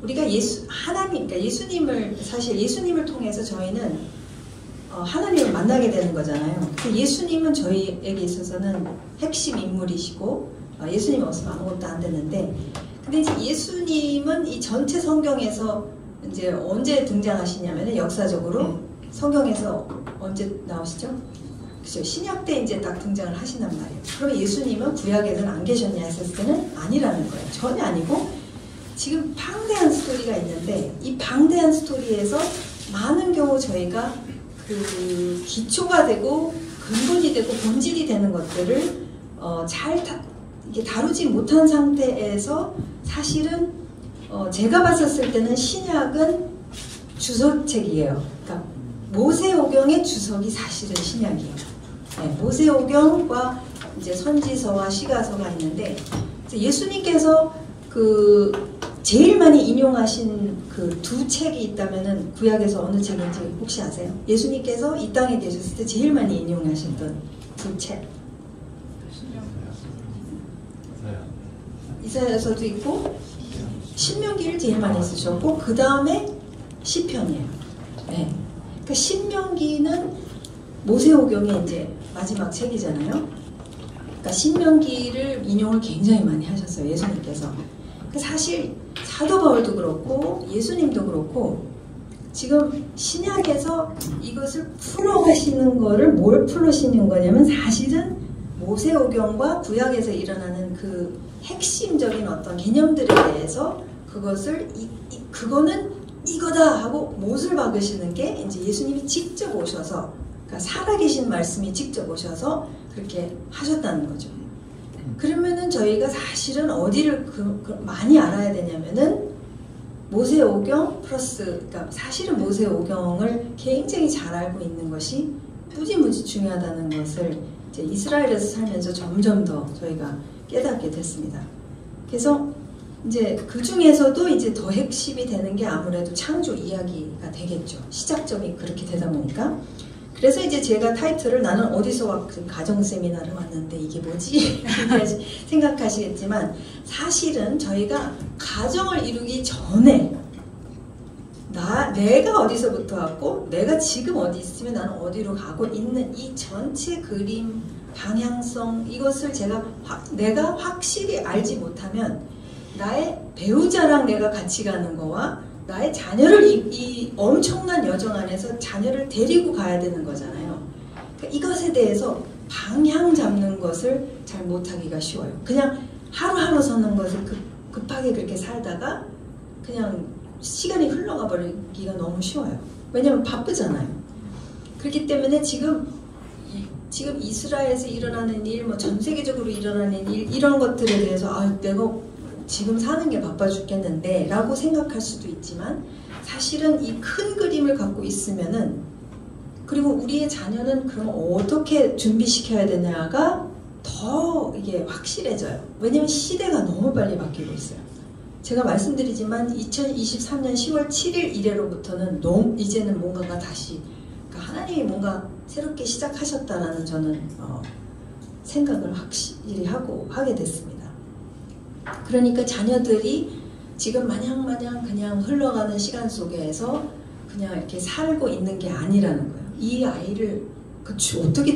우리가 그러니까 예수님을, 사실 예수님을 통해서 저희는 하나님을 만나게 되는 거잖아요. 예수님은 저희에게 있어서는 핵심 인물이시고, 예수님 없으면 아무것도 안 되는데, 근데 이제 예수님은 이 전체 성경에서 이제 언제 등장하시냐면은 역사적으로 성경에서 언제 나오시죠? 그죠? 신약 때 이제 딱 등장을 하신단 말이에요. 그러면 예수님은 구약에는 안 계셨냐 했을 때는 아니라는 거예요. 전혀 아니고, 지금 방대한 스토리가 있는데, 이 방대한 스토리에서 많은 경우 저희가 그 기초가 되고 근본이 되고 본질이 되는 것들을 이게 다루지 못한 상태에서 사실은 제가 봤었을 때는 신약은 주석책이에요. 그러니까 모세오경의 주석이 사실은 신약이에요. 네, 모세오경과 이제 선지서와 시가서가 있는데, 예수님께서 그 제일 많이 인용하신 그 두 책이 있다면은 구약에서 어느 책인지 혹시 아세요? 예수님께서 이 땅에 계셨을 때 제일 많이 인용하셨던 두 책. 이사야서도 있고 신명기를 제일 많이 쓰셨고, 그 다음에 시편이에요. 네. 그러니까 신명기는 모세오경의 이제 마지막 책이잖아요. 그러니까 신명기를 인용을 굉장히 많이 하셨어요, 예수님께서. 사실 사도 바울도 그렇고 예수님도 그렇고 지금 신약에서 이것을 풀어가시는 거를 뭘 풀으시는 거냐면, 사실은 모세오경과 구약에서 일어나는 그 핵심적인 어떤 개념들에 대해서 그것을 그거는 이거다 하고 못을 박으시는 게 이제 예수님이 직접 오셔서, 그러니까 살아계신 말씀이 직접 오셔서 그렇게 하셨다는 거죠. 그러면은 저희가 사실은 어디를 많이 알아야 되냐면은 모세오경 플러스, 그러니까 사실은 모세오경을 굉장히 잘 알고 있는 것이 무지무지 중요하다는 것을 이제 이스라엘에서 살면서 점점 더 저희가 깨닫게 됐습니다. 그래서 이제 그 중에서도 이제 더 핵심이 되는 게 아무래도 창조 이야기가 되겠죠. 시작점이 그렇게 되다 보니까. 그래서 이제 제가 타이틀을 나는 어디서 왔든 가정 세미나를 왔는데 이게 뭐지? 생각하시겠지만, 사실은 저희가 가정을 이루기 전에 내가 어디서부터 왔고 내가 지금 어디 있으면 나는 어디로 가고 있는 이 전체 그림, 방향성, 이것을 내가 확실히 알지 못하면 나의 배우자랑 내가 같이 가는 거와 나의 자녀를 이 엄청난 여정 안에서 자녀를 데리고 가야 되는 거잖아요. 그러니까 이것에 대해서 방향 잡는 것을 잘 못하기가 쉬워요. 그냥 하루하루 사는 것을 급하게 그렇게 살다가 그냥 시간이 흘러가 버리기가 너무 쉬워요. 왜냐면 바쁘잖아요. 그렇기 때문에 지금 이스라엘에서 일어나는 일, 뭐 전 세계적으로 일어나는 일, 이런 것들에 대해서 내가 지금 사는 게 바빠 죽겠는데 라고 생각할 수도 있지만, 사실은 이 큰 그림을 갖고 있으면은, 그리고 우리의 자녀는 그럼 어떻게 준비시켜야 되냐가 더 이게 확실해져요. 왜냐면 시대가 너무 빨리 바뀌고 있어요. 제가 말씀드리지만 2023년 10월 7일 이래로부터는 이제는 뭔가가 다시, 그러니까 하나님이 뭔가 새롭게 시작하셨다라는 저는 생각을 확실히 하게 됐습니다. 그러니까 자녀들이 지금 마냥 그냥 흘러가는 시간 속에서 그냥 이렇게 살고 있는 게 아니라는 거예요. 이 아이를 어떻게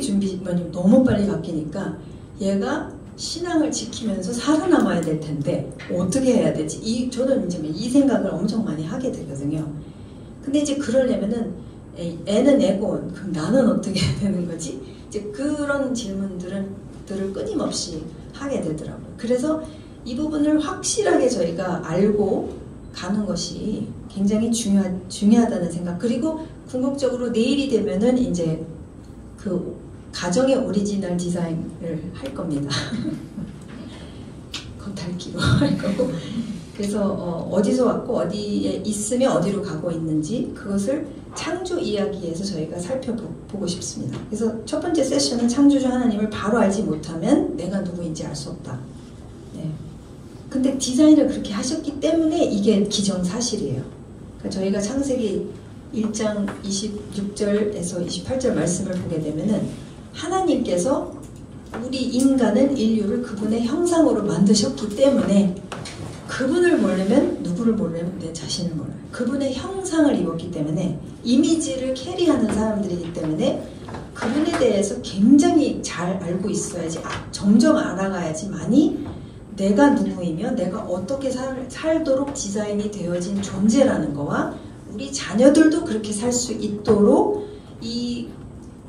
너무 빨리 바뀌니까 얘가 신앙을 지키면서 살아남아야 될 텐데 어떻게 해야 되지? 저는 이제 이 생각을 엄청 많이 하게 되거든요. 근데 이제 그러려면은 애는 애고 그럼 나는 어떻게 해야 되는 거지? 이제 그런 질문들을 끊임없이 하게 되더라고요. 그래서 이 부분을 확실하게 저희가 알고 가는 것이 굉장히 중요하다는 생각. 그리고 궁극적으로 내일이 되면은 이제 그 가정의 오리지널 디자인을 할 겁니다. 겉핥기로 할 거고. 그래서 어디서 왔고 어디에 있으며 어디로 가고 있는지 그것을 창조 이야기에서 저희가 살펴보고 싶습니다. 그래서 첫 번째 세션은 창조주 하나님을 바로 알지 못하면 내가 누구인지 알 수 없다. 네. 근데 디자인을 그렇게 하셨기 때문에 이게 기정사실이에요. 그러니까 저희가 창세기 1장 26절에서 28절 말씀을 보게 되면은 하나님께서 우리 인류를 그분의 형상으로 만드셨기 때문에 그분을 보려면 누구를 몰라면 내 자신을 몰라요. 그분의 형상을 입었기 때문에, 이미지를 캐리하는 사람들이기 때문에 그분에 대해서 굉장히 잘 알고 있어야지, 점점 알아가야지만이 내가 누구이며 내가 어떻게 살도록 디자인이 되어진 존재라는 거와 우리 자녀들도 그렇게 살 수 있도록 이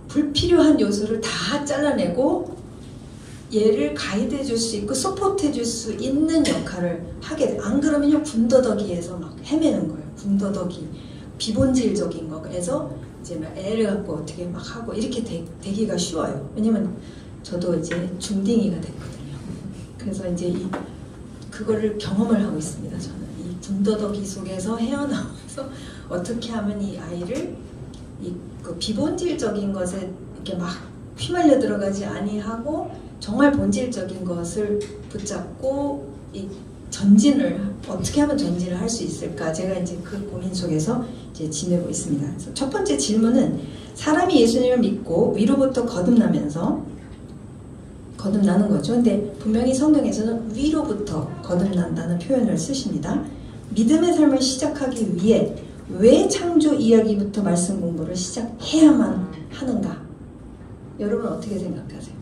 불필요한 요소를 다 잘라내고 얘를 가이드해 줄 수 있고 서포트해 줄 수 있는 역할을 하게 돼. 안 그러면요, 군더더기에서 막 헤매는 거예요. 군더더기, 비본질적인 거에서 이제 막 애를 갖고 어떻게 막 하고 이렇게 되기가 쉬워요. 왜냐면 저도 이제 중딩이가 됐거든요. 그래서 이제 그거를 경험을 하고 있습니다. 저는 이 군더더기 속에서 헤어나와서 어떻게 하면 이 아이를 그 비본질적인 것에 이렇게 막 휘말려 들어가지 아니하고 정말 본질적인 것을 붙잡고 이 전진을 어떻게 하면 전진을 할 수 있을까, 제가 이제 그 고민 속에서 이제 지내고 있습니다. 그래서 첫 번째 질문은, 사람이 예수님을 믿고 위로부터 거듭나는 거죠. 근데 분명히 성경에서는 위로부터 거듭난다는 표현을 쓰십니다. 믿음의 삶을 시작하기 위해 왜 창조 이야기부터 말씀 공부를 시작해야만 하는가? 여러분 어떻게 생각하세요?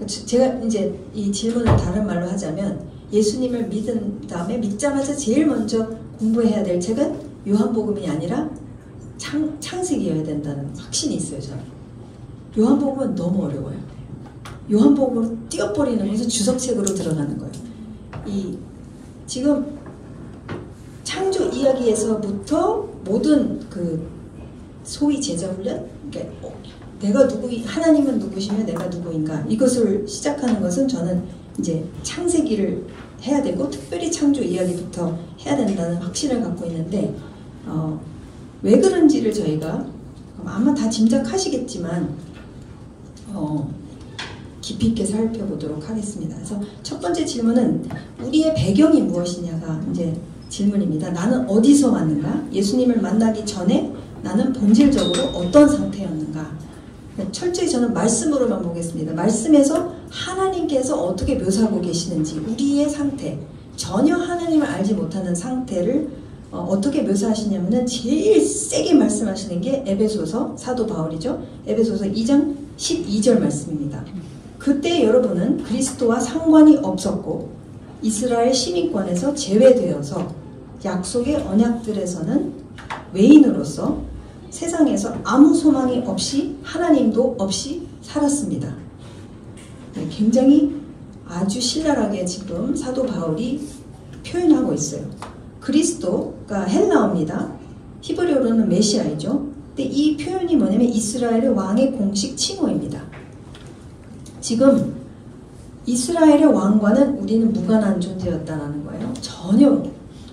제가 이제 이 질문을 다른 말로 하자면, 예수님을 믿은 다음에 믿자마자 제일 먼저 공부해야 될 책은 요한복음이 아니라 창세기여야 된다는 확신이 있어요. 저는 요한복음은 너무 어려워요. 요한복음으로 띄어버리는 것은 주석책으로 들어가는 거예요. 지금 창조 이야기에서부터 모든 그 소위 제자훈련, 그러니까 하나님은 누구시며 내가 누구인가, 이것을 시작하는 것은 저는 이제 창세기를 해야 되고 특별히 창조 이야기부터 해야 된다는 확신을 갖고 있는데, 왜 그런지를 저희가 아마 다 짐작하시겠지만 깊이 있게 살펴보도록 하겠습니다. 그래서 첫 번째 질문은 우리의 배경이 무엇이냐가 이제 질문입니다. 나는 어디서 왔는가? 예수님을 만나기 전에 나는 본질적으로 어떤 상태였는가? 철저히 저는 말씀으로만 보겠습니다. 말씀에서 하나님께서 어떻게 묘사하고 계시는지, 우리의 상태, 전혀 하나님을 알지 못하는 상태를 어떻게 묘사하시냐면은 제일 세게 말씀하시는 게 에베소서, 사도 바울이죠. 에베소서 2장 12절 말씀입니다. 그때 여러분은 그리스도와 상관이 없었고 이스라엘 시민권에서 제외되어서 약속의 언약들에서는 외인으로서 세상에서 아무 소망이 없이 하나님도 없이 살았습니다. 굉장히 아주 신랄하게 지금 사도 바울이 표현하고 있어요. 그리스도가 헬라어입니다. 히브리어로는 메시아이죠. 근데 이 표현이 뭐냐면 이스라엘의 왕의 공식 칭호입니다. 지금 이스라엘의 왕과는 우리는 무관한 존재였다는 거예요. 전혀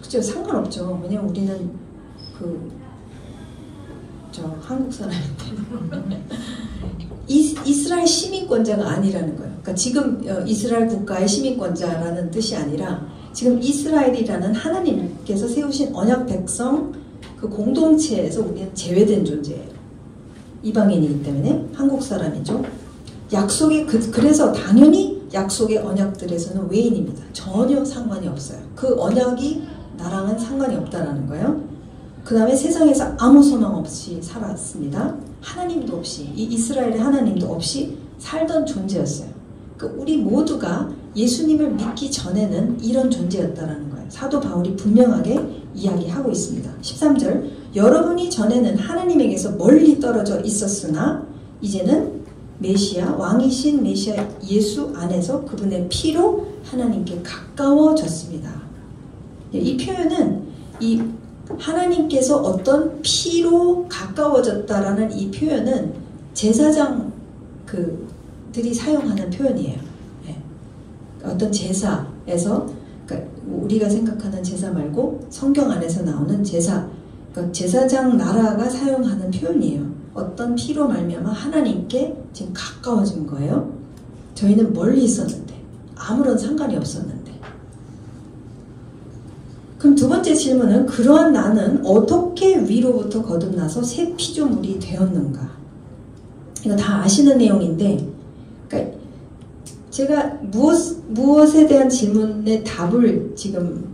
그죠, 상관없죠. 왜냐면 우리는 한국 사람인데 이스라엘 시민권자가 아니라는 거예요. 그러니까 지금 이스라엘 국가의 시민권자라는 뜻이 아니라 지금 이스라엘이라는 하나님께서 세우신 언약 백성 그 공동체에서 우리는 제외된 존재예요. 이방인이기 때문에 한국 사람이죠. 그래서 당연히 약속의 언약들에서는 외인입니다. 전혀 상관이 없어요. 그 언약이 나랑은 상관이 없다라는 거예요. 그 다음에 세상에서 아무 소망 없이 살았습니다. 하나님도 없이, 이 이스라엘의 하나님도 없이 살던 존재였어요. 그러니까 우리 모두가 예수님을 믿기 전에는 이런 존재였다라는 거예요. 사도 바울이 분명하게 이야기하고 있습니다. 13절, 여러분이 전에는 하나님에게서 멀리 떨어져 있었으나 이제는 메시아, 왕이신 메시아 예수 안에서 그분의 피로 하나님께 가까워졌습니다. 이 표현은 하나님께서 어떤 피로 가까워졌다라는 이 표현은 제사장 들이 사용하는 표현이에요. 네. 어떤 제사에서, 그러니까 우리가 생각하는 제사 말고 성경 안에서 나오는 제사, 그러니까 제사장 나라가 사용하는 표현이에요. 어떤 피로 말미암아 하나님께 지금 가까워진 거예요. 저희는 멀리 있었는데, 아무런 상관이 없었는데. 그럼 두 번째 질문은, 그러한 나는 어떻게 위로부터 거듭나서 새 피조물이 되었는가? 이거 다 아시는 내용인데, 그러니까 제가 무엇에 대한 질문의 답을 지금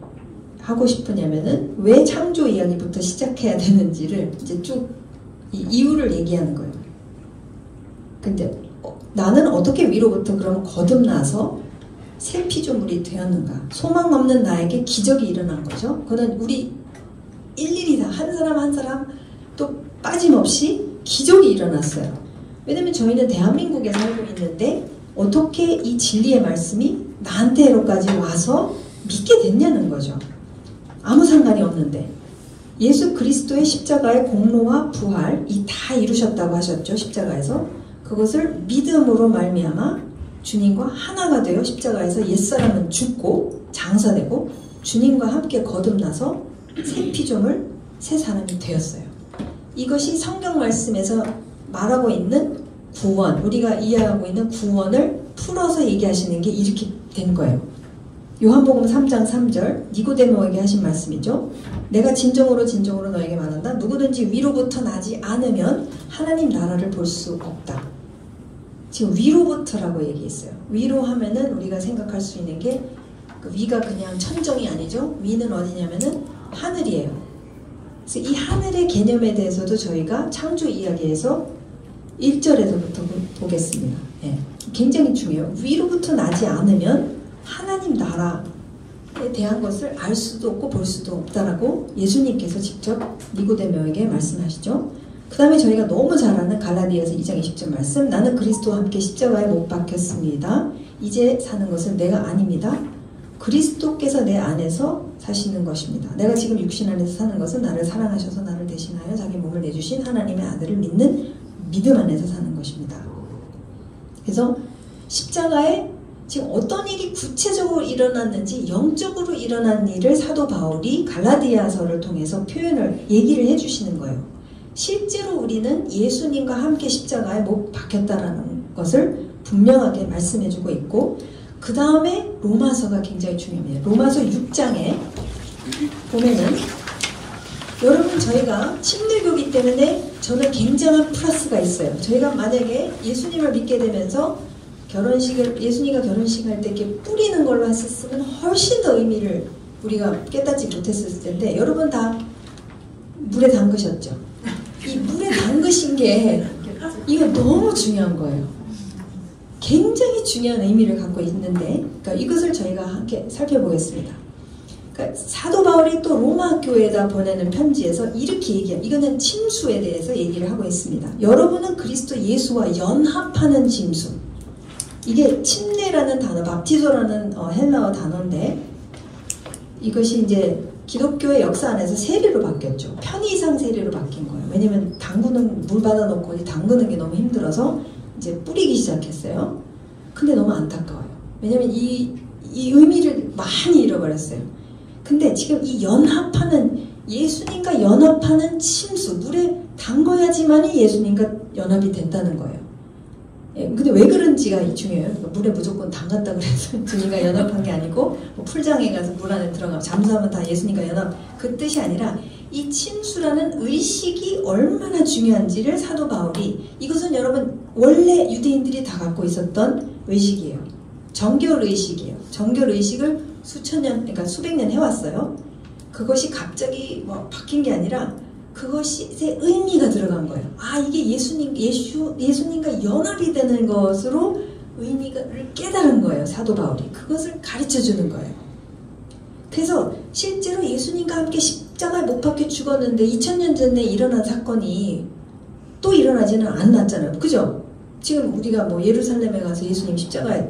하고 싶으냐면은 왜 창조 이야기부터 시작해야 되는지를 이제 쭉 이 이유를 얘기하는 거예요. 근데 나는 어떻게 위로부터 그럼 거듭나서 새 피조물이 되었는가? 소망 없는 나에게 기적이 일어난 거죠. 그거는 우리 일일이 다 한 사람 한 사람 또 빠짐없이 기적이 일어났어요. 왜냐면 저희는 대한민국에 살고 있는데 어떻게 이 진리의 말씀이 나한테로까지 와서 믿게 됐냐는 거죠. 아무 상관이 없는데 예수 그리스도의 십자가의 공로와 부활 이 다 이루셨다고 하셨죠. 십자가에서 그것을 믿음으로 말미암아 주님과 하나가 되어 십자가에서 옛사람은 죽고 장사되고 주님과 함께 거듭나서 새 피조물 새 사람이 되었어요. 이것이 성경 말씀에서 말하고 있는 구원, 우리가 이해하고 있는 구원을 풀어서 얘기하시는 게 이렇게 된 거예요. 요한복음 3장 3절 니고데모에게 하신 말씀이죠. 내가 진정으로 진정으로 너에게 말한다. 누구든지 위로부터 나지 않으면 하나님 나라를 볼 수 없다. 지금 위로부터라고 얘기했어요. 위로 하면은 우리가 생각할 수 있는 게 그 위가 그냥 천정이 아니죠. 위는 어디냐면은 하늘이에요. 그래서 이 하늘의 개념에 대해서도 저희가 창조 이야기에서 1절에서부터 보겠습니다. 예, 굉장히 중요해요. 위로부터 나지 않으면 하나님 나라에 대한 것을 알 수도 없고 볼 수도 없다라고 예수님께서 직접 니고데모에게 말씀하시죠. 그 다음에 저희가 너무 잘 아는 갈라디아서 2장 20절 말씀 나는 그리스도와 함께 십자가에 못 박혔습니다. 이제 사는 것은 내가 아닙니다. 그리스도께서 내 안에서 사시는 것입니다. 내가 지금 육신 안에서 사는 것은 나를 사랑하셔서 나를 대신하여 자기 몸을 내주신 하나님의 아들을 믿는 믿음 안에서 사는 것입니다. 그래서 십자가에 지금 어떤 일이 구체적으로 일어났는지 영적으로 일어난 일을 사도 바울이 갈라디아서를 통해서 얘기를 해주시는 거예요. 실제로 우리는 예수님과 함께 십자가에 못 박혔다라는 것을 분명하게 말씀해주고 있고 그 다음에 로마서가 굉장히 중요해요. 로마서 6장에 보면은 여러분 저희가 침례교기 때문에 저는 굉장한 플러스가 있어요. 저희가 만약에 예수님을 믿게 되면서 예수님과 결혼식할 때 이렇게 뿌리는 걸로 했었으면 훨씬 더 의미를 우리가 깨닫지 못했을 텐데 여러분 다 물에 담그셨죠? 이 물에 담그신 게 이거 너무 중요한 거예요. 굉장히 중요한 의미를 갖고 있는데 그러니까 이것을 저희가 함께 살펴보겠습니다. 그러니까 사도 바울이 또 로마 교회에다 보내는 편지에서 이렇게 얘기해요. 이거는 침수에 대해서 얘기를 하고 있습니다. 여러분은 그리스도 예수와 연합하는 침수. 이게 침례라는 단어, 밥티소라는 헬라어 단어인데 이것이 이제 기독교의 역사 안에서 세례로 바뀌었죠. 편의상 세례로 바뀐 거예요. 왜냐면 담그는 물 받아놓고 담그는 게 너무 힘들어서 이제 뿌리기 시작했어요. 근데 너무 안타까워요. 왜냐면 이 의미를 많이 잃어버렸어요. 근데 지금 이 연합하는 예수님과 연합하는 침수 물에 담궈야지만이 예수님과 연합이 된다는 거예요. 예, 근데 왜 그런지가 중요해요. 물에 무조건 담갔다 그래서 주님과 연합한 게 아니고 뭐 풀장에 가서 물 안에 들어가면 잠수하면 다 예수님과 연합 그 뜻이 아니라 이 침수라는 의식이 얼마나 중요한지를 사도 바울이 이것은 여러분 원래 유대인들이 다 갖고 있었던 의식이에요. 정결 의식이에요. 정결 의식을 수천 년 그러니까 수백 년 해왔어요. 그것이 갑자기 뭐 바뀐 게 아니라 그것이 의미가 들어간 거예요. 아 이게 예수님과 연합이 되는 것으로 의미를 깨달은 거예요. 사도 바울이 그것을 가르쳐 주는 거예요. 그래서 실제로 예수님과 함께 십자가에 못 박혀 죽었는데 2000년 전에 일어난 사건이 또 일어나지는 않았잖아요. 그죠? 지금 우리가 뭐 예루살렘에 가서 예수님 십자가에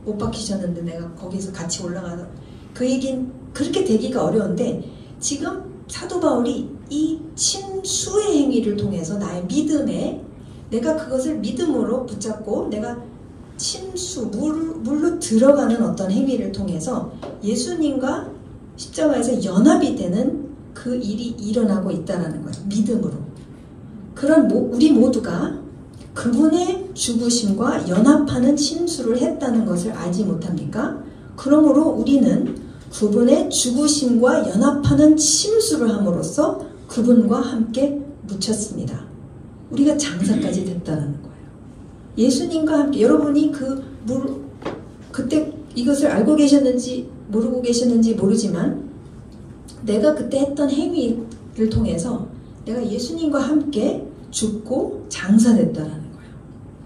못 박히셨는데 내가 거기서 같이 올라가서 그 얘기는 그렇게 되기가 어려운데 지금 사도 바울이 이 침수의 행위를 통해서 나의 믿음에 내가 그것을 믿음으로 붙잡고 내가 침수, 물로 들어가는 어떤 행위를 통해서 예수님과 십자가에서 연합이 되는 그 일이 일어나고 있다는 거예요. 믿음으로. 그런 우리 모두가 그분의 죽으심과 연합하는 침수를 했다는 것을 알지 못합니까? 그러므로 우리는 그분의 죽으심과 연합하는 침수를 함으로써 그분과 함께 묻혔습니다. 우리가 장사까지 됐다는 거예요. 예수님과 함께 여러분이 그때 이것을 알고 계셨는지 모르고 계셨는지 모르지만 내가 그때 했던 행위를 통해서 내가 예수님과 함께 죽고 장사됐다라는 거예요.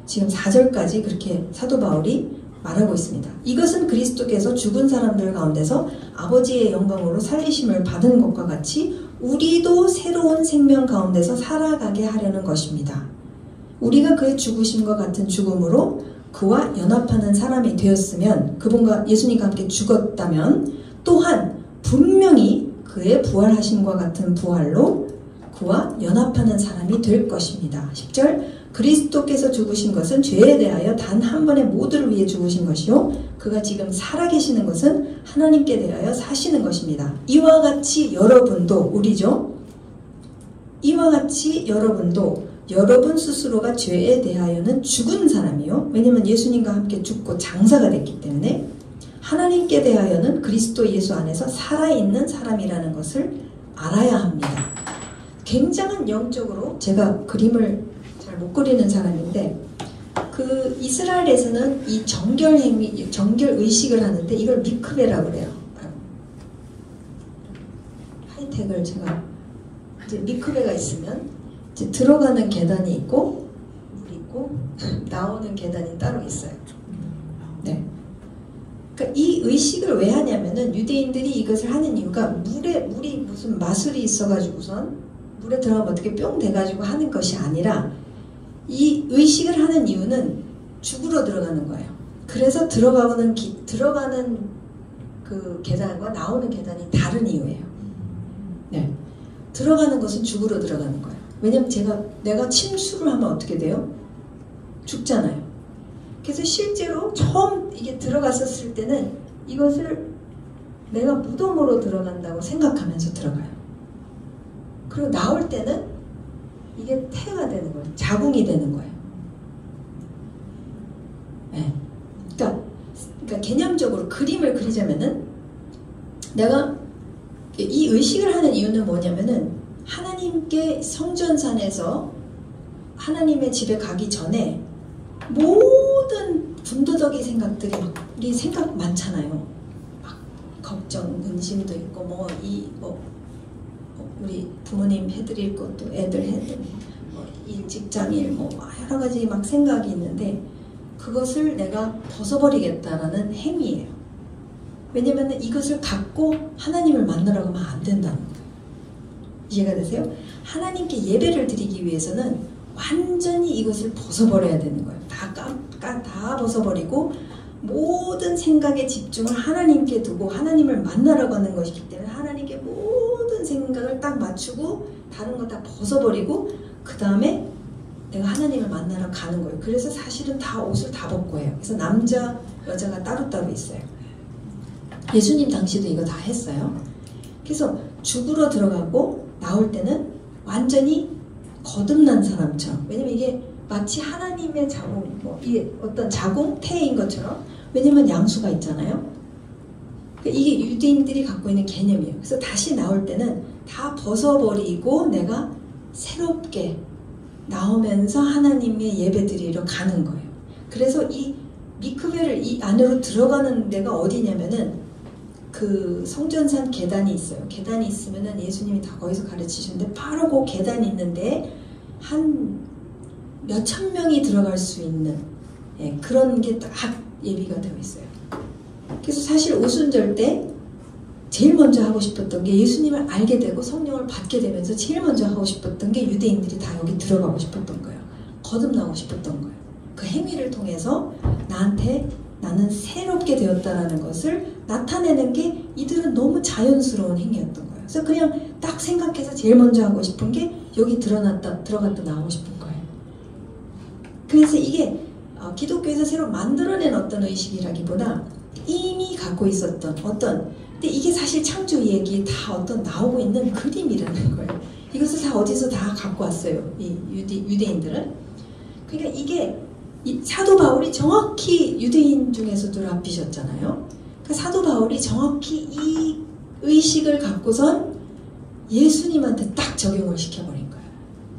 지금 4절까지 그렇게 사도 바울이 말하고 있습니다. 이것은 그리스도께서 죽은 사람들 가운데서 아버지의 영광으로 살리심을 받은 것과 같이 우리도 새로운 생명 가운데서 살아가게 하려는 것입니다. 우리가 그의 죽으심과 같은 죽음으로 그와 연합하는 사람이 되었으면, 그분과 예수님과 함께 죽었다면 또한 분명히 그의 부활하심과 같은 부활로 그와 연합하는 사람이 될 것입니다. 10절 그리스도께서 죽으신 것은 죄에 대하여 단 한 번의 모두를 위해 죽으신 것이요 그가 지금 살아계시는 것은 하나님께 대하여 사시는 것입니다. 이와 같이 여러분도, 우리죠? 이와 같이 여러분도 여러분 스스로가 죄에 대하여는 죽은 사람이요, 왜냐하면 예수님과 함께 죽고 장사가 됐기 때문에 하나님께 대하여는 그리스도 예수 안에서 살아있는 사람이라는 것을 알아야 합니다. 굉장한 영적으로, 제가 그림을 잘 못 그리는 사람인데, 그 이스라엘에서는 이 정결 행위, 정결 의식을 하는데 이걸 미크베라고 그래요. 하이텍을 제가 이제 미크베가 있으면 이제 들어가는 계단이 있고 물이 있고 나오는 계단이 따로 있어요. 네. 그러니까 이 의식을 왜 하냐면은 유대인들이 이것을 하는 이유가 물이 무슨 마술이 있어가지고선 물에 들어가면 어떻게 뿅 돼가지고 하는 것이 아니라, 이 의식을 하는 이유는 죽으러 들어가는 거예요. 그래서 들어가는 그 계단과 나오는 계단이 다른 이유예요. 네. 들어가는 것은 죽으러 들어가는 거예요. 왜냐면 내가 침수를 하면 어떻게 돼요? 죽잖아요. 그래서 실제로 처음 이게 들어갔었을 때는 이것을 내가 무덤으로 들어간다고 생각하면서 들어가요. 그리고 나올 때는 이게 태가 되는 거예요. 자궁이 되는 거예요. 네. 그러니까 개념적으로 그림을 그리자면은, 내가 이 의식을 하는 이유는 뭐냐면은, 하나님께 성전산에서 하나님의 집에 가기 전에 모든 분도적인 생각들이 우리 생각 많잖아요. 막 걱정, 근심도 있고 우리 부모님 해드릴 것도 애들 해드릴 일, 직장일 여러 가지 막 생각이 있는데, 그것을 내가 벗어버리겠다라는 행위예요. 왜냐면 이것을 갖고 하나님을 만나러 가면 안 된다는 거예요. 이해가 되세요? 하나님께 예배를 드리기 위해서는 완전히 이것을 벗어버려야 되는 거예요. 다 벗어버리고 모든 생각에 집중을 하나님께 두고 하나님을 만나러 가는 것이기 때문에 하나님께 모든 생각을 딱 맞추고 다른 거 다 벗어버리고 그 다음에 내가 하나님을 만나러 가는 거예요. 그래서 사실은 다 옷을 다 벗고 해요. 그래서 남자, 여자가 따로따로 있어요. 예수님 당시도 이거 다 했어요. 그래서 죽으러 들어가고 나올 때는 완전히 거듭난 사람처럼, 왜냐면 이게 마치 하나님의 자궁, 이게 어떤 자궁 태인 것처럼, 왜냐면 양수가 있잖아요. 이게 유대인들이 갖고 있는 개념이에요. 그래서 다시 나올 때는 다 벗어버리고 내가 새롭게 나오면서 하나님의 예배 드리러 가는 거예요. 그래서 이 미크베를 이 안으로 들어가는 데가 어디냐면은 그 성전산 계단이 있어요. 계단이 있으면은 예수님이 다 거기서 가르치셨는데, 바로 그 계단이 있는데 한 몇천 명이 들어갈 수 있는 그런 게 딱 예비가 되어 있어요. 그래서 사실 오순절 때 제일 먼저 하고 싶었던 게, 예수님을 알게 되고 성령을 받게 되면서 제일 먼저 하고 싶었던 게 유대인들이 다 여기 들어가고 싶었던 거예요. 거듭나고 싶었던 거예요. 그 행위를 통해서 나는 새롭게 되었다라는 것을 나타내는 게 이들은 너무 자연스러운 행위였던 거예요. 그래서 그냥 딱 생각해서 제일 먼저 하고 싶은 게 여기 들어갔다 나오고 싶은 거예요. 그래서 이게 기독교에서 새로 만들어낸 어떤 의식이라기보다 이미 갖고 있었던 근데 이게 사실 창조 얘기 다 나오고 있는 그림이라는 거예요. 이것을 다 어디서 다 갖고 왔어요. 이 유대인들은. 그러니까 이게 사도 바울이 정확히 유대인 중에서도 랍비셨잖아요. 그러니까 사도 바울이 정확히 이 의식을 갖고선 예수님한테 딱 적용을 시켜버린 거예요.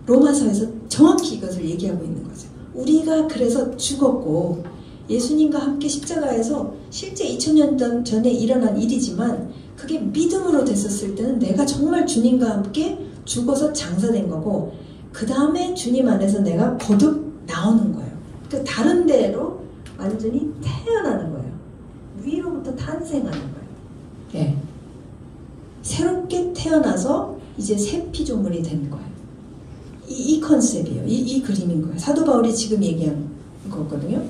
로마서에서 정확히 이것을 얘기하고 있는 거죠. 우리가 그래서 죽었고 예수님과 함께 십자가에서 실제 2000년 전에 일어난 일이지만, 그게 믿음으로 됐었을 때는 내가 정말 주님과 함께 죽어서 장사된 거고 그 다음에 주님 안에서 내가 거듭 나오는 거예요. 그러니까 다른 데로 완전히 태어나는 거예요. 위로부터 탄생하는 거예요. 네. 새롭게 태어나서 이제 새 피조물이 되는 거예요. 이 컨셉이에요. 이 그림인 거예요. 사도 바울이 지금 얘기한 거거든요.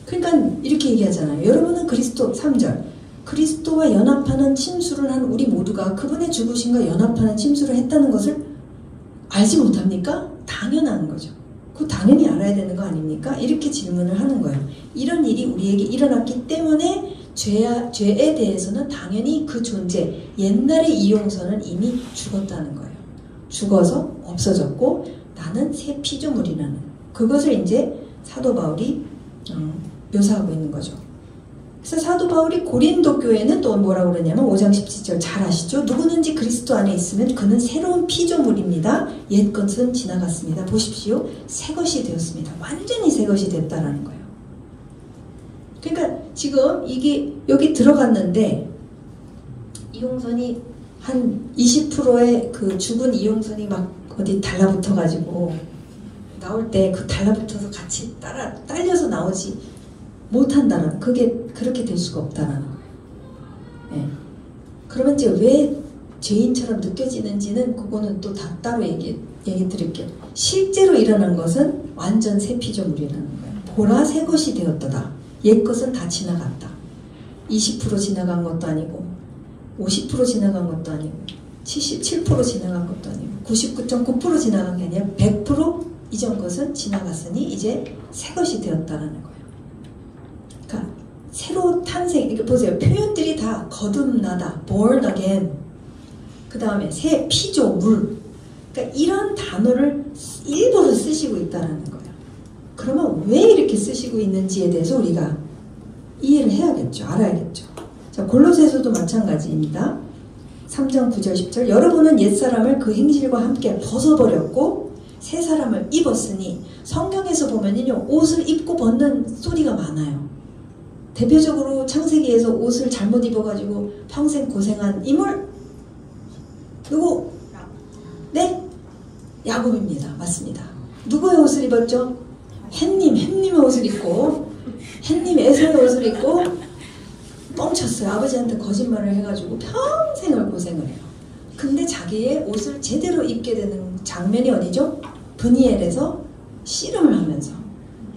그러니까 이렇게 얘기하잖아요. 여러분은 그리스도 3절 그리스도와 연합하는 침수를 한 우리 모두가 그분의 죽으심과 연합하는 침수를 했다는 것을 알지 못합니까? 당연한 거죠. 그거 당연히 알아야 되는 거 아닙니까? 이렇게 질문을 하는 거예요. 이런 일이 우리에게 일어났기 때문에 죄에 대해서는 당연히 그 존재, 옛날의 이용선은 이미 죽었다는 거예요. 죽어서 없어졌고 나는 새 피조물이라는 그것을 이제 사도 바울이 묘사하고 있는 거죠. 그래서 사도 바울이 고린도 교회는 또 뭐라고 그러냐면 5장 17절 잘 아시죠? 누구든지 그리스도 안에 있으면 그는 새로운 피조물입니다. 옛 것은 지나갔습니다. 보십시오. 새 것이 되었습니다. 완전히 새 것이 됐다라는 거예요. 그러니까 지금 이게 여기 들어갔는데 이용선이 한 20%의 그 죽은 이용선이 막 어디 달라붙어 가지고 나올 때 그 달라붙어서 같이 딸려서 나오지 못한다는 그게 그렇게 될 수가 없다는 거예요. 네. 그러면 이제 왜 죄인처럼 느껴지는지는 그거는 또 다 따로 얘기 드릴게요. 실제로 일어난 것은 완전 새 피조물이라는 거예요. 보라 새 것이 되었다. 옛 것은 다 지나갔다. 20% 지나간 것도 아니고 50% 지나간 것도 아니고 77% 지나간 것도 아니고 99.9% 지나간 게 아니라 100% 이전 것은 지나갔으니 이제 새 것이 되었다는 거예요. 그러니까 새로 탄생, 이렇게 보세요. 표현들이 다 거듭나다, born again, 그 다음에 새 피조물. 그러니까 이런 단어를 일부러 쓰시고 있다는 거예요. 그러면 왜 이렇게 쓰시고 있는지에 대해서 우리가 이해를 해야겠죠. 알아야겠죠. 자, 골로새서도 마찬가지입니다. 3장 9절 10절 여러분은 옛사람을 그 행실과 함께 벗어버렸고 새 사람을 입었으니 성경에서 보면요 옷을 입고 벗는 소리가 많아요. 대표적으로 창세기에서 옷을 잘못 입어가지고 평생 고생한 인물 누구? 네? 야곱입니다. 맞습니다. 누구의 옷을 입었죠? 햄님의 옷을 입고 햄님 에서의 옷을 입고 뻥쳤어요. 아버지한테 거짓말을 해가지고 평생을 고생을 해요. 근데 자기의 옷을 제대로 입게 되는 장면이 어디죠? 브니엘에서 씨름을 하면서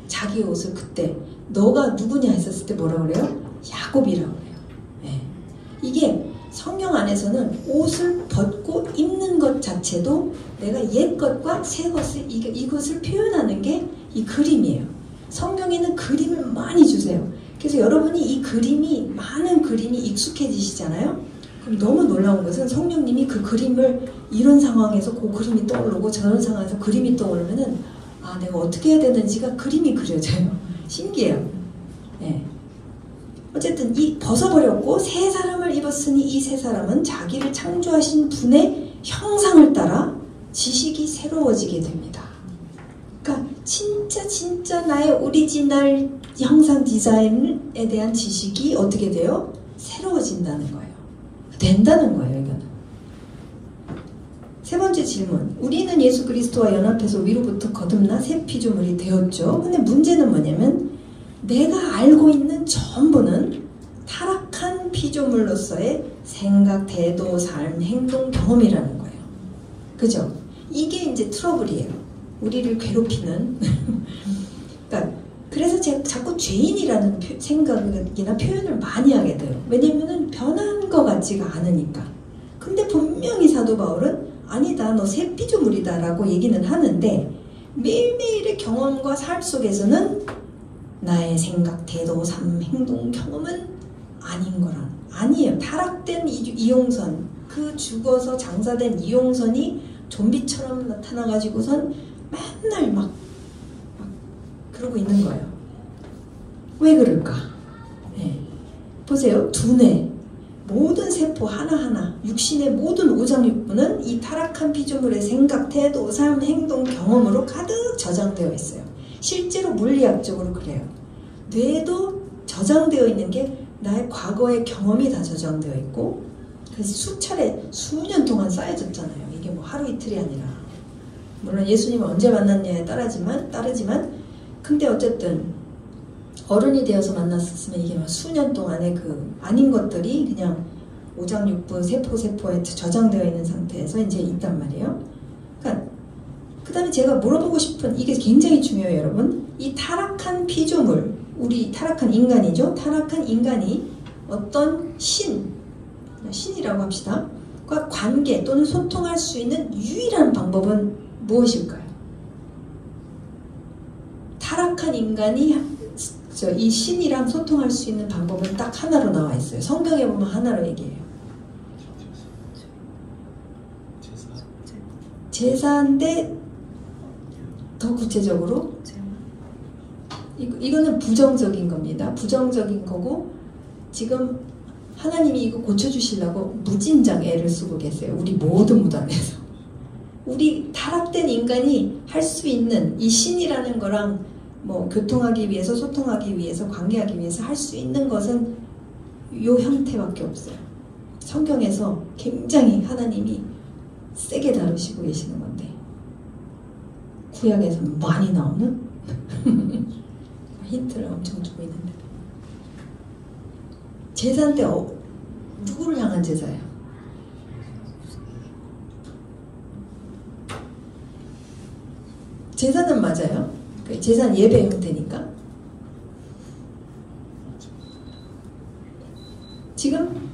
자기의 옷을 그때 너가 누구냐 했었을 때 뭐라고 그래요? 야곱이라고 그래요. 네. 이게 성경 안에서는 옷을 벗고 입는 것 자체도 내가 옛 것과 새 것을 이것을 표현하는 게 이 그림이에요. 성경에는 그림을 많이 주세요. 그래서 여러분이 이 그림이 많은 그림이 익숙해지시잖아요. 그럼 너무 놀라운 것은 성령님이 그 그림을 이런 상황에서 그 그림이 떠오르고 저런 상황에서 그림이 떠오르면은 아 내가 어떻게 해야 되는지가 그림이 그려져요. 신기해요. 네. 어쨌든 이 벗어버렸고 새 사람을 입었으니 이 새 사람은 자기를 창조하신 분의 형상을 따라 지식이 새로워지게 됩니다. 그러니까 진짜 나의 오리지널 형상 디자인에 대한 지식이 어떻게 돼요? 새로워진다는 거예요. 된다는 거예요, 이거는. 세 번째 질문. 우리는 예수 그리스도와 연합해서 위로부터 거듭나 새 피조물이 되었죠. 근데 문제는 뭐냐면 내가 알고 있는 전부는 타락한 피조물로서의 생각, 태도, 삶, 행동, 경험이라는 거예요. 그죠? 이게 이제 트러블이에요. 우리를 괴롭히는. 그러니까 그래서 제가 자꾸 죄인이라는 생각이나 표현을 많이 하게 돼요. 왜냐면은 변한 것 같지가 않으니까. 근데 분명히 사도 바울은 아니다, 너 새 피조물이다 라고 얘기는 하는데 매일매일의 경험과 삶 속에서는 나의 생각, 태도, 삶, 행동, 경험은 아닌 거란. 아니에요. 타락된 이용선, 그 죽어서 장사된 이용선이 좀비처럼 나타나가지고선 맨날 막 그러고 있는 거예요. 왜 그럴까? 네. 보세요. 두뇌, 모든 세포 하나하나, 육신의 모든 오장육부는 이 타락한 피조물의 생각, 태도, 삶, 행동, 경험으로 가득 저장되어 있어요. 실제로 물리학적으로 그래요. 뇌도 저장되어 있는 게 나의 과거의 경험이 다 저장되어 있고, 그래서 수차례 수년 동안 쌓여졌잖아요. 이게 뭐 하루 이틀이 아니라. 물론 예수님을 언제 만났냐에 따르지만 근데 어쨌든 어른이 되어서 만났으면 이게 막 수년 동안의 그 아닌 것들이 그냥 오장육부 세포에 저장되어 있는 상태에서 이제 있단 말이에요. 그러니까 그 다음에 제가 물어보고 싶은 이게 굉장히 중요해요, 여러분. 이 타락한 피조물, 우리 타락한 인간이죠. 타락한 인간이 어떤 신이라고 합시다. 과 관계 또는 소통할 수 있는 유일한 방법은 무엇일까요? 타락한 인간이 이 신이랑 소통할 수 있는 방법은 딱 하나로 나와 있어요. 성경에 보면 하나로 얘기해요. 제사인데 더 구체적으로 이거는 부정적인 겁니다. 부정적인 거고 지금 하나님이 이거 고쳐주시려고 무진장 애를 쓰고 계세요. 우리 모든 무단에서. 우리 타락된 인간이 할 수 있는 이 신이라는 거랑 뭐 교통하기 위해서 소통하기 위해서 관계하기 위해서 할 수 있는 것은 요 형태밖에 없어요. 성경에서 굉장히 하나님이 세게 다루시고 계시는 건데 구약에서는 많이 나오는 힌트를 엄청 주고 있는데 제사인데 누구를 향한 제사예요? 제사는 맞아요. 제사는 예배 형태니까. 지금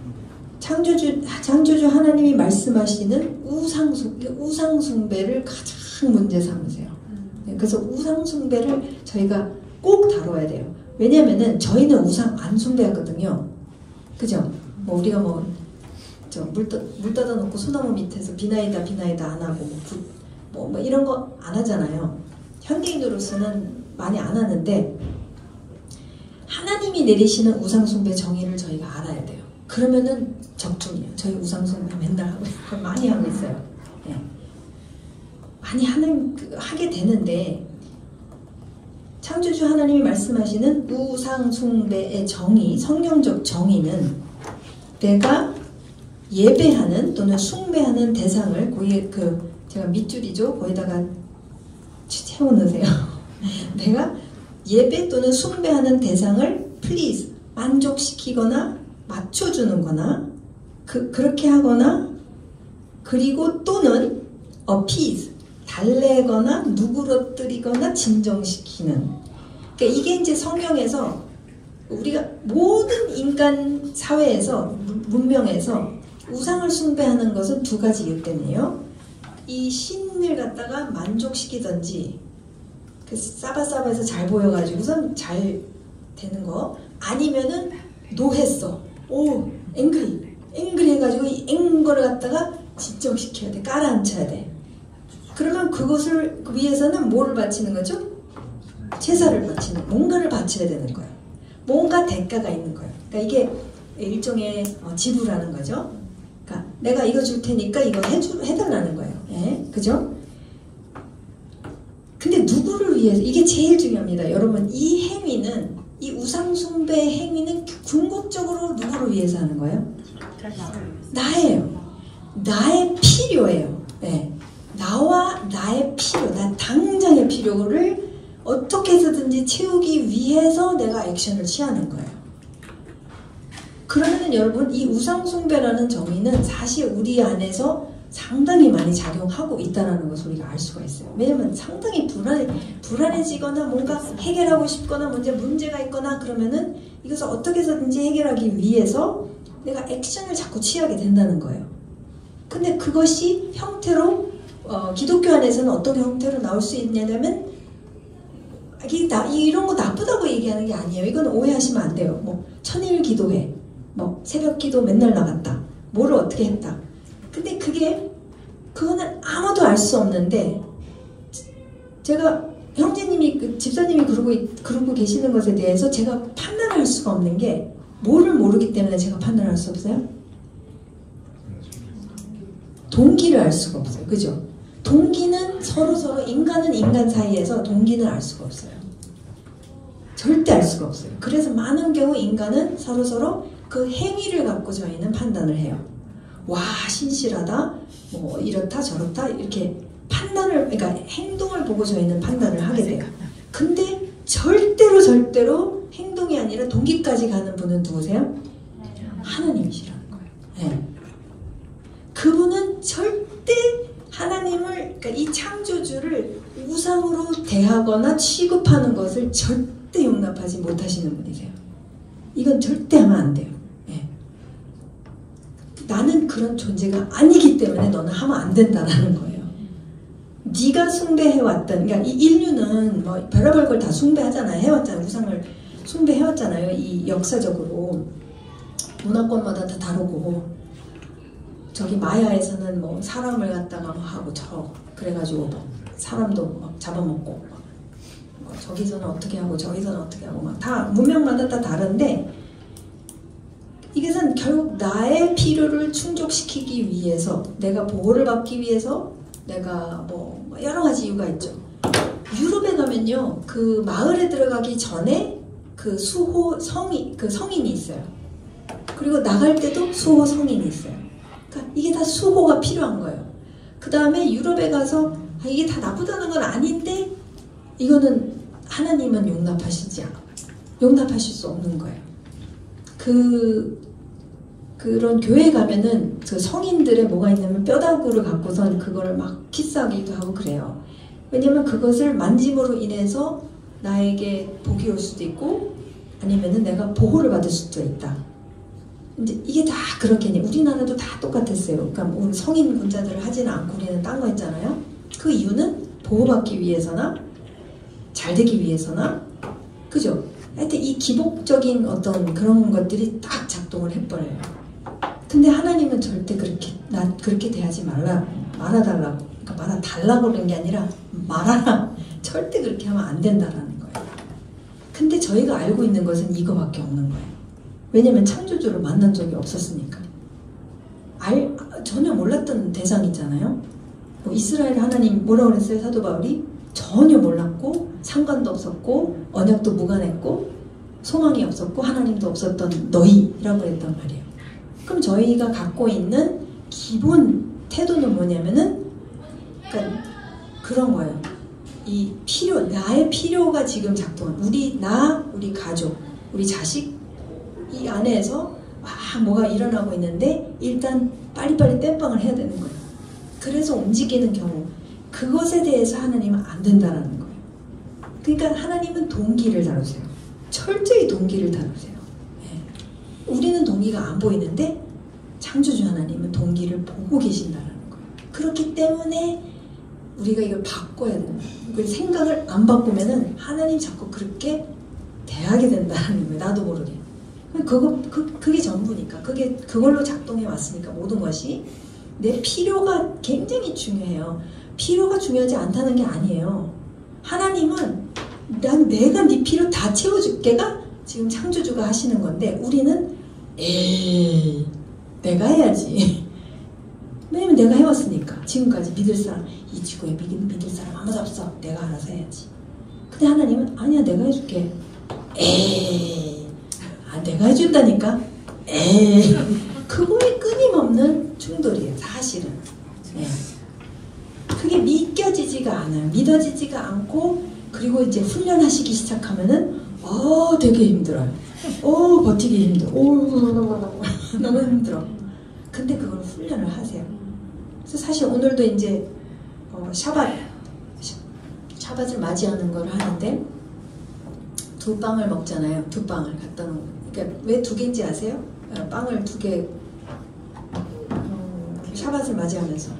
창조주 하나님이 말씀하시는 우상숭배를 가장 문제 삼으세요. 그래서 우상숭배를 저희가 꼭 다뤄야 돼요. 왜냐면은 저희는 우상 안 숭배하거든요. 그죠? 뭐 우리가 물 떠다 놓고 소나무 밑에서 비나이다 안 하고 뭐 이런 거 안 하잖아요. 현대인으로서는 많이 안 하는데 하나님이 내리시는 우상숭배 정의를 저희가 알아야 돼요. 그러면은 적중이에요. 저희 우상숭배 맨날 하고 많이 하고 있어요. 예. 많이 하게 되는데 창조주 하나님이 말씀하시는 우상숭배의 정의, 성경적 정의는 내가 예배하는 또는 숭배하는 대상을 제가 밑줄이죠. 거기다가 채워넣으세요. 내가 예배 또는 숭배하는 대상을 please 만족시키거나 맞춰주는 거나 그렇게 하거나 그리고 또는 appease 달래거나 누그러뜨리거나 진정시키는 그러니까 이게 이제 성경에서 우리가 모든 인간 사회에서 문명에서 우상을 숭배하는 것은 두 가지 이유 때문이에요. 이 신을 갖다가 만족시키든지 싸바싸바해서 잘 보여가지고선 잘 되는 거 아니면은 노했어. 오 앵그리 해가지고 이 앵거를 갖다가 진정시켜야 돼. 깔아앉혀야 돼. 그러면 그것을 위해서는 뭐를 바치는 거죠? 제사를 바치는 뭔가를 바쳐야 되는 거예요. 뭔가 대가가 있는 거예요. 그러니까 이게 일종의 지불하는 거죠. 그러니까 내가 이거 줄 테니까 이거 해달라는 거예요. 예? 그죠? 근데 누구를 위해서? 이게 제일 중요합니다. 여러분 이 행위는 이 우상숭배 행위는 궁극적으로 누구를 위해서 하는 거예요? 나예요. 나의 필요예요. 예. 나와 나의 필요, 나 당장의 필요를 어떻게 해서든지 채우기 위해서 내가 액션을 취하는 거예요. 그러면 여러분 이 우상숭배라는 정의는 사실 우리 안에서 상당히 많이 작용하고 있다는 것을 우리가 알 수가 있어요. 왜냐면 상당히 불안해지거나 뭔가 해결하고 싶거나 문제가 있거나 그러면은 이것을 어떻게 해서든지 해결하기 위해서 내가 액션을 자꾸 취하게 된다는 거예요. 근데 그것이 형태로 기독교 안에서는 어떤 형태로 나올 수 있냐면 이런 거 나쁘다고 얘기하는 게 아니에요. 이건 오해하시면 안 돼요. 뭐 천일 기도회, 뭐 새벽 기도 맨날 나갔다, 뭐를 어떻게 했다. 근데 그거는 아무도 알 수 없는데 제가 형제님이 집사님이 그러고 계시는 것에 대해서 제가 판단할 수가 없는 게 뭐를 모르기 때문에 제가 판단할 수 없어요. 동기를 알 수가 없어요. 그죠? 동기는 서로 인간은 인간 사이에서 동기는 알 수가 없어요. 절대 알 수가 없어요. 그래서 많은 경우 인간은 서로 그 행위를 갖고 저희는 판단을 해요. 와 신실하다, 뭐 이렇다 저렇다 이렇게 판단을, 그러니까 행동을 보고 저희는 판단을 하게 돼요. 근데 절대로 행동이 아니라 동기까지 가는 분은 누구세요? 하나님이시라는 거예요. 네. 그분은 절대 하나님을, 그러니까 이 창조주를 우상으로 대하거나 취급하는 것을 절대 용납하지 못하시는 분이세요. 이건 절대 하면 안 돼요. 네. 나는 그런 존재가 아니기 때문에 너는 하면 안 된다라는 거예요. 네가 숭배해왔던, 그러니까 이 인류는 뭐 별의별 걸 다 숭배하잖아요. 해왔잖아요. 우상을 숭배해왔잖아요. 이 역사적으로 문화권마다 다 다르고, 저기 마야에서는 뭐 사람을 갖다가 뭐 하고 그래가지고 뭐 사람도 막 잡아먹고, 뭐 저기서는 어떻게 하고 저기서는 어떻게 하고 막 다 문명마다 다 다른데, 이것은 결국 나의 필요를 충족시키기 위해서, 내가 보호를 받기 위해서, 내가 뭐 여러 가지 이유가 있죠. 유럽에 가면요, 그 마을에 들어가기 전에 그 수호 그 성인이 있어요. 그리고 나갈 때도 수호 성인이 있어요. 그러니까 이게 다 수호가 필요한 거예요. 그 다음에 유럽에 가서 이게 다 나쁘다는 건 아닌데 이거는 하나님은 용납하실 수 없는 거예요. 그런 교회에 가면은 그 성인들의 뭐가 있냐면 뼈다구를 갖고선 그거를 막 키스하기도 하고 그래요. 왜냐면 그것을 만짐으로 인해서 나에게 복이 올 수도 있고 아니면은 내가 보호를 받을 수도 있다. 이제 이게 다 그렇게, 우리나라도 다 똑같았어요. 그러니까 우리 성인 군자들을 하지는 않고 우리는 딴 거 했잖아요. 그 이유는 보호받기 위해서나 잘 되기 위해서나, 그죠? 하여튼 이 기복적인 어떤 그런 것들이 딱 작동을 해버려요. 근데 하나님은 절대 그렇게 대하지 말아달라고, 그러니까 말아달라고 그런 게 아니라 말하라. 절대 그렇게 하면 안 된다라는 거예요. 근데 저희가 알고 있는 것은 이거밖에 없는 거예요. 왜냐면 창조주를 만난 적이 없었으니까. 전혀 몰랐던 대상이잖아요. 뭐 이스라엘 하나님 뭐라고 그랬어요? 사도 바울이 전혀 몰랐고 상관도 없었고 언약도 무관했고 소망이 없었고 하나님도 없었던 너희라고 했단 말이에요. 그럼 저희가 갖고 있는 기본 태도는 뭐냐면은, 그러니까 그런 거예요. 이 나의 필요가 지금 작동한, 우리 가족, 우리 자식, 이 안에서 뭐가 일어나고 있는데 일단 빨리빨리 땜빵을 해야 되는 거예요. 그래서 움직이는 경우, 그것에 대해서 하나님은 안 된다라는 거예요. 그러니까 하나님은 동기를 다루세요. 철저히 동기를 다루세요. 네. 우리는 동기가 안 보이는데 창조주 하나님은 동기를 보고 계신다라는 거예요. 그렇기 때문에 우리가 이걸 바꿔야 되는 거예요. 그 생각을 안 바꾸면은 하나님 자꾸 그렇게 대하게 된다는 거예요. 나도 모르게. 그게 전부니까. 그걸로 작동해 왔으니까 모든 것이. 내 필요가 굉장히 중요해요. 필요가 중요하지 않다는 게 아니에요. 하나님은 내가 네 필요 다 채워줄게가 지금 창조주가 하시는 건데, 우리는 내가 해야지. 왜냐면 내가 해왔으니까. 지금까지 이 지구에 믿을 사람 아무도 없어. 내가 알아서 해야지. 근데 하나님은 아니야, 내가 해줄게. 내가 해준다니까? 그거에 끊임없는 충돌이에요, 사실은. 네. 그게 믿겨지지가 않아요. 믿어지지가 않고, 그리고 이제 훈련하시기 시작하면은, 되게 힘들어요. 버티기 힘들어. 너무 힘들어. 근데 그걸 훈련을 하세요. 그래서 사실 오늘도 이제, 샤밧을 맞이하는 걸 하는데, 2빵을 먹잖아요. 2빵을 갖다 놓은. 그러니까 왜 2개인지 아세요? 빵을 2개, 샤밧을 맞이하면서.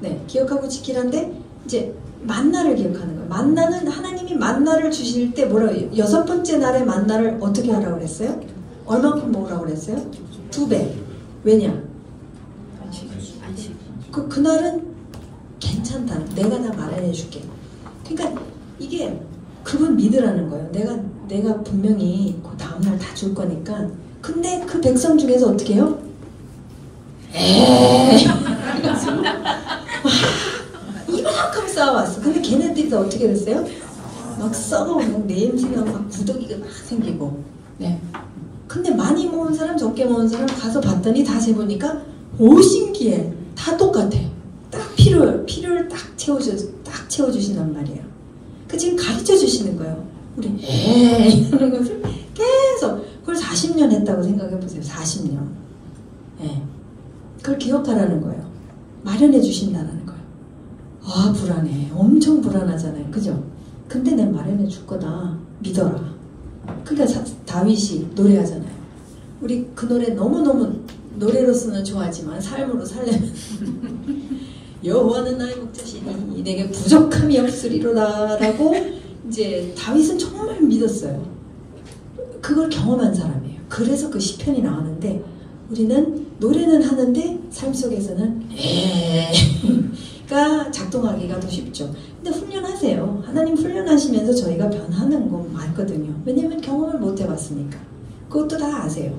네, 기억하고 지키란데, 이제 만나를 기억하는 거예요. 만나는, 하나님이 만나를 주실 때 뭐라고 해요? 6번째 날에 만나를 어떻게 하라고 그랬어요? 얼만큼 먹으라고 그랬어요? 2배. 왜냐? 그날은 괜찮다. 내가 다 마련해 줄게. 그러니까 이게 그분 믿으라는 거예요. 내가 분명히 그 다음날 다 줄 거니까. 근데 그 백성 중에서 어떻게 해요? 이만큼 쌓아왔어. 근데 걔네들이 다 어떻게 됐어요? 막 썩어, 막 냄새나고 막 구더기가 막 생기고. 네. 근데 많이 모은 사람, 적게 모은 사람 가서 봤더니 다 재보니까 오 신기해. 다 똑같아. 딱 필요를 딱 채워주신단 말이에요. 그 지금 가르쳐 주시는 거예요. 우리 에이 하는 것을 계속 그걸 40년 했다고 생각해 보세요. 40년. 예. 그걸 기억하라는 거예요. 마련해 주신다는 거예요. 아 불안해. 엄청 불안하잖아요. 그죠? 근데 내가 마련해 줄 거다. 믿어라. 그러니까 다윗이 노래하잖아요. 우리 그 노래 너무너무 노래로서는 좋아하지만 삶으로 살려면 여호와는 나의 목자시니 내게 부족함이 없으리로다 라고 이제 다윗은 정말 믿었어요. 그걸 경험한 사람이에요. 그래서 그 시편이 나오는데 우리는 노래는 하는데 삶 속에서는 가 작동하기가 더 쉽죠. 근데 훈련하세요. 하나님 훈련하시면서 저희가 변하는 거 많거든요. 왜냐면 경험을 못 해봤으니까. 그것도 다 아세요.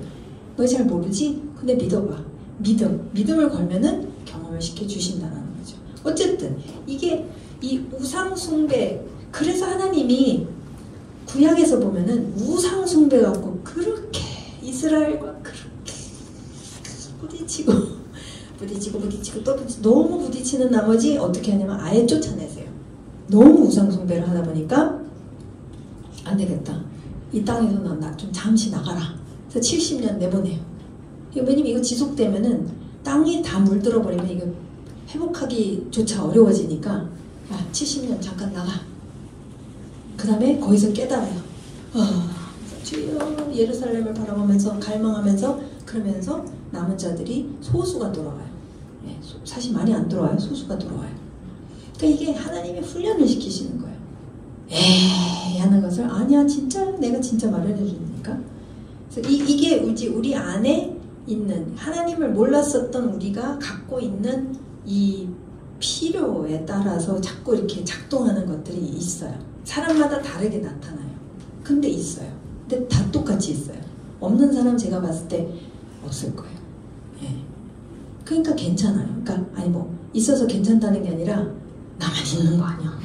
너 잘 모르지? 근데 믿어봐. 믿음을 걸면은 경험을 시켜주신다는 거죠. 어쨌든 이게 이 우상숭배, 그래서 하나님이 구약에서 보면은 우상숭배 갖고 그렇게 이스라엘과 그렇게 부딪히고 또 너무 부딪히는 나머지 어떻게 하냐면 아예 쫓아내세요. 너무 우상숭배를 하다 보니까 안 되겠다. 이 땅에서 나 좀 잠시 나가라. 그래서 70년 내보내요. 왜냐면 이거 지속되면은 땅이 다 물들어 버리면 이거 회복하기조차 어려워지니까 70년 잠깐 나가. 그 다음에 거기서 깨달아요. 주여 예루살렘을 바라보면서 갈망하면서 그러면서 남은 자들이 소수가 돌아와요. 사실 많이 안 돌아와요. 소수가 돌아와요. 그러니까 이게 하나님이 훈련을 시키시는 거예요. 에이 하는 것을 아니야 진짜 내가 진짜 마련해 주니까. 그래서 이게 우리 안에 있는 하나님을 몰랐었던 우리가 갖고 있는 이 필요에 따라서 자꾸 이렇게 작동하는 것들이 있어요. 사람마다 다르게 나타나요. 근데 있어요. 근데 다 똑같이 있어요. 없는 사람 제가 봤을 때 없을 거예요. 예. 그러니까 괜찮아요. 그러니까 아니 뭐 있어서 괜찮다는 게 아니라 나만 있는 거 아니야.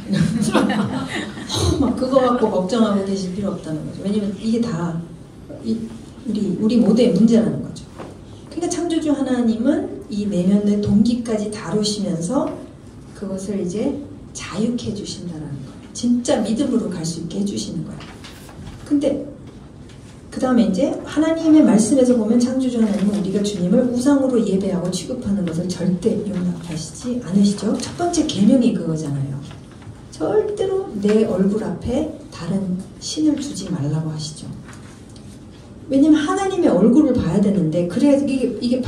막 그거 갖고 걱정하고 계실 필요 없다는 거죠. 왜냐면 이게 다 우리 모두의 문제라는 거죠. 그러니까 창조주 하나님은 이 내면의 동기까지 다루시면서 그것을 이제 자유케 해주신다는 거예요. 진짜 믿음으로 갈 수 있게 해주시는 거예요. 근데 그 다음에 이제 하나님의 말씀에서 보면 창조주 하나님은 우리가 주님을 우상으로 예배하고 취급하는 것을 절대 용납하시지 않으시죠. 첫 번째 계명이 그거잖아요. 절대로 내 얼굴 앞에 다른 신을 두지 말라고 하시죠. 왜냐면 하나님의 얼굴을 봐야 되는데 그래야 이게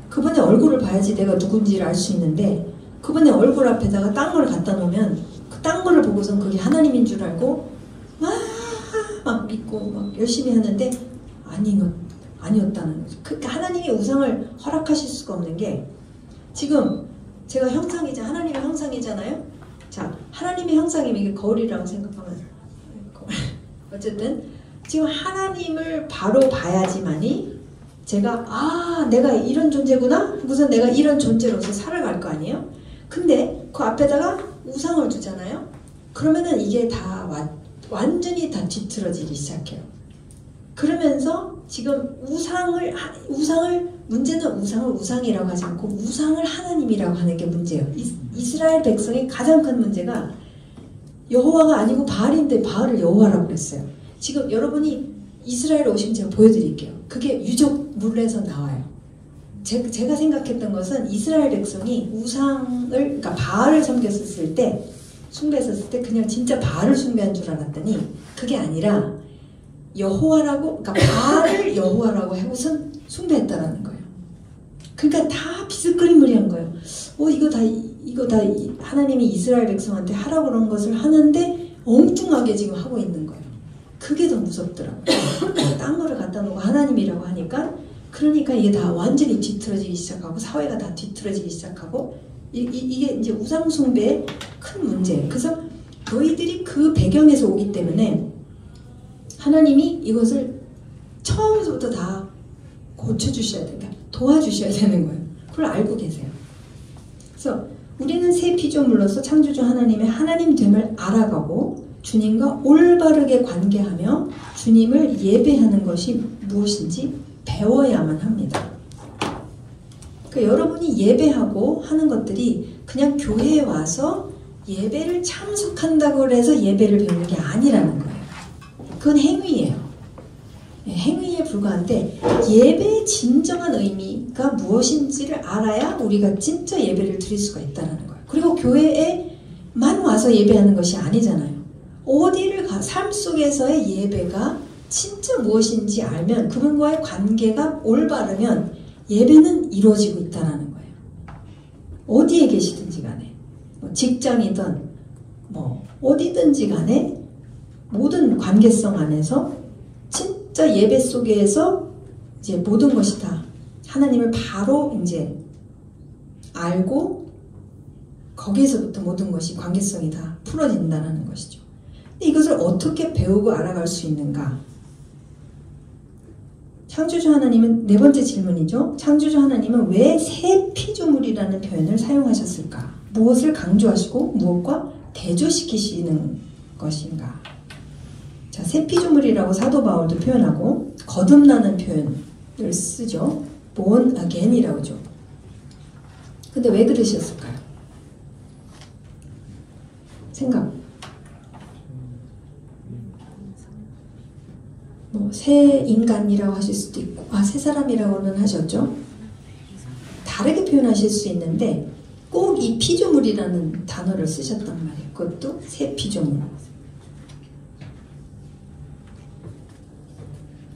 그분의 얼굴을 봐야지 내가 누군지를 알 수 있는데 그분의 얼굴 앞에다가 딴 걸 갖다 놓으면 그 딴 거를 보고선 그게 하나님인 줄 알고 막 믿고 막 열심히 하는데 아니었다는 거죠. 그러니까 하나님이 우상을 허락하실 수가 없는 게 지금 제가 형상이자 하나님의 형상이잖아요. 자, 하나님의 형상이면 이게 거울이라고 생각하면 어쨌든 지금 하나님을 바로 봐야지만이 제가 내가 이런 존재구나? 무슨 내가 이런 존재로서 살아갈 거 아니에요? 근데 그 앞에다가 우상을 두잖아요? 그러면은 이게 다 완전히 다 뒤틀어지기 시작해요. 그러면서 지금 문제는 우상을 우상이라고 하지 않고 우상을 하나님이라고 하는 게 문제예요. 이스라엘 백성의 가장 큰 문제가 여호와가 아니고 바알인데 바알을 여호와라고 그랬어요. 지금 여러분이 이스라엘에 오시면 제가 보여드릴게요. 그게 유적 물에서 나와요. 제가 생각했던 것은 이스라엘 백성이 그러니까 바알을 숭배했을 때 그냥 진짜 바알을 숭배한 줄 알았더니 그게 아니라 여호와라고, 그러니까 바알을 여호와라고 하고선 숭배했다라는 거예요. 그러니까 다 비슷그림무리한 거예요. 이거 다 하나님이 이스라엘 백성한테 하라고 그런 것을 하는데 엉뚱하게 지금 하고 있는 거예요. 그게 더 무섭더라고요. 딴 거를 갖다 놓고 하나님이라고 하니까 그러니까 이게 다 완전히 뒤틀어지기 시작하고 사회가 다 뒤틀어지기 시작하고 이게 이제 우상숭배의 큰 문제예요. 그래서 너희들이 그 배경에서 오기 때문에 하나님이 이것을 처음부터 다 고쳐주셔야 된다. 도와주셔야 되는 거예요. 그걸 알고 계세요. 그래서 우리는 새 피조물로서 창조주 하나님의 하나님됨을 알아가고 주님과 올바르게 관계하며 주님을 예배하는 것이 무엇인지 배워야만 합니다. 그러니까 여러분이 예배하고 하는 것들이 그냥 교회에 와서 예배를 참석한다고 해서 예배를 배우는 게 아니라는 거예요. 그건 행위예요. 행위에 불과한데 예배의 진정한 의미가 무엇인지를 알아야 우리가 진짜 예배를 드릴 수가 있다는 거예요. 그리고 교회에만 와서 예배하는 것이 아니잖아요. 어디를 삶 속에서의 예배가 진짜 무엇인지 알면 그분과의 관계가 올바르면 예배는 이루어지고 있다는 거예요. 어디에 계시든지 간에 직장이든 어디든지 간에 모든 관계성 안에서 진짜 예배 속에서 이제 모든 것이 다 하나님을 바로 이제 알고 거기에서부터 모든 것이 관계성이 다 풀어진다는 것이죠. 근데 이것을 어떻게 배우고 알아갈 수 있는가? 창조주 하나님은 네 번째 질문이죠. 창조주 하나님은 왜 새 피조물이라는 표현을 사용하셨을까? 무엇을 강조하시고 무엇과 대조시키시는 것인가? 자, 새 피조물이라고 사도 바울도 표현하고 거듭나는 표현을 쓰죠. born again이라고 하죠. 근데 왜 그러셨을까요? 생각. 새 인간이라고 하실 수도 있고, 새 사람이라고는 하셨죠. 다르게 표현하실 수 있는데 꼭 이 피조물이라는 단어를 쓰셨단 말이에요. 그것도 새 피조물.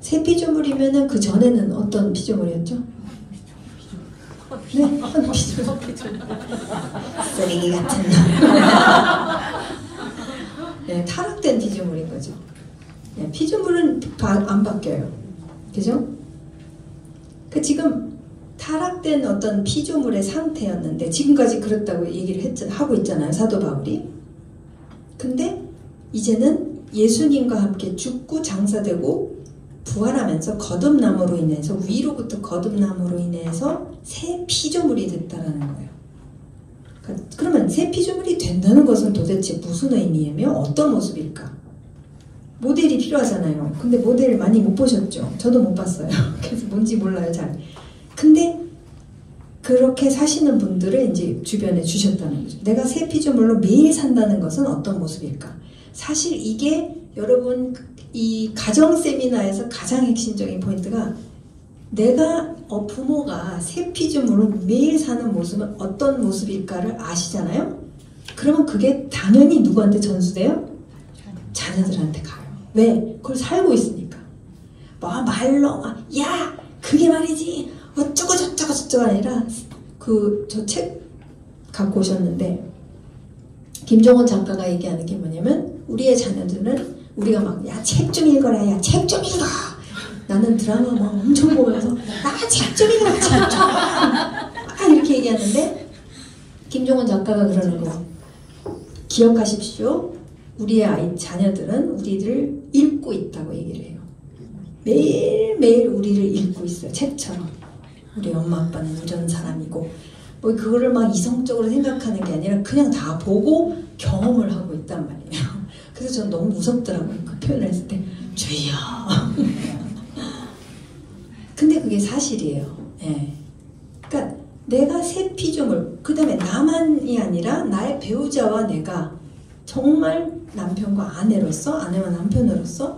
새 피조물이면은 그 전에는 어떤 피조물이었죠? 네, 한 피조물. 쓰레기 같은 놈. 네, 타락된 피조물인 거죠. 네, 피조물은 안 바뀌어요. 그죠? 지금 타락된 어떤 피조물의 상태였는데 지금까지 그렇다고 얘기를 하고 있잖아요. 사도 바울이. 근데 이제는 예수님과 함께 죽고 장사되고 부활하면서 거듭남으로 인해서 위로부터 거듭남으로 인해서 새 피조물이 됐다라는 거예요. 그러면 새 피조물이 된다는 것은 도대체 무슨 의미이며 어떤 모습일까? 모델이 필요하잖아요. 근데 모델을 많이 못 보셨죠? 저도 못 봤어요. 그래서 뭔지 몰라요, 잘. 근데 그렇게 사시는 분들을 이제 주변에 주셨다는 거죠. 내가 새 피조물로 매일 산다는 것은 어떤 모습일까? 사실 이게 여러분 이 가정 세미나에서 가장 핵심적인 포인트가 내가 부모가 새 피조물로 매일 사는 모습은 어떤 모습일까를 아시잖아요? 그러면 그게 당연히 누구한테 전수돼요? 자녀들한테 가요. 왜? 그걸 살고 있으니까. 말로 야 그게 말이지 어쩌고 저쩌고 아니라 저 책 갖고 오셨는데 김정원 작가가 얘기하는 게 뭐냐면 우리의 자녀들은 우리가 야 책 좀 읽어라 야 책 좀 읽어 나는 드라마 엄청 보면서 책 좀 읽어라 책 좀 이렇게 얘기하는데 김정원 작가가 그러는 거 기억하십시오. 우리의 자녀들은 우리를 읽고 있다고 얘기를 해요. 매일매일 우리를 읽고 있어요. 책처럼. 우리 엄마 아빠는 이런 사람이고 그거를 이성적으로 생각하는 게 아니라 그냥 다 보고 경험을 하고 있단 말이에요. 그래서 저는 너무 무섭더라고요. 그 표현을 했을 때 주여 근데 그게 사실이에요. 예. 그러니까 내가 새 피조물 그 다음에 나만이 아니라 나의 배우자와 내가 정말 남편과 아내로서 아내와 남편으로서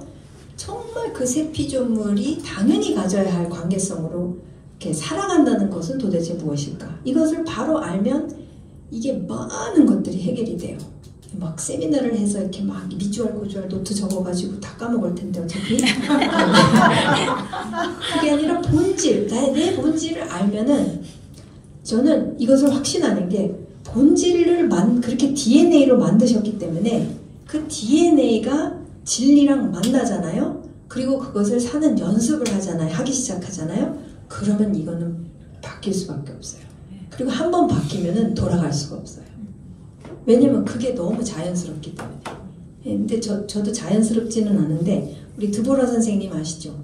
정말 그 새 피조물이 당연히 가져야 할 관계성으로 이렇게 살아간다는 것은 도대체 무엇일까? 이것을 바로 알면 이게 많은 것들이 해결이 돼요. 세미나를 해서 이렇게 미주알 고주알 노트 적어가지고 다 까먹을 텐데 어차피 그게 아니라 본질 내 본질을 알면은 저는 이것을 확신하는 게 본질을 그렇게 DNA로 만드셨기 때문에 그 DNA가 진리랑 만나잖아요. 그리고 그것을 사는 연습을 하잖아요. 하기 시작하잖아요. 그러면 이거는 바뀔 수밖에 없어요. 그리고 한번 바뀌면은 돌아갈 수가 없어요. 왜냐면 그게 너무 자연스럽기 때문에. 근데 저도 자연스럽지는 않은데 우리 드보라 선생님 아시죠?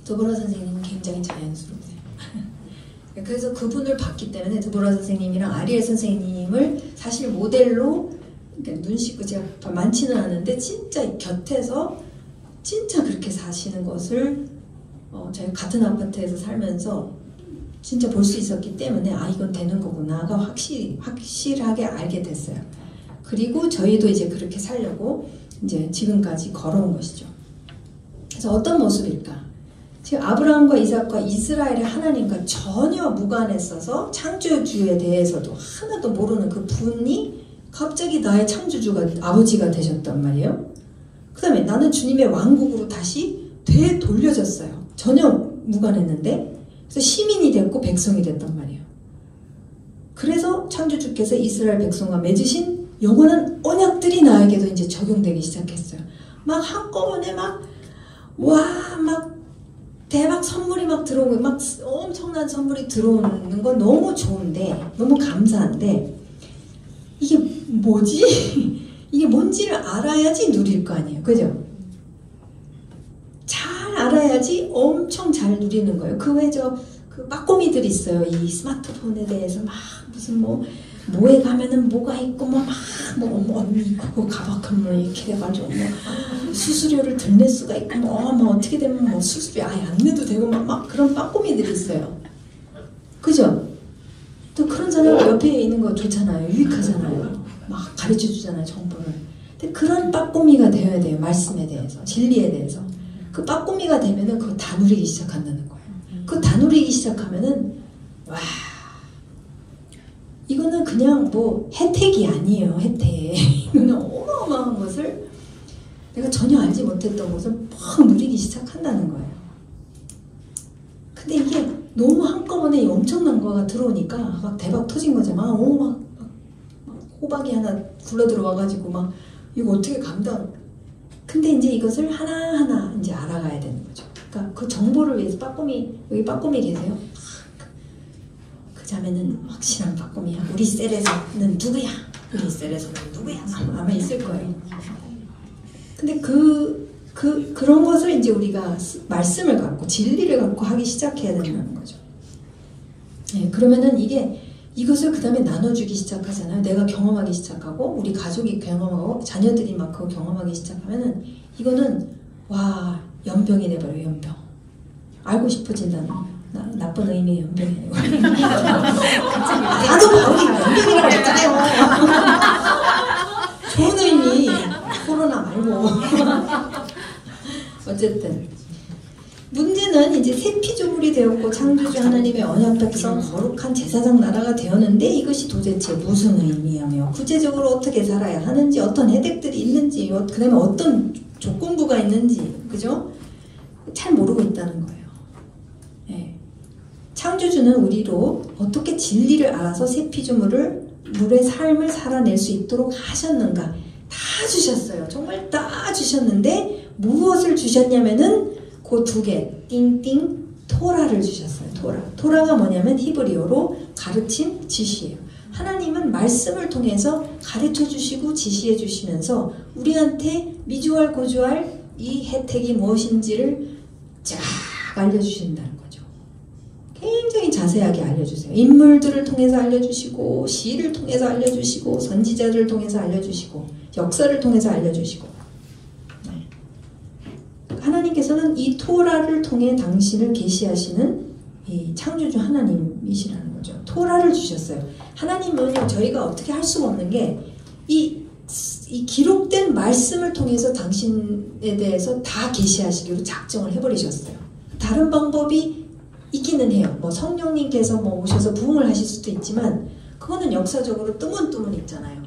드보라 선생님은 굉장히 자연스러우세요. 그래서 그분을 봤기 때문에 드보라 선생님이랑 아리엘 선생님을 사실 모델로 그러니까 눈 씻고 제가 많지는 않은데 진짜 곁에서 진짜 그렇게 사시는 것을 저희 같은 아파트에서 살면서 진짜 볼 수 있었기 때문에 아 이건 되는 거구나가 확실하게 알게 됐어요. 그리고 저희도 이제 그렇게 살려고 이제 지금까지 걸어온 것이죠. 그래서 어떤 모습일까? 지금 아브라함과 이삭과 이스라엘의 하나님과 전혀 무관했어서 창조주에 되해서도 하나도 모르는 그 분이 갑자기 나의 창조주가 아버지가 되셨단 말이에요. 그 다음에 나는 주님의 왕국으로 다시 되돌려졌어요. 전혀 무관했는데 그래서 시민이 됐고 백성이 됐단 말이에요. 그래서 창조주께서 이스라엘 백성과 맺으신 영원한 언약들이 나에게도 이제 적용되기 시작했어요. 막 한꺼번에 막 대박 선물이 막 들어오고 막 엄청난 선물이 들어오는 건 너무 좋은데 너무 감사한데 이게 뭐지? 이게 뭔지를 알아야지 누릴 거 아니에요. 그죠? 잘 알아야지 엄청 잘 누리는 거예요. 그 외에 그 빠꼬미들이 있어요. 이 스마트폰에 대해서 막 무슨 뭐에 가면은 뭐가 있고 언니 그거 가박한 이렇게 해가지고 수수료를 덜 낼 수가 있고 어떻게 되면 수수료 아예 안 내도 되고 막 그런 빠꼬미들이 있어요. 그죠? 또 그런 사람 옆에 있는 거 좋잖아요. 유익하잖아요. 막 가르쳐 주잖아요. 정보를. 근데 그런 빠꼬미가 되어야 돼요. 말씀에 대해서, 진리에 대해서. 그 빠꼬미가 되면은 그거 다 누리기 시작한다는 거예요. 그거 다 누리기 시작하면은 와. 이거는 그냥 혜택이 아니에요. 혜택. 이거는 어마어마한 것을 내가 전혀 알지 못했던 것을 막 누리기 시작한다는 거예요. 근데 이게 너무 한꺼번에 엄청난 거가 들어오니까 막 대박 터진 거죠. 막 호박이 하나 굴러 들어와가지고 막 이거 어떻게 감당. 근데 이제 이것을 하나하나 이제 알아가야 되는 거죠. 그러니까 그 정보를 위해서 여기 빠꼬미 계세요? 자매는 확실한 빠꼼이야. 우리 셀에서는 누구야? 우리 셀에서는 누구야? 아마 있을 거예요. 근데 그런 것을 이제 우리가 말씀을 갖고 진리를 갖고 하기 시작해야 된다는 거죠. 네, 그러면은 이것을 그 다음에 나눠주기 시작하잖아요. 내가 경험하기 시작하고 우리 가족이 경험하고 자녀들이 막 그거 경험하기 시작하면은 이거는 와 연병이 돼버려요. 연병. 알고 싶어진다는 거예요. 나쁜 의미의 연병이 아니고 나도 바로 연병이라고 했잖아요. 좋은 의미 코로나 말고 어쨌든 문제는 이제 새 피조물이 되었고 창조주 하나님의 언약 백성 거룩한 제사장 나라가 되었는데 이것이 도대체 무슨 의미하며 구체적으로 어떻게 살아야 하는지 어떤 혜택들이 있는지 그 다음에 어떤 조건부가 있는지 그죠? 잘 모르고 있다는 거예요. 창조주는 우리로 어떻게 진리를 알아서 새 피조물의 삶을 살아낼 수 있도록 하셨는가 다 주셨어요. 정말 다 주셨는데 무엇을 주셨냐면은 그 두 개 띵띵 토라를 주셨어요. 토라가 뭐냐면 히브리어로 가르침 지시예요. 하나님은 말씀을 통해서 가르쳐 주시고 지시해 주시면서 우리한테 미주알 고주알 이 혜택이 무엇인지를 쫙 알려주신다는 거예요. 굉장히 자세하게 알려주세요. 인물들을 통해서 알려주시고 시를 통해서 알려주시고 선지자들을 통해서 알려주시고 역사를 통해서 알려주시고 하나님께서는 이 토라를 통해 당신을 계시하시는 이 창조주 하나님이시라는 거죠. 토라를 주셨어요. 하나님은 저희가 어떻게 할 수가 없는 게 이 기록된 말씀을 통해서 당신에 대해서 다 계시하시기로 작정을 해버리셨어요. 다른 방법이 있기는 해요. 성령님께서 오셔서 부흥을 하실 수도 있지만 그거는 역사적으로 뜨문뜨문 있잖아요.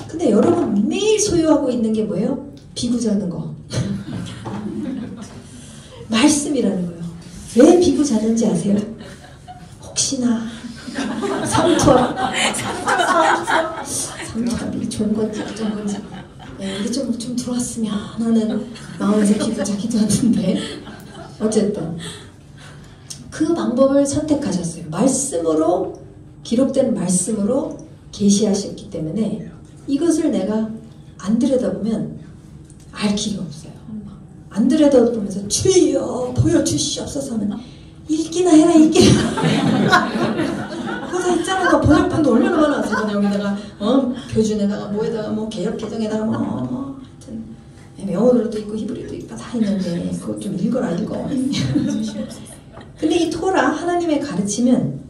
근데 여러분 매일 소유하고 있는 게 뭐예요? 비구자는 거. 말씀이라는 거예요. 왜 비구자는지 아세요? 혹시나 삼투압이 좋은 건지 어떤 건지 이게 좀 들어왔으면 하는 마음에서 비구자기도 하는데 어쨌든 그 방법을 선택하셨어요. 말씀으로 기록된 말씀으로 계시하셨기 때문에 이것을 내가 안 들여다보면 알 길이 없어요. 안 들여다보면서 주여 보여주시옵소서 하면 읽기나 해라 그래서 있잖아. 번역본도 얼마나 많았어. 여기다가 표준에다가 뭐에다가 개역 개정에다가 하여튼 영어로도 있고 히브리어도 있고 다 다 있는데 그거 좀 읽어라 읽어. 근데 이 토라 하나님의 가르침은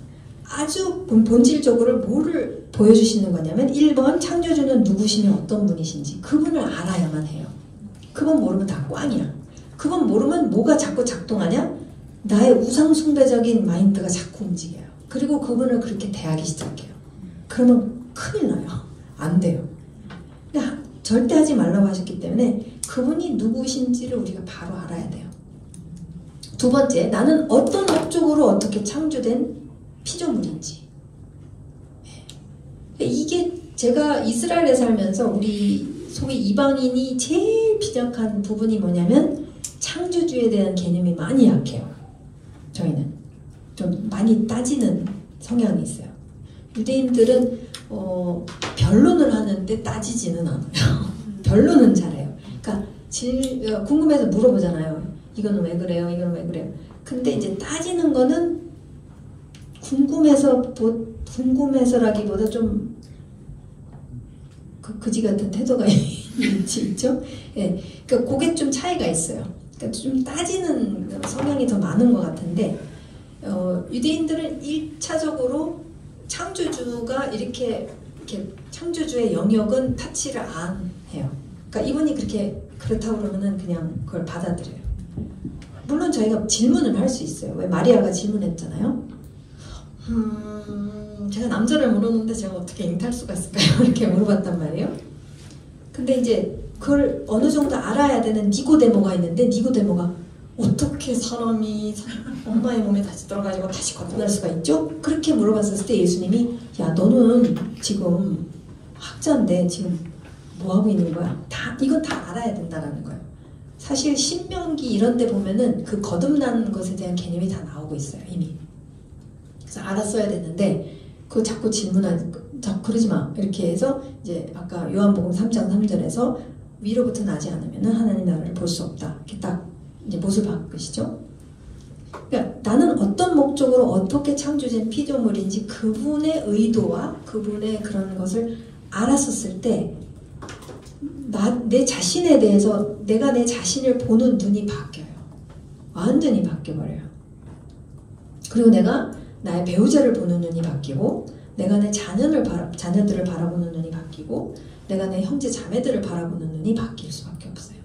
아주 본질적으로 뭐를 보여주시는 거냐면 1번 창조주는 누구시며 어떤 분이신지 그분을 알아야만 해요. 그건 모르면 다 꽝이야. 그건 모르면 뭐가 자꾸 작동하냐? 나의 우상숭배적인 마인드가 자꾸 움직여요. 그리고 그분을 그렇게 대하기 시작해요. 그러면 큰일 나요. 안 돼요. 그러니까 절대 하지 말라고 하셨기 때문에 그분이 누구신지를 우리가 바로 알아야 돼요. 두 번째, 나는 어떤 목적으로 어떻게 창조된 피조물인지. 이게 제가 이스라엘에 살면서 우리 소위 이방인이 제일 비정한 부분이 뭐냐면 창조주에 대한 개념이 많이 약해요. 저희는 좀 많이 따지는 성향이 있어요. 유대인들은 변론을 하는데 따지지는 않아요. 변론은 잘해요. 그러니까 궁금해서 물어보잖아요. 이거는 왜 그래요? 이거는 왜 그래요? 근데 이제 따지는 거는 궁금해서라기보다 좀 그지 같은 태도가 있죠. 예, 그러니까 그게 좀 차이가 있어요. 그러니까 좀 따지는 성향이 더 많은 것 같은데 유대인들은 1차적으로 창조주가 이렇게 창조주의 영역은 타치를 안 해요. 그러니까 이분이 그렇다고 그러면은 그냥 그걸 받아들여요. 물론 저희가 질문을 할 수 있어요. 왜 마리아가 질문했잖아요. 제가 남자를 물었는데 제가 어떻게 잉탈 수가 있을까요? 이렇게 물어봤단 말이에요. 근데 이제 그걸 어느 정도 알아야 되는 니고데모가 있는데 니고데모가 어떻게 사람이 엄마의 몸에 다시 들어가지고 다시 거듭날 수가 있죠? 그렇게 물어봤을 때 예수님이 야 너는 지금 학자인데 지금 뭐하고 있는 거야? 이건 다 알아야 된다라는 거예요. 사실 신명기 이런 데 보면은 그 거듭난 것에 대한 개념이 다 나오고 있어요 이미. 그래서 알았어야 되는데 그거 자꾸 자꾸 그러지 마 이렇게 해서 이제 아까 요한복음 3장 3절에서 위로부터 나지 않으면은 하나님 나라를 볼 수 없다 이렇게 딱 이제 못을 바꾸시죠. 그러니까 나는 어떤 목적으로 어떻게 창조된 피조물인지 그분의 의도와 그분의 그런 것을 알았었을 때 내 자신에 대해서 내가 내 자신을 보는 눈이 바뀌어요. 완전히 바뀌어버려요. 그리고 내가 나의 배우자를 보는 눈이 바뀌고 내가 내 자녀들을 바라보는 눈이 바뀌고 내가 내 형제 자매들을 바라보는 눈이 바뀔 수밖에 없어요.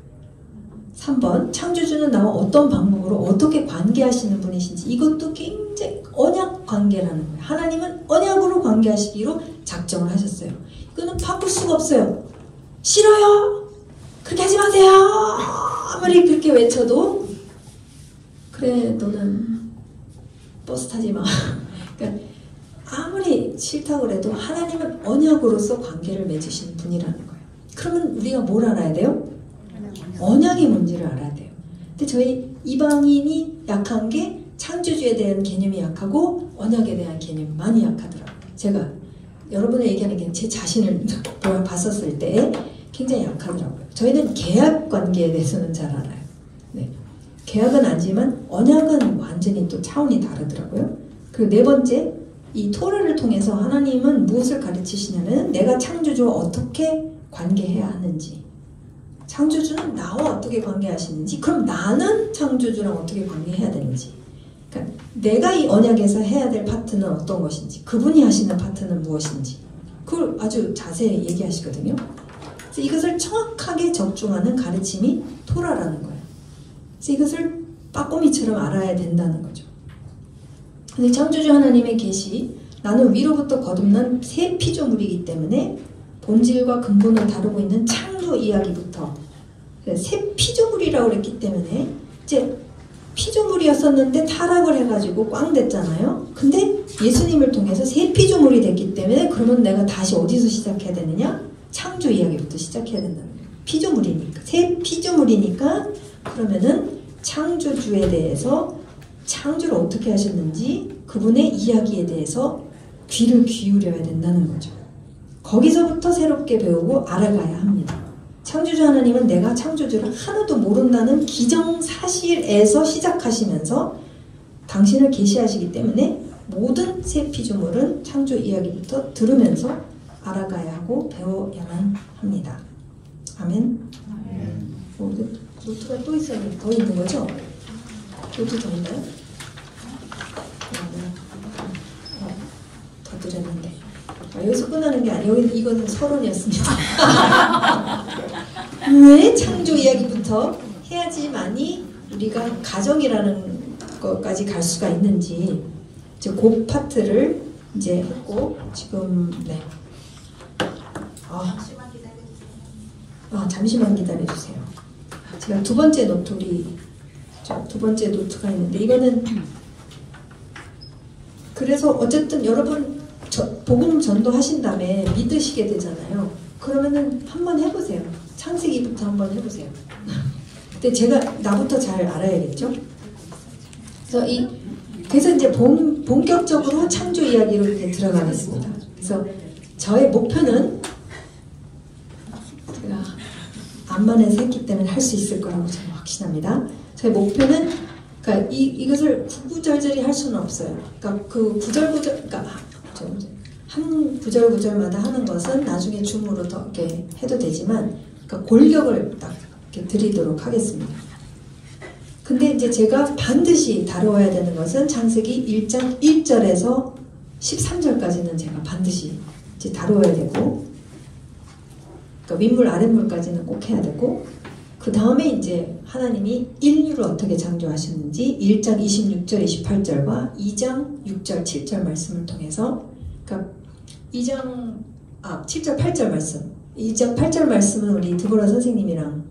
3번 창조주는 나와 어떤 방법으로 어떻게 관계하시는 분이신지 이것도 굉장히 언약 관계라는 거예요. 하나님은 언약으로 관계하시기로 작정을 하셨어요. 이거는 바꿀 수가 없어요. 싫어요. 그렇게 하지 마세요. 아무리 그렇게 외쳐도 그래 너는 버스 타지 마. 그러니까 아무리 싫다고 그래도 하나님은 언약으로서 관계를 맺으시는 분이라는 거예요. 그러면 우리가 뭘 알아야 돼요? 언약이 뭔지를 알아야 돼요. 근데 저희 이방인이 약한 게 창조주에 대한 개념이 약하고 언약에 대한 개념이 많이 약하더라고요. 제가 여러분이 얘기하는 게 제 자신을 봤었을 때 굉장히 약하더라고요. 저희는 계약 관계에 대해서는 잘 알아요. 네. 계약은 아니지만 언약은 완전히 또 차원이 다르더라고요. 그리고 네 번째, 이 토라를 통해서 하나님은 무엇을 가르치시냐면 내가 창조주와 어떻게 관계해야 하는지, 창조주는 나와 어떻게 관계하시는지, 그럼 나는 창조주랑 어떻게 관계해야 되는지, 그러니까 내가 이 언약에서 해야 될 파트는 어떤 것인지, 그분이 하시는 파트는 무엇인지, 그걸 아주 자세히 얘기하시거든요. 그래서 이것을 정확하게 적중하는 가르침이 토라라는 거예요. 그래서 이것을 빠꼬미처럼 알아야 된다는 거죠. 근데 창조주 하나님의 계시, 나는 위로부터 거듭난 새 피조물이기 때문에 본질과 근본을 다루고 있는 창조 이야기부터 새 피조물이라고 그랬기 때문에 이제 피조물이었었는데 타락을 해가지고 꽝 됐잖아요. 근데 예수님을 통해서 새 피조물이 됐기 때문에 그러면 내가 다시 어디서 시작해야 되느냐? 창조 이야기부터 시작해야 된다는 거예요. 피조물이니까. 새 피조물이니까 그러면은 창조주에 대해서 창조를 어떻게 하셨는지 그분의 이야기에 대해서 귀를 기울여야 된다는 거죠. 거기서부터 새롭게 배우고 알아가야 합니다. 창조주 하나님은 내가 창조주를 하나도 모른다는 기정사실에서 시작하시면서 당신을 계시하시기 때문에 모든 새 피조물은 창조 이야기부터 들으면서 알아가야 하고 배워야만 합니다. 아멘. 노트가 또 있었는데 더 있는 거죠? 노트 더 있나요? 더 드렸는데 여기서 끝나는 게 아니에요. 이거는 서론이었습니다. 왜 창조 이야기부터 해야지만이 우리가 가정이라는 것까지 갈 수가 있는지 이제 그 파트를 이제 했고 지금 네. 잠시만 기다려주세요. 제가 두 번째 노트 두 번째 노트가 있는데 이거는 그래서 어쨌든 여러분 복음 전도하신 다음에 믿으시게 되잖아요. 그러면은 한번 해보세요. 창세기부터 한번 해보세요. 근데 제가 나부터 잘 알아야겠죠. 그래서 이제 본격적으로 창조 이야기로 이제 들어가겠습니다. 그래서 저의 목표는 제가 암만해서 했기 때문에 할 수 있을 거라고 저는 확신합니다. 저의 목표는 그러니까 이것을 구구절절히 할 수는 없어요. 그러니까 그 구절구절, 그러니까 한 구절구절마다 하는 것은 나중에 줌으로 더 이렇게 해도 되지만, 그러니까 골격을 딱 이렇게 드리도록 하겠습니다. 근데 이제 제가 반드시 다루어야 되는 것은 창세기 1장 1절에서 13절까지는 제가 반드시 이제 다루어야 되고, 그러니까 윗물 아랫물까지는 꼭 해야 되고, 그 다음에 이제 하나님이 인류를 어떻게 창조하셨는지 1장 26절 28절과 2장 6절 7절 말씀을 통해서, 그러니까 7절 8절 말씀, 2장 8절 말씀은 우리 드보라 선생님이랑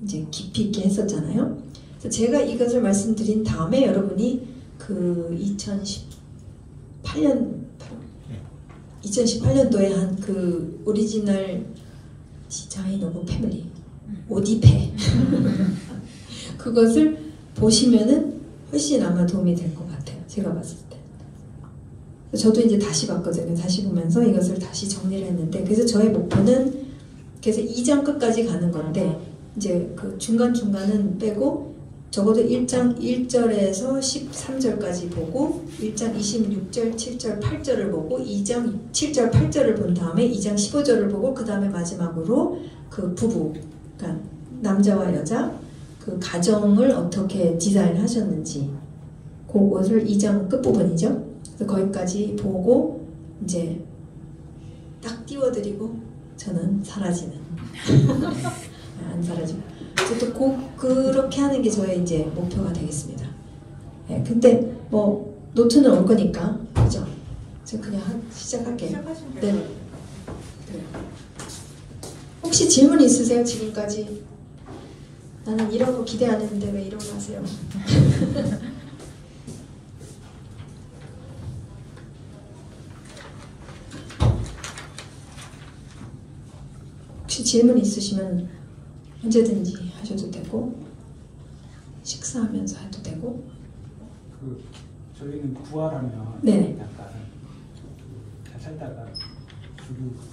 이제 깊이 있게 했었잖아요. 그래서 제가 이것을 말씀드린 다음에 여러분이 그 2018년도에 한 그 오리지널 디자인 오브 패밀리 오디페 그것을 보시면은 훨씬 아마 도움이 될 것 같아요. 제가 봤을 때. 저도 이제 다시 봤거든요. 다시 보면서 이것을 다시 정리를 했는데, 그래서 저의 목표는 그래서 2장 끝까지 가는 건데, 이제 그 중간중간은 빼고 적어도 1장 1절에서 13절까지 보고 1장 26절, 7절, 8절을 보고 2장 7절, 8절을 본 다음에 2장 15절을 보고 그 다음에 마지막으로 그 부부, 그러니까 남자와 여자 그 가정을 어떻게 디자인하셨는지 그것을 2장 끝부분이죠. 그래서 거기까지 보고 이제 딱 띄워드리고 저는 사라지는 안 사라지고 어쨌든 그렇게 하는 게 저의 이제 목표가 되겠습니다. 네, 근데 뭐 노트는 올 거니까 그죠? 저 그냥 시작할게요. 네. 네. 혹시 질문 있으세요? 지금까지 나는 이런 거 기대 안 했는데 왜 이런 거 하세요? 혹시 질문 있으시면 언제든지 하셔도 되고 식사하면서 해도 되고. 저희는 부활하면 네. 약간 잘 살다가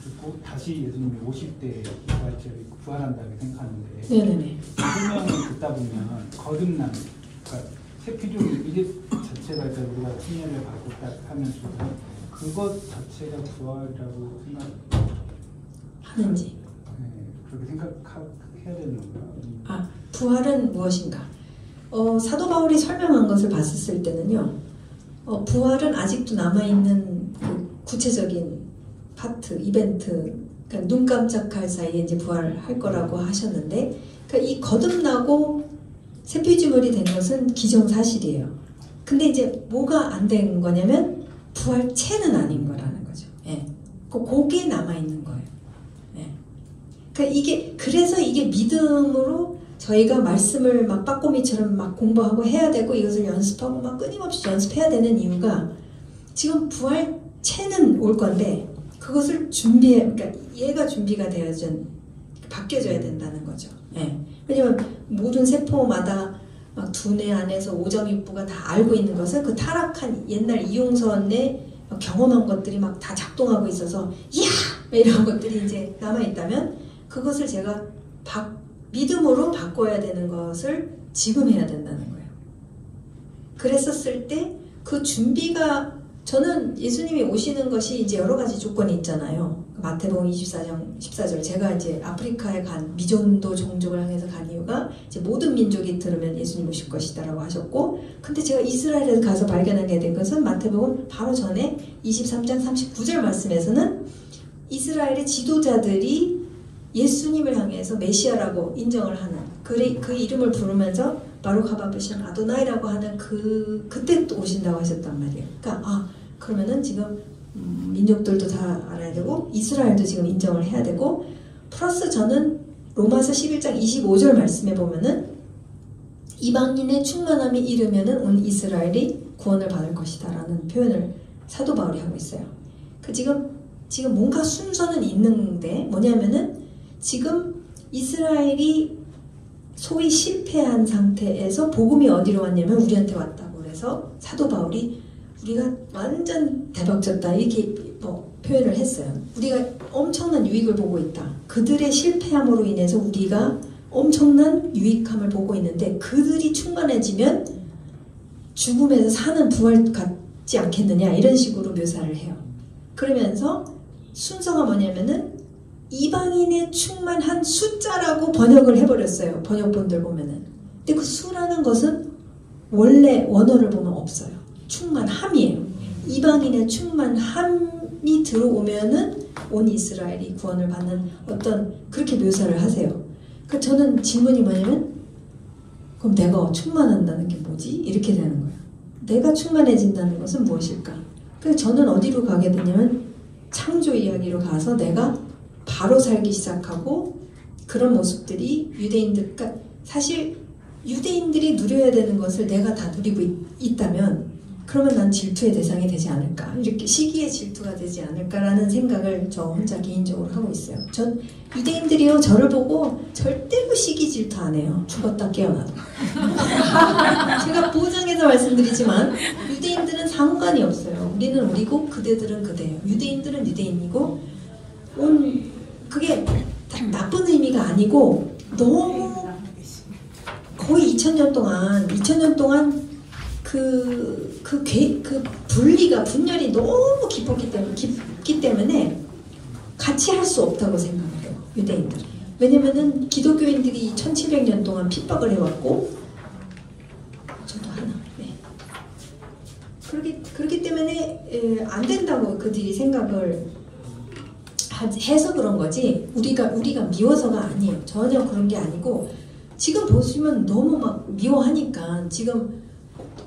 죽고 다시 예수님이 50대에 부활한다고 생각하는데, 네네네. 설명을 듣다 보면 거듭남, 그러니까 세피종 이제 자체가 우리가 승리를 받고 딱 하면서 그것 자체가 부활이라고 하는지. 네, 그렇게 생각해야 되는 건가요? 부활은 무엇인가? 사도 바울이 설명한 것을 봤을 때는요, 부활은 아직도 남아있는 그 구체적인 파트, 이벤트, 그러니까 눈 깜짝할 사이에 이제 부활할 거라고 하셨는데, 그러니까 이 거듭나고 새피주물이 된 것은 기정사실이에요. 근데 이제 뭐가 안 된 거냐면 부활체는 아닌 거라는 거죠. 예. 그게 남아있는 거예요. 예. 그러니까 그래서 이게 믿음으로 저희가 말씀을 막 빠꼬미처럼 막 공부하고 해야 되고 이것을 연습하고 막 끊임없이 연습해야 되는 이유가, 지금 부활체는 올 건데 그것을 그러니까 얘가 준비가 되어져 바뀌어져야 된다는 거죠. 예. 왜냐면 모든 세포마다 막 두뇌 안에서 오점육부가 다 알고 있는 것은 그 타락한 옛날 이용선의 경험한 것들이 막 다 작동하고 있어서 이야! 이런 것들이 이제 남아있다면 그것을 제가 믿음으로 바꿔야 되는 것을 지금 해야 된다는 거예요. 그랬었을 때 그 준비가 저는 예수님이 오시는 것이 이제 여러 가지 조건이 있잖아요. 마태복음 24장 14절 제가 이제 아프리카에 간 미존도 종족을 향해서 간 이유가 이제 모든 민족이 들으면 예수님 오실 것이다라고 하셨고, 근데 제가 이스라엘에 가서 발견하게 된 것은 마태복음 바로 전에 23장 39절 말씀에서는 이스라엘의 지도자들이 예수님을 향해서 메시아라고 인정을 하는 그 이름을 부르면서 바룩하바브신 아도나이라고 하는 그때 또 오신다고 하셨단 말이에요. 그러니까 그러면은 지금 민족들도 다 알아야 되고 이스라엘도 지금 인정을 해야 되고, 플러스 저는 로마서 11장 25절 말씀에 보면은 이방인의 충만함이 이르면은 온 이스라엘이 구원을 받을 것이다 라는 표현을 사도 바울이 하고 있어요. 지금 뭔가 순서는 있는데 뭐냐면은 지금 이스라엘이 소위 실패한 상태에서 복음이 어디로 왔냐면 우리한테 왔다고 그래서 사도 바울이 우리가 완전 대박쳤다 이렇게 표현을 했어요. 우리가 엄청난 유익을 보고 있다. 그들의 실패함으로 인해서 우리가 엄청난 유익함을 보고 있는데 그들이 충만해지면 죽음에서 사는 부활 같지 않겠느냐 이런 식으로 묘사를 해요. 그러면서 순서가 뭐냐면은 이방인의 충만한 숫자라고 번역을 해버렸어요. 번역본들 보면은. 근데 그 수라는 것은 원래 원어를 보면 없어요. 충만함이에요. 이방인의 충만함이 들어오면은 온 이스라엘이 구원을 받는 어떤 그렇게 묘사를 하세요. 그 저는 질문이 뭐냐면 그럼 내가 충만한다는 게 뭐지? 이렇게 되는 거예요. 내가 충만해진다는 것은 무엇일까? 그래서 저는 어디로 가게 되냐면 창조 이야기로 가서 내가 바로 살기 시작하고 그런 모습들이 유대인들, 그러니까 사실 유대인들이 누려야 되는 것을 내가 다 누리고 있다면 그러면 난 질투의 대상이 되지 않을까, 이렇게 시기의 질투가 되지 않을까라는 생각을 저 혼자 개인적으로 하고 있어요. 전 유대인들이요 저를 보고 절대로 시기 질투 안 해요. 죽었다 깨어나도. 제가 보장해서 말씀드리지만 유대인들은 상관이 없어요. 우리는 우리고 그대들은 그대예요. 유대인들은 유대인이고 그게 나쁜 의미가 아니고 너무 거의 2000년 동안 그 분열이 너무 깊기 때문에 같이 할 수 없다고 생각해요. 유대인들이. 왜냐면은 기독교인들이 1700년 동안 핍박을 해왔고 저도 하나. 네. 그렇기 때문에 안 된다고 그들이 생각을 해서 그런 거지 우리가 미워서가 아니에요. 전혀 그런 게 아니고 지금 보시면 너무 막 미워하니까 지금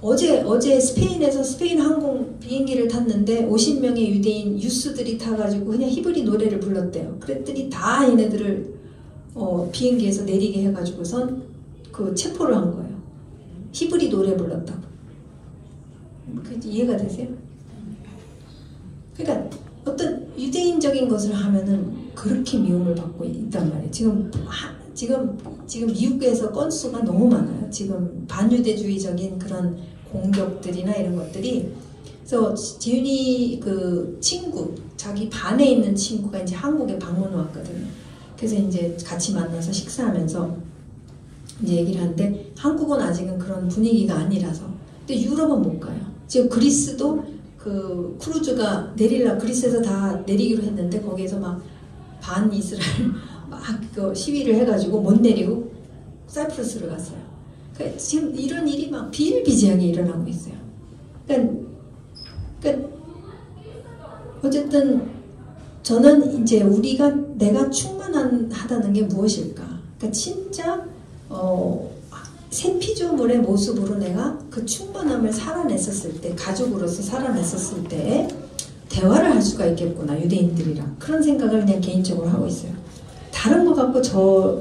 어제 스페인에서 스페인 항공 비행기를 탔는데 50명의 유대인 유스들이 타가지고 그냥 히브리 노래를 불렀대요. 그랬더니 다 얘네들을 비행기에서 내리게 해가지고선 그 체포를 한 거예요. 히브리 노래 불렀다고. 이해가 되세요? 그러니까 어떤 유대인적인 것을 하면은 그렇게 미움을 받고 있단 말이에요. 지금 미국에서 건수가 너무 많아요. 지금 반유대주의적인 그런 공격들이나 이런 것들이. 그래서 재윤이 그 친구, 자기 반에 있는 친구가 이제 한국에 방문 왔거든요. 그래서 이제 같이 만나서 식사하면서 이제 얘기를 하는데 한국은 아직은 그런 분위기가 아니라서. 근데 유럽은 못 가요. 지금 그리스도 그 크루즈가 그리스에서 다 내리기로 했는데 거기에서 막 반 이스라엘 막 그 시위를 해가지고 못 내리고 사이프러스를 갔어요. 그러니까 지금 이런 일이 막 비일비재하게 일어나고 있어요. 그러니까 어쨌든 저는 이제 내가 충만하다는 게 무엇일까? 그러니까 진짜 새 피조물의 모습으로 내가 그 충만함을 살아냈었을 때, 가족으로서 살아냈었을 때 대화를 할 수가 있겠구나, 유대인들이랑. 그런 생각을 그냥 개인적으로 하고 있어요. 다른 거 갖고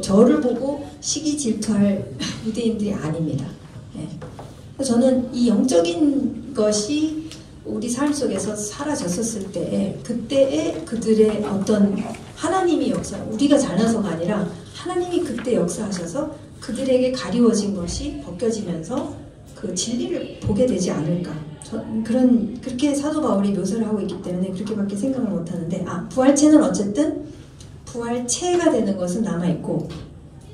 저를 보고 시기 질투할 유대인들이 아닙니다. 네. 저는 이 영적인 것이 우리 삶 속에서 사라졌었을 때, 그때의 그들의 어떤 하나님이 우리가 잘나서가 아니라 하나님이 그때 역사하셔서 그들에게 가리워진 것이 벗겨지면서 그 진리를 보게 되지 않을까. 그렇게 사도 바울이 묘사를 하고 있기 때문에 그렇게밖에 생각을 못하는데, 부활체는 어쨌든 부활체가 되는 것은 남아있고,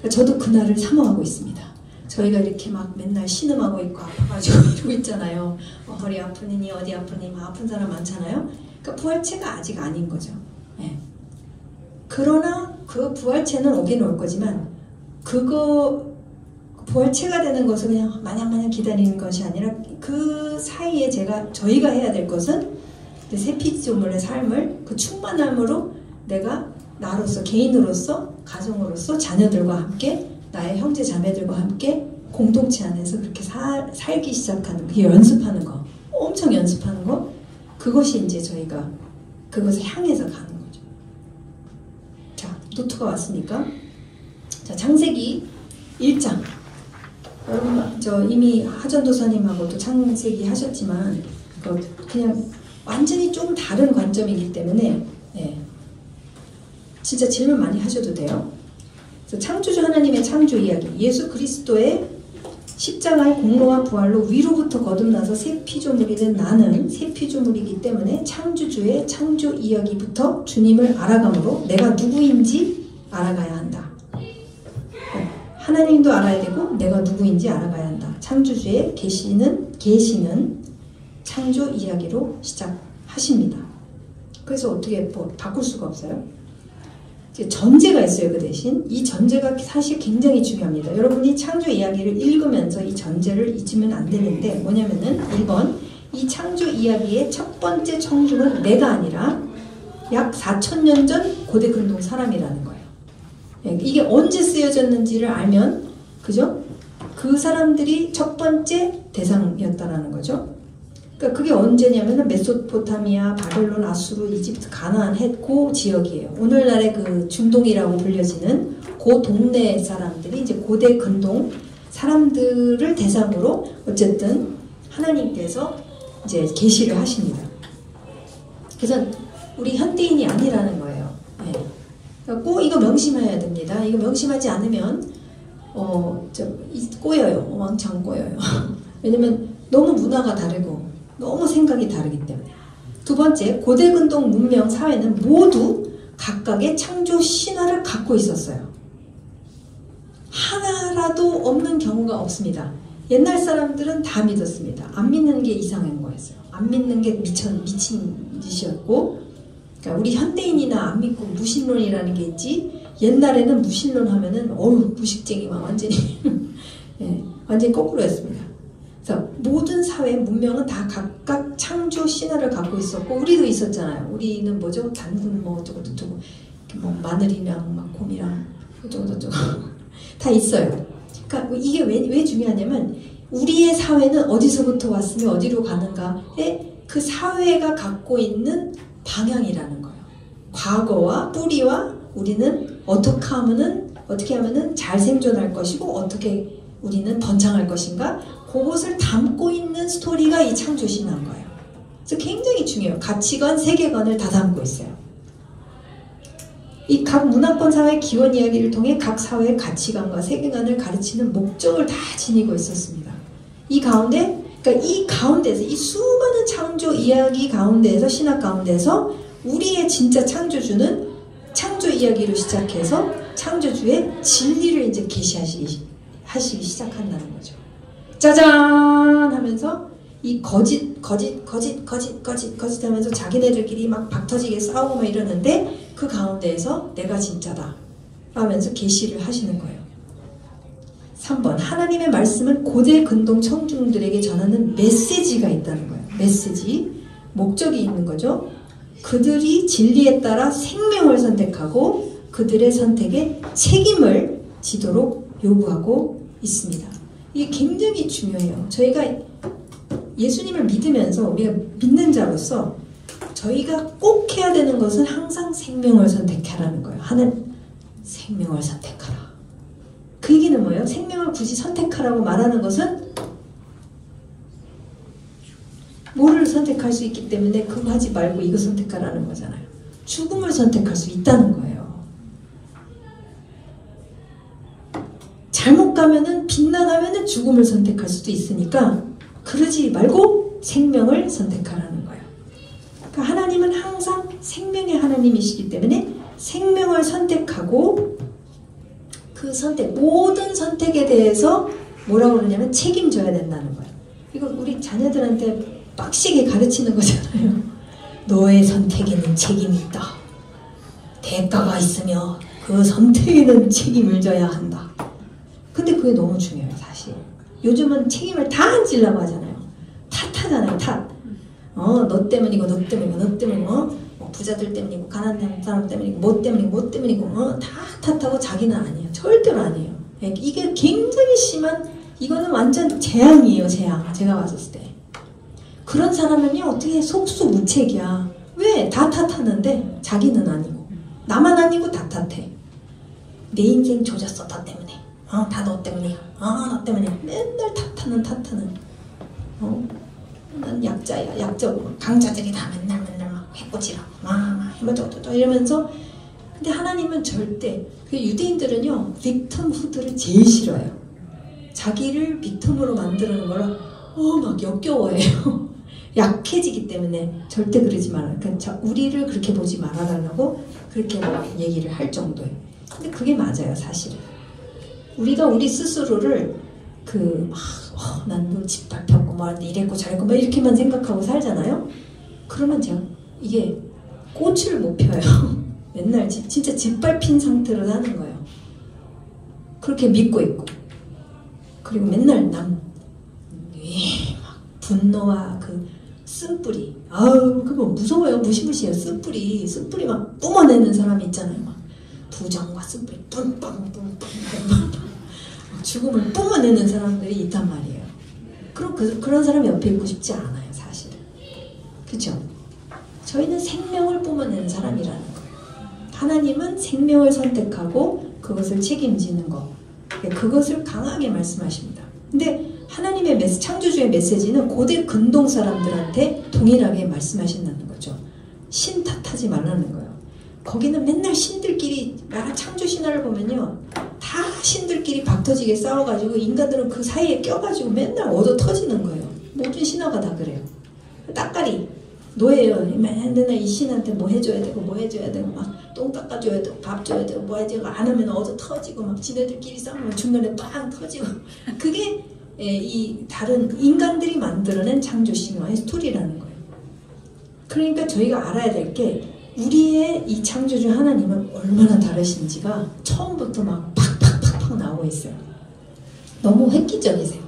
저도 그날을 사모하고 있습니다. 저희가 이렇게 막 맨날 신음하고 있고 아파가지고 이러고 있잖아요. 허리 아프니 어디 아프니 막 아픈 사람 많잖아요. 그러니까 부활체가 아직 아닌 거죠. 예. 그러나 그 부활체는 오긴 올 거지만 그거 부활체가 되는 것은 그냥 마냥 기다리는 것이 아니라 그 사이에 저희가 해야 될 것은 새피조물의 삶을 그 충만함으로 내가 나로서 개인으로서 가정으로서 자녀들과 함께 나의 형제 자매들과 함께 공동체 안에서 그렇게 살기 시작하는 그 연습하는 거 엄청 연습하는 거 그것이 이제 저희가 그것을 향해서 가는 거죠. 자, 노트가 왔으니까 자, 창세기 1장 여러분 저 이미 하전도사님하고도 창세기 하셨지만 그냥 완전히 좀 다른 관점이기 때문에 네. 진짜 질문 많이 하셔도 돼요. 그래서 창조주 하나님의 창조 이야기 예수 그리스도의 십자가의 공로와 부활로 위로부터 거듭나서 새 피조물이 된 나는 새 피조물이기 때문에 창조주의 창조 이야기부터 주님을 알아감으로 내가 누구인지 알아가야 한다. 하나님도 알아야 되고 내가 누구인지 알아가야 한다. 창조주의 계시는 창조 이야기로 시작하십니다. 그래서 어떻게 바꿀 수가 없어요. 전제가 있어요. 그 대신 이 전제가 사실 굉장히 중요합니다. 여러분이 창조 이야기를 읽으면서 이 전제를 잊으면 안 되는데 뭐냐면은 1번 이 창조 이야기의 첫 번째 청중은 내가 아니라 약 4,000년 전 고대 근동 사람이라는 거예요. 이게 언제 쓰여졌는지를 알면 그죠? 그 사람들이 첫 번째 대상이었다라는 거죠. 그러니까 그게 언제냐면은 메소포타미아, 바벨론, 아수르, 이집트, 가나안, 헷, 그 지역이에요. 오늘날의 그 중동이라고 불려지는 그 동네 사람들이 이제 고대 근동 사람들을 대상으로 어쨌든 하나님께서 이제 계시를 하십니다. 그래서 우리 현대인이 아니라는 거예요. 네. 그러니까 꼭 이거 명심해야 됩니다. 이거 명심하지 않으면 꼬여요. 왕창 꼬여요. 왜냐면 너무 문화가 다르고 너무 생각이 다르기 때문에. 두 번째, 고대 근동 문명 사회는 모두 각각의 창조 신화를 갖고 있었어요. 하나라도 없는 경우가 없습니다. 옛날 사람들은 다 믿었습니다. 안 믿는 게 이상한 거였어요. 안 믿는 게 미친 짓이었고, 그러니까 우리 현대인이나 안 믿고 무신론이라는 게 있지, 옛날에는 무신론 하면은 무식쟁이만 완전히 예, 완전히 거꾸로였습니다. 그래서 모든 사회 문명은 다 각각 창조 신화를 갖고 있었고 우리도 있었잖아요. 우리는 뭐죠? 단군 뭐 어쩌고저쩌고 뭐 마늘이랑 막 곰이랑 어쩌고저쩌고 다 있어요. 그러니까 이게 왜 중요하냐면 우리의 사회는 어디서부터 왔으며 어디로 가는가에 그 사회가 갖고 있는 방향이라는 거예요. 과거와 뿌리와 우리는 어떻게 하면은 잘 생존할 것이고 어떻게 우리는 번창할 것인가 그것을 담고 있는 스토리가 이 창조신화인 거예요. 그래서 굉장히 중요해요. 가치관, 세계관을 다 담고 있어요. 이 각 문화권 사회의 기원 이야기를 통해 각 사회의 가치관과 세계관을 가르치는 목적을 다 지니고 있었습니다. 이 가운데서 이 수많은 창조 이야기 가운데에서 신화 가운데서 우리의 진짜 창조주는 창조 이야기로 시작해서 창조주의 진리를 이제 계시하시기 시작한다는 거죠. 짜잔 하면서 이 거짓 하면서 자기네들끼리 막 박터지게 싸우고 막 이러는데 그 가운데에서 내가 진짜다 하면서 계시를 하시는 거예요. 3번 하나님의 말씀은 고대 근동 청중들에게 전하는 메시지가 있다는 거예요. 메시지, 목적이 있는 거죠. 그들이 진리에 따라 생명을 선택하고 그들의 선택에 책임을 지도록 요구하고 있습니다. 이게 굉장히 중요해요. 저희가 예수님을 믿으면서 우리가 믿는 자로서 저희가 꼭 해야 되는 것은 항상 생명을 선택하라는 거예요. 하는 생명을 선택하라. 그 얘기는 뭐예요? 생명을 굳이 선택하라고 말하는 것은 뭐를 선택할 수 있기 때문에 그거 하지 말고 이거 선택하라는 거잖아요. 죽음을 선택할 수 있다는 거예요. 잘못 가면은 빗나가면은 죽음을 선택할 수도 있으니까 그러지 말고 생명을 선택하라는 거예요. 그러니까 하나님은 항상 생명의 하나님이시기 때문에 생명을 선택하고 그 모든 선택에 대해서 뭐라고 그러냐면 책임져야 된다는 거예요. 이거 우리 자녀들한테 빡시게 가르치는 거잖아요. 너의 선택에는 책임이 있다. 대가가 있으며 그 선택에는 책임을 져야 한다. 근데 그게 너무 중요해요, 사실. 요즘은 책임을 다 안 지려고 하잖아요. 탓하잖아요, 탓. 너 때문이고, 너 때문이고, 너 때문이고, 뭐 부자들 때문이고, 가난한 사람 때문이고, 뭐 때문이고, 뭐 때문이고, 다 탓하고 자기는 아니에요. 절대로 아니에요. 이게 굉장히 심한, 이거는 완전 재앙이에요, 재앙. 제가 봤을 때. 그런 사람은요, 어떻게 속수무책이야. 왜? 다 탓하는데 자기는 아니고. 나만 아니고 다 탓해. 내 인생 조졌어, 너 때문에. 다 너 때문이야. 너 때문에. 맨날 탓하는. 난 약자야, 약자고. 강자들이 다 맨날 막 해코지라고. 해보자고 이러면서. 근데 하나님은 절대, 그 유대인들은요, 빅텀후드를 제일 싫어해요. 자기를 빅텀으로 만드는 걸 막 역겨워해요. 약해지기 때문에 절대 그러지 말아요. 그러니까 우리를 그렇게 보지 말아달라고 그렇게 얘기를 할 정도예요. 근데 그게 맞아요, 사실은. 우리가 우리 스스로를 난 너 짓밟혔고 뭐 이랬고 저랬고 막 이렇게만 생각하고 살잖아요. 그러면 제가 이게 꽃을 못 펴요. 맨날 진짜 짓밟힌 상태로 사는 거예요. 그렇게 믿고 있고. 그리고 맨날 막 분노와 그 쓴뿌리. 그거 무서워요. 무시무시해요. 쓴뿌리 막 뿜어내는 사람이 있잖아요. 막 부정과 쓴뿌리 뿜빵 죽음을 뿜어내는 사람들이 있단 말이에요. 그런 사람 옆에 있고 싶지 않아요, 사실은. 그렇죠? 저희는 생명을 뿜어내는 사람이라는 거예요. 하나님은 생명을 선택하고 그것을 책임지는 것. 그것을 강하게 말씀하십니다. 근데 하나님의 창조주의 메시지는 고대 근동 사람들한테 동일하게 말씀하신다는 거죠. 신 탓하지 말라는 거예요. 거기는 맨날 신들끼리, 창조 신화를 보면요, 다 신들끼리 박터지게 싸워가지고 인간들은 그 사이에 껴가지고 맨날 얻어 터지는 거예요. 모든 신화가 다 그래요. 따까리 노예요. 맨날 이 신한테 뭐 해줘야 되고 뭐 해줘야 되고 막 똥 닦아줘야 되고 밥 줘야 되고 뭐 해줘야 되고 안 하면 얻어 터지고 막 지네들끼리 싸우면 중간에 빵 터지고. 그게 이 다른 인간들이 만들어낸 창조 신화의 스토리라는 거예요. 그러니까 저희가 알아야 될 게 우리의 이 창조주 하나님은 얼마나 다르신지가 처음부터 막 팍팍팍팍 나오고 있어요. 너무 획기적이세요.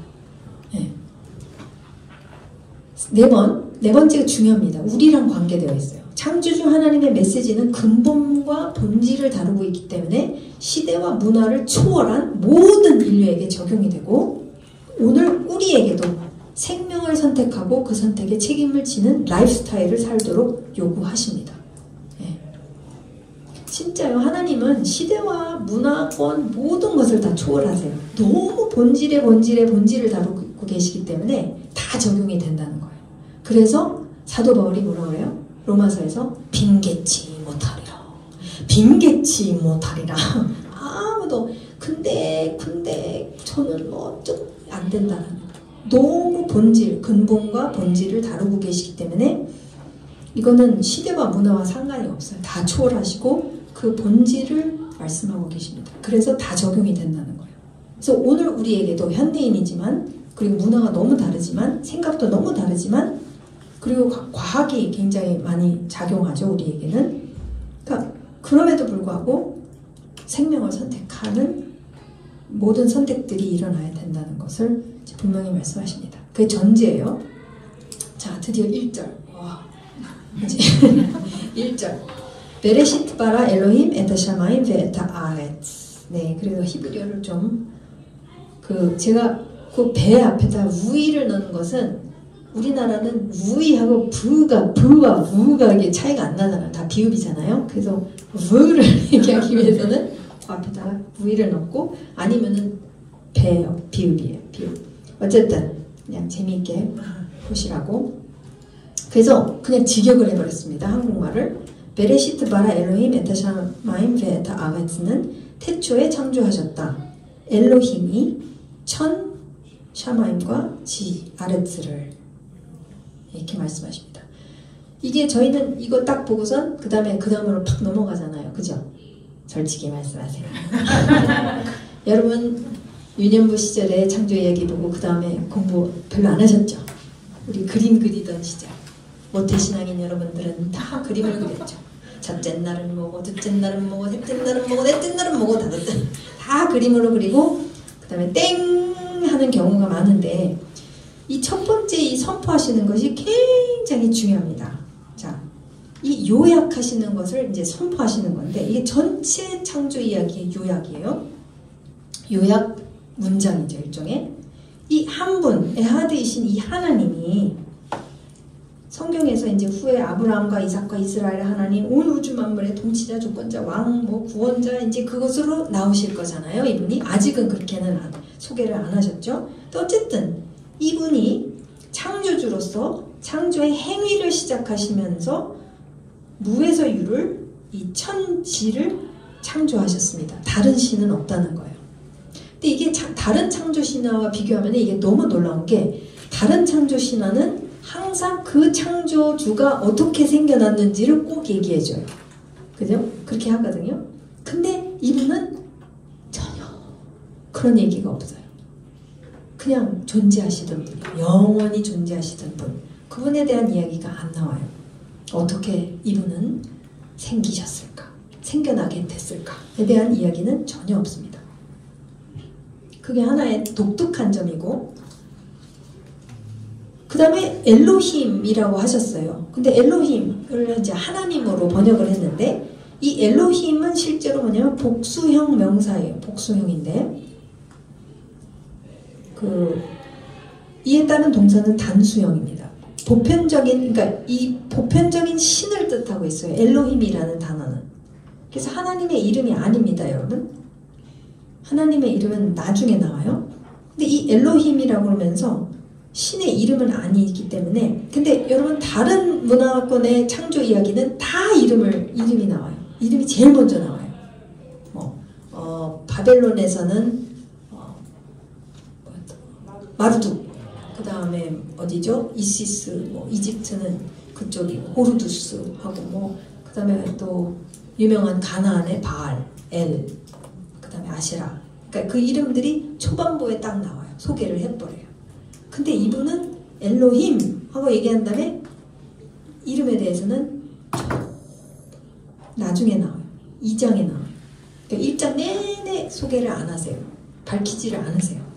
네 번째가 중요합니다. 우리랑 관계되어 있어요. 창조주 하나님의 메시지는 근본과 본질을 다루고 있기 때문에 시대와 문화를 초월한 모든 인류에게 적용이 되고 오늘 우리에게도 생명을 선택하고 그 선택에 책임을 지는 라이프 스타일을 살도록 요구하십니다. 진짜요. 하나님은 시대와 문화권 모든 것을 다 초월하세요. 너무 본질을 다루고 계시기 때문에 다 적용이 된다는 거예요. 그래서 사도 바울이 뭐라고 해요? 로마서에서 빈개치 못하리라. 아무도 근데 저는 뭐 좀 안 된다는 거예요. 너무 근본과 본질을 다루고 계시기 때문에 이거는 시대와 문화와 상관이 없어요. 다 초월하시고 그 본질을 말씀하고 계십니다. 그래서 다 적용이 된다는 거예요. 그래서 오늘 우리에게도 현대인이지만 그리고 문화가 너무 다르지만 생각도 너무 다르지만 그리고 과학이 굉장히 많이 작용하죠. 우리에게는. 그러니까 그럼에도 불구하고 생명을 선택하는 모든 선택들이 일어나야 된다는 것을 분명히 말씀하십니다. 그게 전제예요. 자, 드디어 1절. 이제 1절. 베레시트 바라 엘로힘 에타 샤마임 베타 아레츠. 네, 그래서 히브리어를 좀 제가 그 배 앞에다 우이를 넣는 것은 우리나라는 우이하고 부와 우가 이게 차이가 안 나잖아요. 다 비읍이잖아요. 그래서 우를 얘기하기 위해서는 그 앞에다가 우이를 넣고 아니면은 배요. 비읍이에요. 비읍. 어쨌든 그냥 재미있게 보시라고. 그래서 그냥 직역을 해버렸습니다. 한국말을. 베레시트 바라 엘로힘 에타 샤마임 베타 아가츠는 태초에 창조하셨다. 엘로힘이 천 샤마임과 지 아레츠를 이렇게 말씀하십니다. 이게 저희는 이거 딱 보고선 그 다음으로 팍 넘어가잖아요. 그죠? 솔직히 말씀하세요. 여러분 유년부 시절에 창조 이야기 보고 그 다음에 공부 별로 안 하셨죠? 우리 그림 그리던 시절 모태신앙인 여러분들은 다 그림을 그렸죠. 첫째 날은 뭐고 둘째 날은 뭐고 셋째 날은 뭐고 넷째 날은 뭐고 다 그림으로 그리고 그 다음에 땡 하는 경우가 많은데 이 첫 번째 이 선포하시는 것이 굉장히 중요합니다. 자, 이 요약하시는 것을 이제 선포하시는 건데 이게 전체 창조 이야기의 요약이에요. 요약 문장이죠, 일종의. 이 한 분, 에하드이신 이 하나님이 성경에서 이제 후에 아브라함과 이삭과 이스라엘 하나님, 온 우주 만물의 통치자, 주권자, 왕, 뭐 구원자 이제 그것으로 나오실 거잖아요. 이분이 아직은 그렇게는 소개를 안 하셨죠. 또 어쨌든 이분이 창조주로서 창조의 행위를 시작하시면서 무에서 유를 이 천지를 창조하셨습니다. 다른 신은 없다는 거예요. 근데 이게 다른 창조 신화와 비교하면 이게 너무 놀라운 게 다른 창조 신화는 항상 그 창조주가 어떻게 생겨났는지를 꼭 얘기해줘요. 그죠? 그렇게 하거든요. 근데 이분은 전혀 그런 얘기가 없어요. 그냥 존재하시던 분, 영원히 존재하시던 분, 그분에 대한 이야기가 안 나와요. 어떻게 이분은 생기셨을까? 생겨나게 됐을까에 대한 이야기는 전혀 없습니다. 그게 하나의 독특한 점이고, 그 다음에 엘로힘이라고 하셨어요. 근데 엘로힘을 이제 하나님으로 번역을 했는데 이 엘로힘은 실제로 뭐냐면 복수형 명사예요. 복수형인데 이에 따른 동사는 단수형입니다. 보편적인, 그러니까 이 보편적인 신을 뜻하고 있어요. 엘로힘이라는 단어는. 그래서 하나님의 이름이 아닙니다, 여러분. 하나님의 이름은 나중에 나와요. 근데 이 엘로힘이라고 그러면서 신의 이름은 아니기 때문에, 근데 여러분 다른 문화권의 창조 이야기는 다 이름이 나와요. 이름이 제일 먼저 나와요. 바벨론에서는 마르둑, 그 다음에 어디죠? 이시스, 이집트는 그쪽이 호르두스 하고 그 다음에 또 유명한 가나안의 바알, 엘, 그 다음에 아시라. 그러니까 그 이름들이 초반부에 딱 나와요. 소개를 해버려요. 근데 이분은 엘로힘 하고 얘기한 다음에 이름에 대해서는 나중에 나와요. 2장에 나와요. 그러니까 1장 내내 소개를 안 하세요. 밝히지를 않으세요.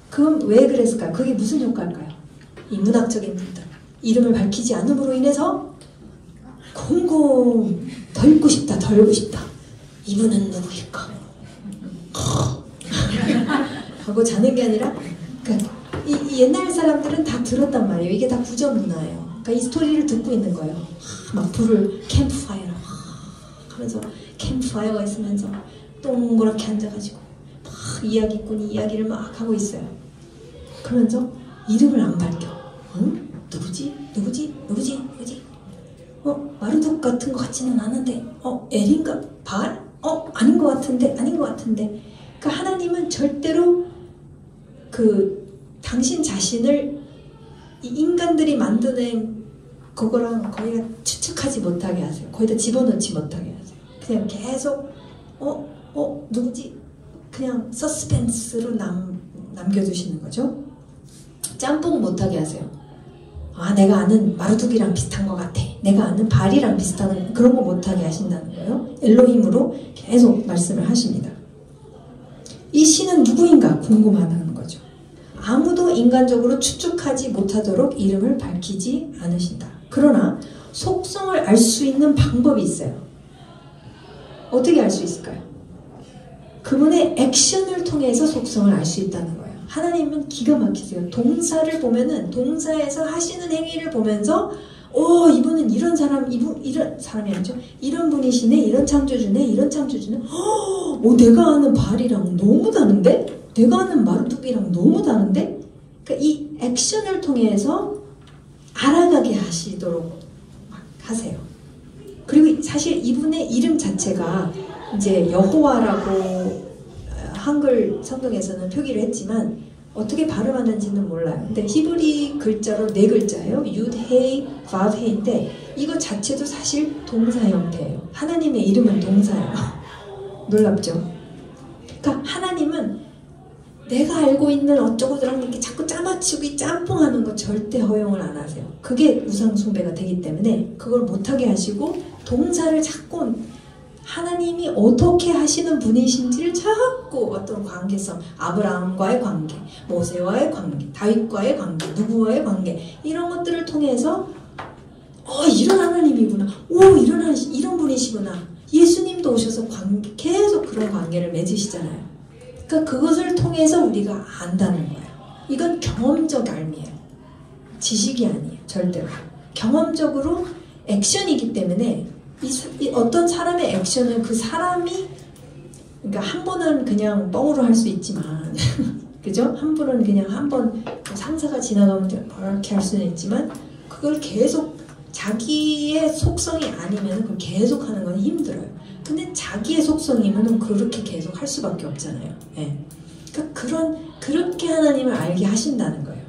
그건 왜 그랬을까요? 그게 무슨 효과일까요? 이 문학적인 분들 이름을 밝히지 않음으로 인해서 곰곰 더 읽고 싶다, 더 읽고 싶다. 이분은 누구일까? 하고 자는 게 아니라, 그러니까 이 옛날 사람들은 다 들었단 말이에요. 이게 다 구전 문화예요. 그러니까 이 스토리를 듣고 있는 거예요. 막 불을 캠프파이어 하면서 캠프파이어가 있으면서 동그랗게 앉아가지고 막 이야기꾼이 이야기를 막 하고 있어요. 그러면서 이름을 안 밝혀. 응? 누구지? 누구지? 누구지? 누구지? 마르둑 같은 것 같지는 않은데 엘인가? 바알? 아닌 것 같은데? 아닌 것 같은데. 그러니까 하나님은 절대로 당신 자신을 이 인간들이 만드는 그거랑 거의 추측하지 못하게 하세요. 거의 다 집어넣지 못하게 하세요. 그냥 계속 누구지? 그냥 서스펜스로 남겨두시는 거죠. 짬뽕 못하게 하세요. 내가 아는 마르둑이랑 비슷한 것 같아. 내가 아는 발이랑 비슷한 그런 거 못하게 하신다는 거예요. 엘로힘으로 계속 말씀을 하십니다. 이 신은 누구인가 궁금하다는 거죠. 아무도 인간적으로 추측하지 못하도록 이름을 밝히지 않으신다. 그러나 속성을 알 수 있는 방법이 있어요. 어떻게 알 수 있을까요? 그분의 액션을 통해서 속성을 알 수 있다는 거예요. 하나님은 기가 막히세요. 동사를 보면은 동사에서 하시는 행위를 보면서 이분은 이런 사람이 아니죠. 이런 분이시네, 이런 창조주네, 이런 창조주네. 내가 아는 발이랑 너무 다른데? 내가 아는 마르둑이랑 너무 다른데? 그러니까 이 액션을 통해서 알아가게 하시도록 하세요. 그리고 사실 이분의 이름 자체가 이제 여호와라고 한글 성경에서는 표기를 했지만 어떻게 발음하는지는 몰라요. 근데 히브리 글자로 4글자예요. 유드, 헤이, 바브, 헤인데 이거 자체도 사실 동사 형태예요. 하나님의 이름은 동사예요. 놀랍죠? 그러니까 하나님은 내가 알고 있는 어쩌고저쩌고 이렇게 자꾸 짜맞추기 짬뽕하는 거 절대 허용을 안 하세요. 그게 우상숭배가 되기 때문에 그걸 못하게 하시고 동사를 자꾸 하나님이 어떻게 하시는 분이신지를 자꾸 어떤 관계성, 아브라함과의 관계, 모세와의 관계, 다윗과의 관계, 누구와의 관계 이런 것들을 통해서 이런 하나님이구나, 이런 분이시구나. 예수님도 오셔서 계속 그런 관계를 맺으시잖아요. 그러니까 그것을 통해서 우리가 안다는 거예요. 이건 경험적 알미예요. 지식이 아니에요. 절대로. 경험적으로 액션이기 때문에 이 어떤 사람의 액션은 그 사람이 그러니까 한 번은 그냥 뻥으로 할 수 있지만 그죠? 한 번은 그냥 한 번 상사가 지나가면 이렇게 할 수는 있지만 그걸 계속 자기의 속성이 아니면 그걸 계속 하는 건 힘들어요. 근데 자기의 속성이면 그렇게 계속 할 수밖에 없잖아요. 네. 그러니까 그렇게 하나님을 알게 하신다는 거예요.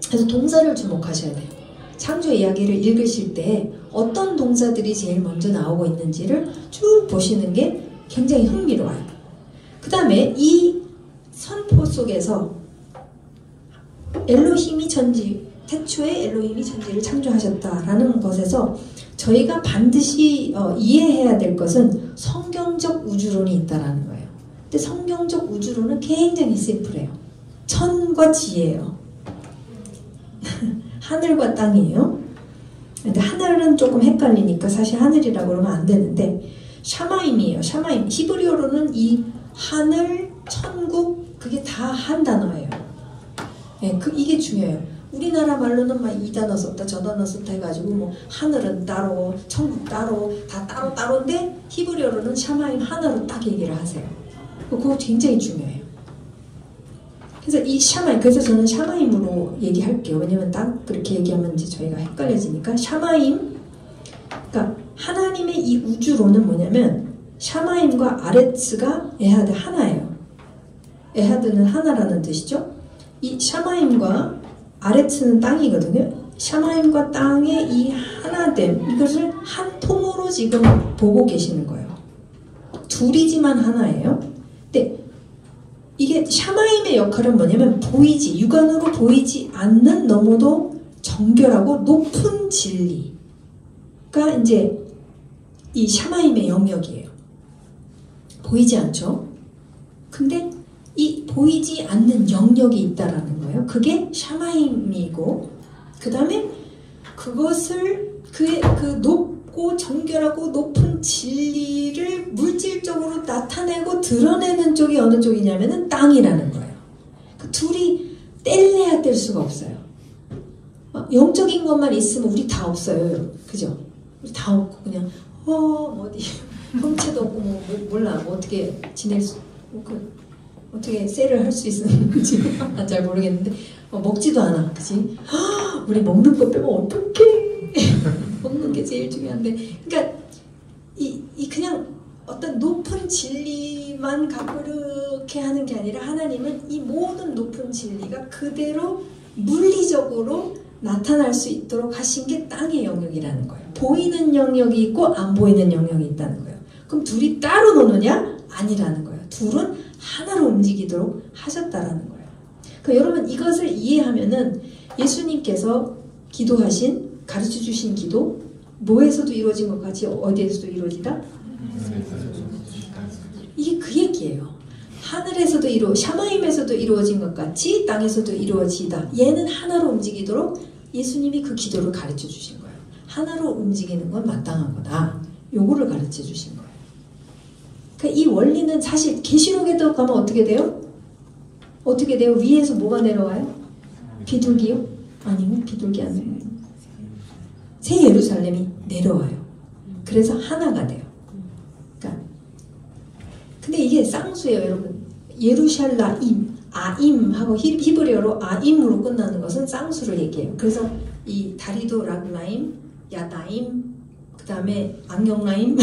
그래서 동사를 주목하셔야 돼요. 창조 이야기를 읽으실 때 어떤 동사들이 제일 먼저 나오고 있는지를 쭉 보시는 게 굉장히 흥미로워요. 그 다음에 이 선포 속에서 엘로힘이 태초에 엘로힘이 천지를 창조하셨다라는 것에서 저희가 반드시 이해해야 될 것은 성경적 우주론이 있다라는 거예요. 근데 성경적 우주론은 굉장히 심플해요. 천과 지예요. 하늘과 땅이에요. 근데 하늘은 조금 헷갈리니까 사실 하늘이라고 그러면 안 되는데 샤마임이에요. 샤마임. 히브리어로는 이 하늘, 천국 그게 다 한 단어예요. 네, 이게 중요해요. 우리나라 말로는 막 이 단어 썼다 저 단어 썼다 해가지고 뭐 하늘은 따로 천국 따로 다 따로인데 히브리어로는 샤마임 하나로 딱 얘기를 하세요. 그거 굉장히 중요해요. 그래서 이 샤마임, 그래서 저는 샤마임으로 얘기할게요. 왜냐면 딱 그렇게 얘기하면 이제 저희가 헷갈려지니까 샤마임, 그러니까 하나님의 이 우주론은 뭐냐면 샤마임과 아레츠가 에하드 하나예요. 에하드는 하나라는 뜻이죠. 이 샤마임과 아레츠는 땅이거든요. 샤마임과 땅의 이 하나됨, 이것을 한 통으로 지금 보고 계시는 거예요. 둘이지만 하나예요. 근데 이게 샤마임의 역할은 뭐냐면 육안으로 보이지 않는 너무도 정결하고 높은 진리가 이제 이 샤마임의 영역이에요. 보이지 않죠? 근데 이 보이지 않는 영역이 있다라는 거예요. 그게 샤마임이고, 그 다음에 그것을 그 높고 정결하고 높은 진리를 물질적으로 나타내고 드러내는 쪽이 어느 쪽이냐면은 땅이라는 거예요. 그 둘이 뗄래야 뗄 수가 없어요. 영적인 것만 있으면 우리 다 없어요. 그죠? 우리 다 없고 그냥 어디 형체도 없고 몰라 어떻게 지낼 수 어떻게 셀을 할 수 있는지 난 잘 모르겠는데 먹지도 않아, 그치? 우리 먹는 거 빼면 어떡해? 먹는 게 제일 중요한데, 그러니까 이 그냥 어떤 높은 진리만 갖고 이렇게 하는 게 아니라 하나님은 이 모든 높은 진리가 그대로 물리적으로 나타날 수 있도록 하신 게 땅의 영역이라는 거예요. 보이는 영역이 있고 안 보이는 영역이 있다는 거예요. 그럼 둘이 따로 노느냐? 아니라는 거예요. 둘은 하나로 움직이도록 하셨다라는 거예요. 그러니까 여러분 이것을 이해하면은 예수님께서 기도하신, 가르쳐주신 기도, 뭐에서도 이루어진 것 같이 어디에서도 이루어지다? 이게 그 얘기예요. 하늘에서도 샤마임에서도 이루어진 것 같이 땅에서도 이루어지다. 얘는 하나로 움직이도록 예수님이 그 기도를 가르쳐 주신 거예요. 하나로 움직이는 건 마땅한 거다. 요거를 가르쳐 주신 거예요. 그러니까 이 원리는 사실 계시록에도 가면 어떻게 돼요? 어떻게 돼요? 위에서 뭐가 내려와요? 비둘기요? 아니면 비둘기 아니에요. 새 예루살렘이 내려와요. 그래서 하나가 돼요. 그러니까 근데 이게 쌍수예요, 여러분. 예루샬라임, 아임하고 히브리어로 아임으로 끝나는 것은 쌍수를 얘기해요. 그래서 이 다리도 락라임, 야다임, 그 다음에 안경라임,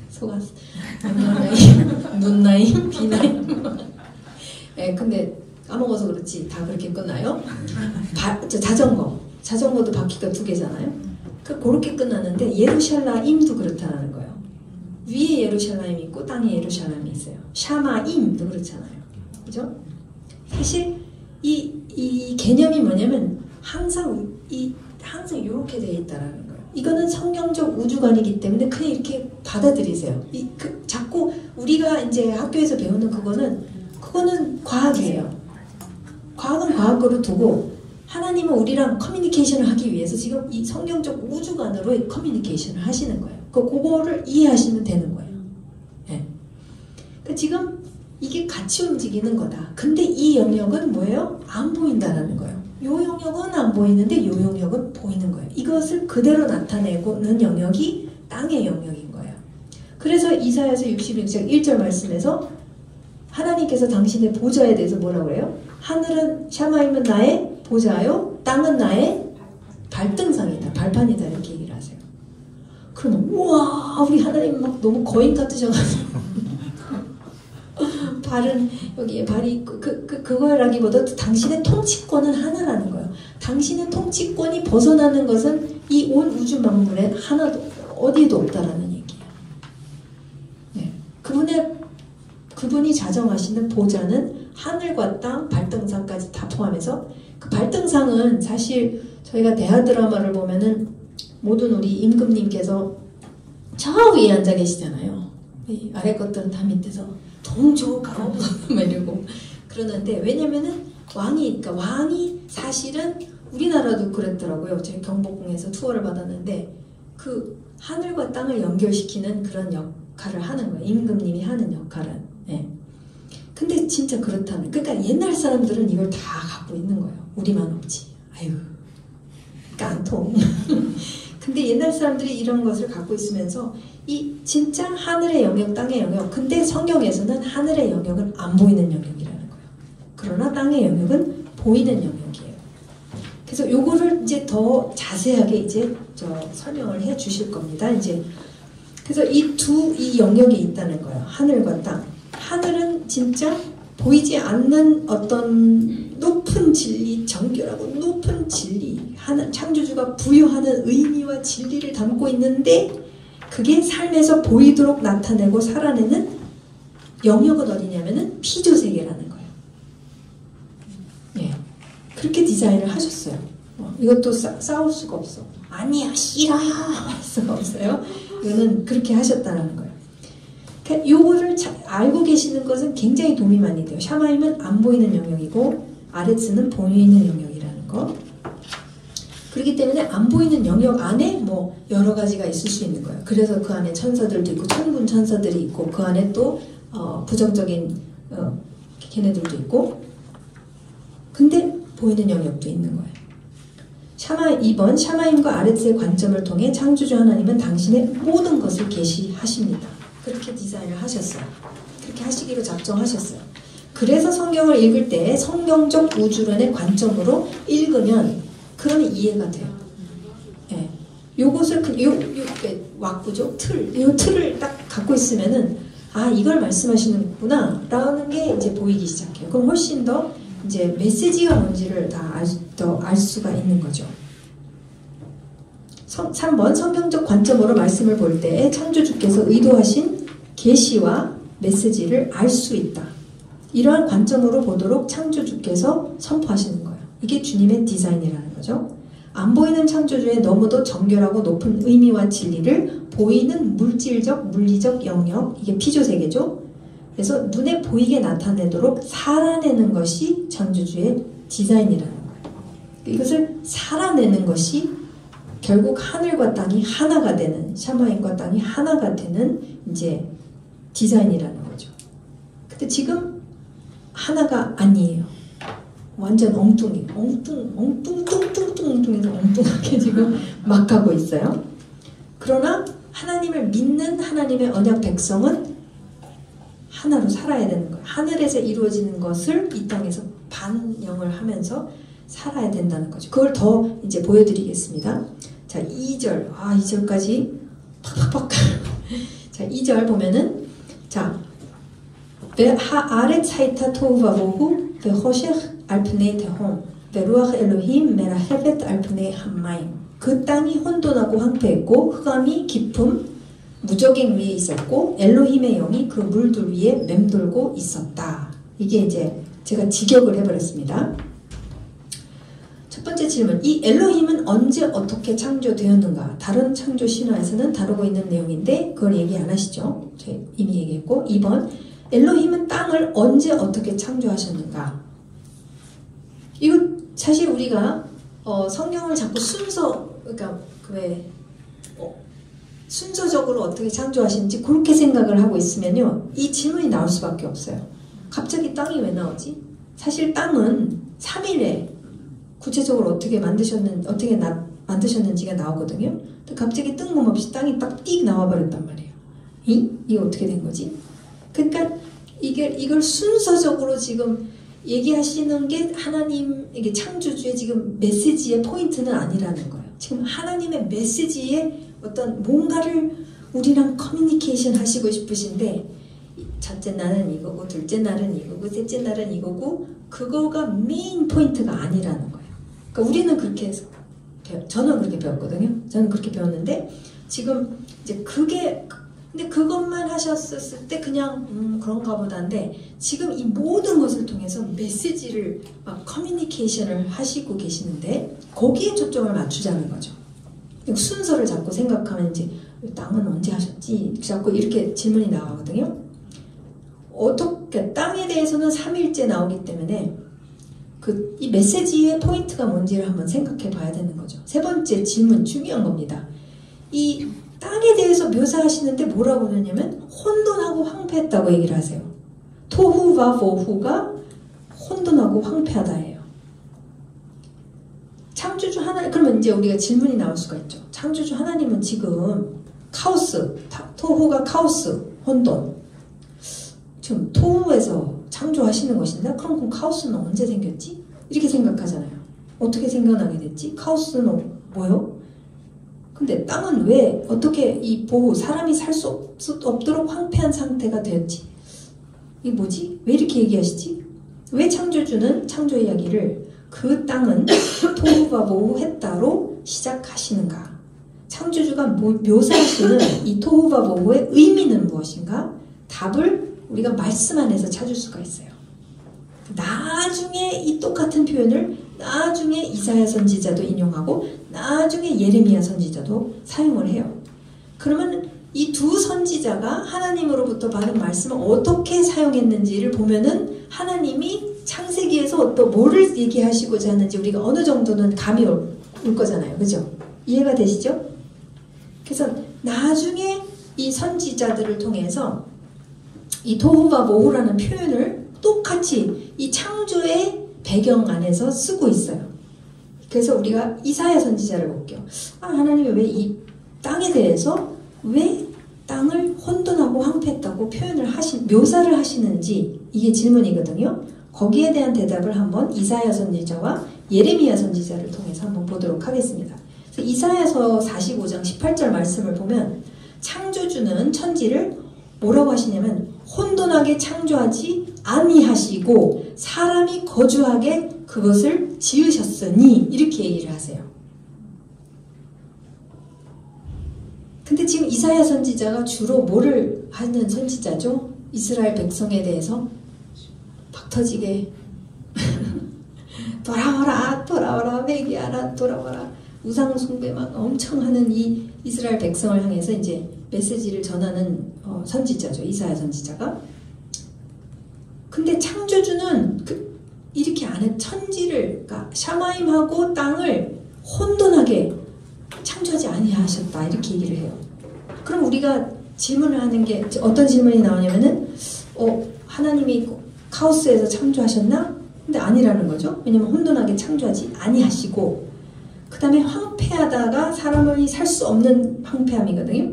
속았어. 안경라임, 눈라임, 비라임. 네, 근데 까먹어서 그렇지 다 그렇게 끝나요. 자전거도 바퀴가 2개잖아요. 그렇게 끝나는데 예루샬라임도 그렇다는 거예요. 위에 예루샬라임이 있고 땅에 예루샬라임이 있어요. 샤마임도 그렇잖아요. 그죠? 사실 이 개념이 뭐냐면 항상 이렇게 되어 있다라는 거예요. 이거는 성경적 우주관이기 때문에 그냥 이렇게 받아들이세요. 자꾸 우리가 이제 학교에서 배우는 그거는 과학이에요. 과학은 과학으로 두고 하나님은 우리랑 커뮤니케이션을 하기 위해서 지금 이 성경적 우주관으로 커뮤니케이션을 하시는 거예요. 그거를 이해하시면 되는 거예요. 네. 그러니까 지금 이게 같이 움직이는 거다. 근데 이 영역은 뭐예요? 안 보인다라는 거예요. 요 영역은 안 보이는데 요 영역은 보이는 거예요. 이것을 그대로 나타내고는 영역이 땅의 영역인 거예요. 그래서 이사야서 66장 1절 말씀에서 하나님께서 당신의 보좌에 대해서 뭐라고 해요? 하늘은 샤마임은 나의 보좌요, 땅은 나의 발등상이다, 발판이다 이렇게 얘기를 하세요. 그러면 우와 우리 하나님 막 너무 거인 같으셔가지고 발은 여기에 발이 있고 그거라기보다 당신의 통치권은 하나라는 거예요. 당신의 통치권이 벗어나는 것은 이 온 우주 만물에 하나도 어디에도 없다라는 얘기예요. 네. 그분이 자정하시는 보좌는 하늘과 땅, 발등상까지 다 포함해서 그 발등상은 사실 저희가 대하 드라마를 보면은 모든 우리 임금님께서 저 위에 앉아 계시잖아요. 이 아래 것들은 다 밑에서 동조 가옵소서 막 이러고 그러는데 왜냐면은 왕이 사실은 우리나라도 그랬더라고요. 제가 경복궁에서 투어를 받았는데 그 하늘과 땅을 연결시키는 그런 역할을 하는 거예요. 임금님이 하는 역할은. 네. 근데 진짜 그렇다면 그러니까 옛날 사람들은 이걸 다 갖고 있는 거예요. 우리만 없지. 아유 깡통. 근데 옛날 사람들이 이런 것을 갖고 있으면서 이 진짜 하늘의 영역, 땅의 영역. 근데 성경에서는 하늘의 영역은 안 보이는 영역이라는 거예요. 그러나 땅의 영역은 보이는 영역이에요. 그래서 요거를 이제 더 자세하게 이제 설명을 해 주실 겁니다. 이제 그래서 이 영역이 있다는 거예요. 하늘과 땅. 하늘은 진짜 보이지 않는 어떤 높은 진리, 정결하고 높은 진리, 창조주가 부여하는 의미와 진리를 담고 있는데 그게 삶에서 보이도록 나타내고 살아내는 영역은 어디냐면은 피조세계라는 거예요. 예, 그렇게 디자인을 하셨어요. 이것도 싸울 수가 없어. 아니야, 싫어요. 할 수가 없어요. 이거는 그렇게 하셨다는 거예요. 그러니까 요거를 알고 계시는 것은 굉장히 도움이 많이 돼요. 샤마임은 안 보이는 영역이고 아레츠는 보이는 영역이라는 거. 그렇기 때문에 안 보이는 영역 안에 뭐 여러 가지가 있을 수 있는 거예요. 그래서 그 안에 천사들도 있고 천군 천사들이 있고 그 안에 또 부정적인 걔네들도 있고 근데 보이는 영역도 있는 거예요. 2번 샤마임과 아레츠의 관점을 통해 창조주 하나님은 당신의 모든 것을 계시하십니다. 그렇게 디자인을 하셨어요. 그렇게 하시기로 작정하셨어요. 그래서 성경을 읽을 때 성경적 우주론의 관점으로 읽으면 그러면 이해가 돼요. 예. 요것을 왁구죠? 요 틀을 딱 갖고 있으면은 아 이걸 말씀하시는구나 라는 게 이제 보이기 시작해요. 그럼 훨씬 더 이제 메시지가 뭔지를 다 알 수가 있는 거죠. 3번 성경적 관점으로 말씀을 볼 때 창조주께서 의도하신 계시와 메시지를 알 수 있다. 이러한 관점으로 보도록 창조주께서 선포하시는 거예요. 이게 주님의 디자인이라는 거죠. 안 보이는 창조주의 너무도 정결하고 높은 의미와 진리를 보이는 물질적, 물리적 영역, 이게 피조세계죠. 그래서 눈에 보이게 나타내도록 살아내는 것이 창조주의 디자인이라는 거예요. 이것을 살아내는 것이 결국 하늘과 땅이 하나가 되는, 샤마임과 땅이 하나가 되는 이제 디자인이라는 거죠. 근데 지금 하나가 아니에요. 완전 엉뚱해요. 엉뚱해서 엉뚱하게 지금 막 가고 있어요. 그러나 하나님을 믿는 하나님의 언약 백성은 하나로 살아야 되는 거예요. 하늘에서 이루어지는 것을 이 땅에서 반영을 하면서 살아야 된다는 거죠. 그걸 더 이제 보여드리겠습니다. 자, 2절. 2절까지 팍팍팍. 자, 2절 보면은 자, הארץ הייתה תוהו ובוהו וחושך על פני תהום ורוח אלוהים מרחפת על פני המים. 그 땅이 혼돈하고 황폐했고 흑암이 깊음 무저갱 위에 있었고 엘로힘의 영이 그 물들 위에 맴돌고 있었다. 이게 이제 제가 직역을 해버렸습니다. 첫 번째 질문. 이 엘로힘은 언제 어떻게 창조되었는가? 다른 창조 신화에서는 다루고 있는 내용인데 그걸 얘기 안 하시죠? 제가 이미 얘기했고. 2번. 엘로힘은 땅을 언제 어떻게 창조하셨는가? 이거 사실 우리가 성경을 자꾸 그러니까 순서적으로 어떻게 창조하시는지 그렇게 생각을 하고 있으면요, 이 질문이 나올 수밖에 없어요. 갑자기 땅이 왜 나오지? 사실 땅은 3일에 구체적으로 어떻게 만드셨는지가 나오거든요. 근데 갑자기 뜬금없이 땅이 딱 띡 나와버렸단 말이에요. 이게 어떻게 된 거지? 그러니까 이걸 순서적으로 지금 얘기하시는 게 하나님에게 창조주의 지금 메시지의 포인트는 아니라는 거예요. 지금 하나님의 메시지에 어떤 뭔가를 우리랑 커뮤니케이션 하시고 싶으신데, 첫째 날은 이거고, 둘째 날은 이거고, 셋째 날은 이거고, 그거가 메인 포인트가 아니라는 거예요. 그러니까 우리는 그렇게 해서 저는 그렇게 배웠거든요. 저는 그렇게 배웠는데, 지금 이제 근데 그것만 하셨을 때 그냥 그런가 보다인데, 지금 이 모든 것을 통해서 메시지를 막 커뮤니케이션을 하시고 계시는데 거기에 초점을 맞추자는 거죠. 순서를 자꾸 생각하면 이제 땅은 언제 하셨지? 자꾸 이렇게 질문이 나오거든요. 어떻게 땅에 대해서는 3일째 나오기 때문에 이 메시지의 포인트가 뭔지를 한번 생각해 봐야 되는 거죠. 세 번째 질문, 중요한 겁니다. 이 땅에 대해서 묘사하시는데 뭐라고 하냐면 혼돈하고 황폐했다고 얘기를 하세요. 토후와 보후가 혼돈하고 황폐하다예요. 창조주 하나님, 그러면 이제 우리가 질문이 나올 수가 있죠. 창조주 하나님은 지금 카오스, 토후가 카오스, 혼돈, 지금 토후에서 창조하시는 것인데, 그럼 카오스는 언제 생겼지? 이렇게 생각하잖아요. 어떻게 생겨나게 됐지? 카오스는 뭐요? 근데 땅은 왜 어떻게 이 보호, 사람이 살 수 없도록 황폐한 상태가 되었지? 이게 뭐지? 왜 이렇게 얘기하시지? 왜 창조주는 창조 이야기를 그 땅은 토후와 보호했다로 시작하시는가? 창조주가 묘사하시는 이 토후와 보호의 의미는 무엇인가? 답을 우리가 말씀 안에서 찾을 수가 있어요. 나중에 이 똑같은 표현을 나중에 이사야 선지자도 인용하고 나중에 예레미야 선지자도 사용을 해요. 그러면 이 두 선지자가 하나님으로부터 받은 말씀을 어떻게 사용했는지를 보면은 하나님이 창세기에서 어떤 뭐를 얘기하시고자 하는지 우리가 어느 정도는 감이 올 거잖아요. 그죠? 이해가 되시죠? 그래서 나중에 이 선지자들을 통해서 이 토후와 모후라는 표현을 똑같이 이 창조의 배경 안에서 쓰고 있어요. 그래서 우리가 이사야 선지자를 볼게요. 하나님이 왜 이 땅에 대해서 왜 땅을 혼돈하고 황폐했다고 묘사를 하시는지, 이게 질문이거든요. 거기에 대한 대답을 한번 이사야 선지자와 예레미야 선지자를 통해서 한번 보도록 하겠습니다. 그래서 이사야서 45장 18절 말씀을 보면 창조주는 천지를 뭐라고 하시냐면 혼돈하게 창조하지 아니하시고 사람이 거주하게 그것을 지으셨으니, 이렇게 얘기를 하세요. 근데 지금 이사야 선지자가 주로 뭐를 하는 선지자죠? 이스라엘 백성에 대해서 박터지게 돌아오라 돌아오라 회개하라 돌아오라 우상 숭배 막 엄청 하는 이 이스라엘 백성을 향해서 이제 메시지를 전하는 선지자죠. 이사야 선지자가. 근데 창조주는 이렇게 안 해. 천지를, 그러니까 샤마임하고 땅을 혼돈하게 창조하지 아니하셨다, 이렇게 얘기를 해요. 그럼 우리가 질문을 하는 게 어떤 질문이 나오냐면은 하나님이 카오스에서 창조하셨나? 근데 아니라는 거죠. 왜냐면 혼돈하게 창조하지 아니하시고, 그 다음에 황폐하다가 사람이 살 수 없는 황폐함이거든요.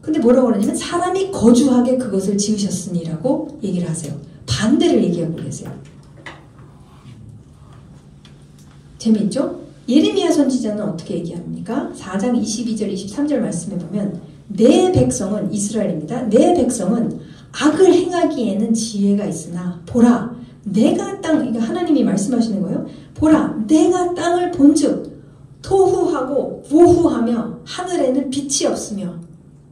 근데 뭐라고 그러냐면 사람이 거주하게 그것을 지으셨으니라고 얘기를 하세요. 반대를 얘기하고 계세요. 재미있죠? 예레미야 선지자는 어떻게 얘기합니까? 4장 22절 23절 말씀에 보면 내 백성은, 이스라엘입니다. 내 백성은 악을 행하기에는 지혜가 있으나 보라 내가 이거 하나님이 말씀하시는 거예요. 보라 내가 땅을 본즉 토후하고 모후하며 하늘에는 빛이 없으며,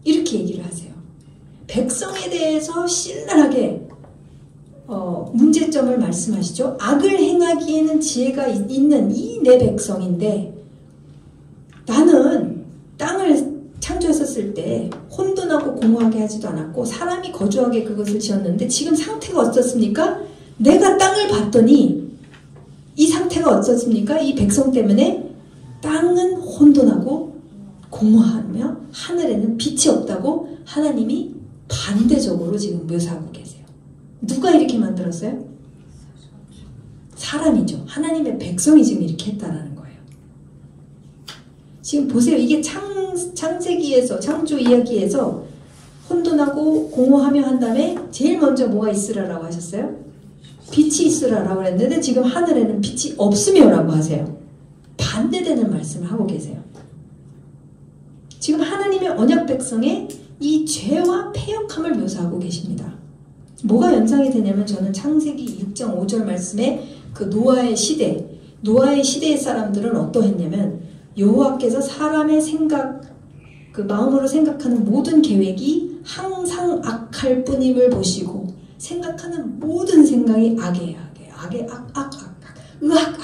이렇게 얘기를 하세요. 백성에 대해서 신랄하게 문제점을 말씀하시죠. 악을 행하기에는 지혜가 있는 이 내 백성인데 나는 땅을 창조했었을 때 혼돈하고 공허하게 하지도 않았고 사람이 거주하게 그것을 지었는데 지금 상태가 어떻습니까? 내가 땅을 봤더니 이 상태가 어떻습니까? 이 백성 때문에 땅은 혼돈하고 공허하며 하늘에는 빛이 없다고 하나님이 반대적으로 지금 묘사하고 계세요. 누가 이렇게 만들었어요? 사람이죠. 하나님의 백성이 지금 이렇게 했다라는 거예요. 지금 보세요. 이게 창세기에서 창조 이야기에서 혼돈하고 공허하며 한 다음에 제일 먼저 뭐가 있으라라고 하셨어요? 빛이 있으라라고 했는데 지금 하늘에는 빛이 없으며라고 하세요. 반대되는 말씀을 하고 계세요. 지금 하나님의 언약 백성의 이 죄와 패역함을 묘사하고 계십니다. 뭐가 연상이 되냐면 저는 창세기 6장 5절 말씀에 그 노아의 시대의 사람들은 어떠했냐면 여호와께서 사람의 생각, 그 마음으로 생각하는 모든 계획이 항상 악할 뿐임을 보시고 생각하는 모든 생각이 악이에요. 악의 으악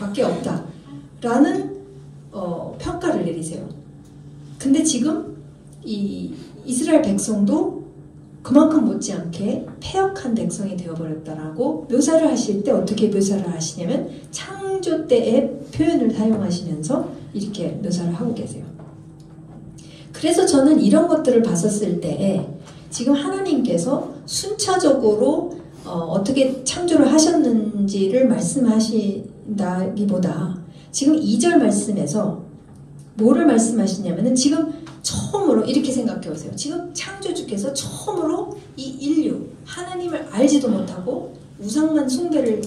밖에 없다 라는 평가를 내리세요. 근데 지금 이 이스라엘 백성도 그만큼 못지않게 패역한 백성이 되어버렸다라고 묘사를 하실 때 어떻게 묘사를 하시냐면 창조 때의 표현을 사용하시면서 이렇게 묘사를 하고 계세요. 그래서 저는 이런 것들을 봤었을 때 지금 하나님께서 순차적으로 어떻게 창조를 하셨는지를 말씀하신다기보다 지금 2절 말씀에서 뭐를 말씀하시냐면은 지금 처음으로 이렇게 생각해 보세요. 지금 창조주께서 처음으로 이 인류, 하나님을 알지도 못하고 우상만 숭배를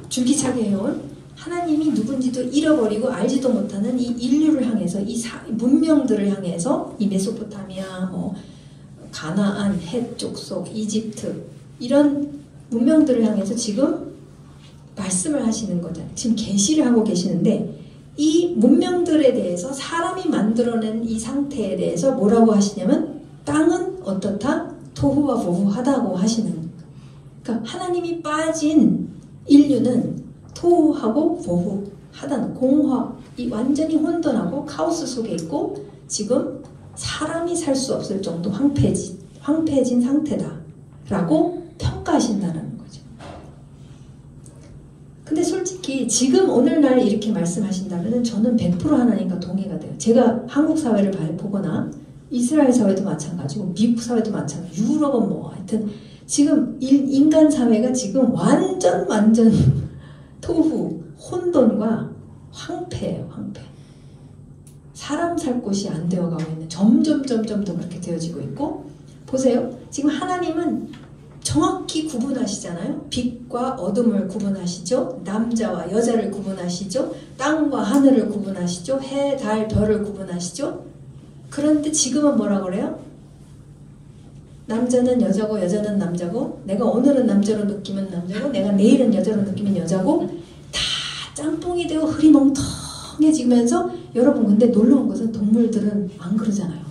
줄기차게 해온 하나님이 누군지도 잃어버리고 알지도 못하는 이 인류를 향해서 이 문명들을 향해서 이 메소포타미아, 가나안, 헷 족속, 이집트 이런 문명들을 향해서 지금 말씀을 하시는 거잖아요. 지금 계시를 하고 계시는데 이 문명들에 대해서 사람이 만들어낸 이 상태에 대해서 뭐라고 하시냐면 땅은 어떻다? 토후와 보후하다고 하시는. 그러니까 하나님이 빠진 인류는 토후하고 보후하다는 이 완전히 혼돈하고 카오스 속에 있고 지금 사람이 살 수 없을 정도 황폐해진 상태다라고 평가하신다는 거죠. 근데 솔직히 지금 오늘날 이렇게 말씀하신다면 저는 100% 하나님과 동의가 돼요. 제가 한국 사회를 보거나 이스라엘 사회도 마찬가지고 미국 사회도 마찬가지고 유럽은 하여튼 지금 인간 사회가 지금 완전 토후, 혼돈과 황폐예요. 황폐. 사람 살 곳이 안 되어가고 있는 점점 더 그렇게 되어지고 있고 보세요. 지금 하나님은 정확히 구분하시잖아요. 빛과 어둠을 구분하시죠. 남자와 여자를 구분하시죠. 땅과 하늘을 구분하시죠. 해, 달, 별을 구분하시죠. 그런데 지금은 뭐라 그래요? 남자는 여자고 여자는 남자고 내가 오늘은 남자로 느끼면 남자고 내가 내일은 여자로 느끼면 여자고 다 짬뽕이 되고 흐리멍텅해지면서 여러분 근데 놀라운 것은 동물들은 안 그러잖아요.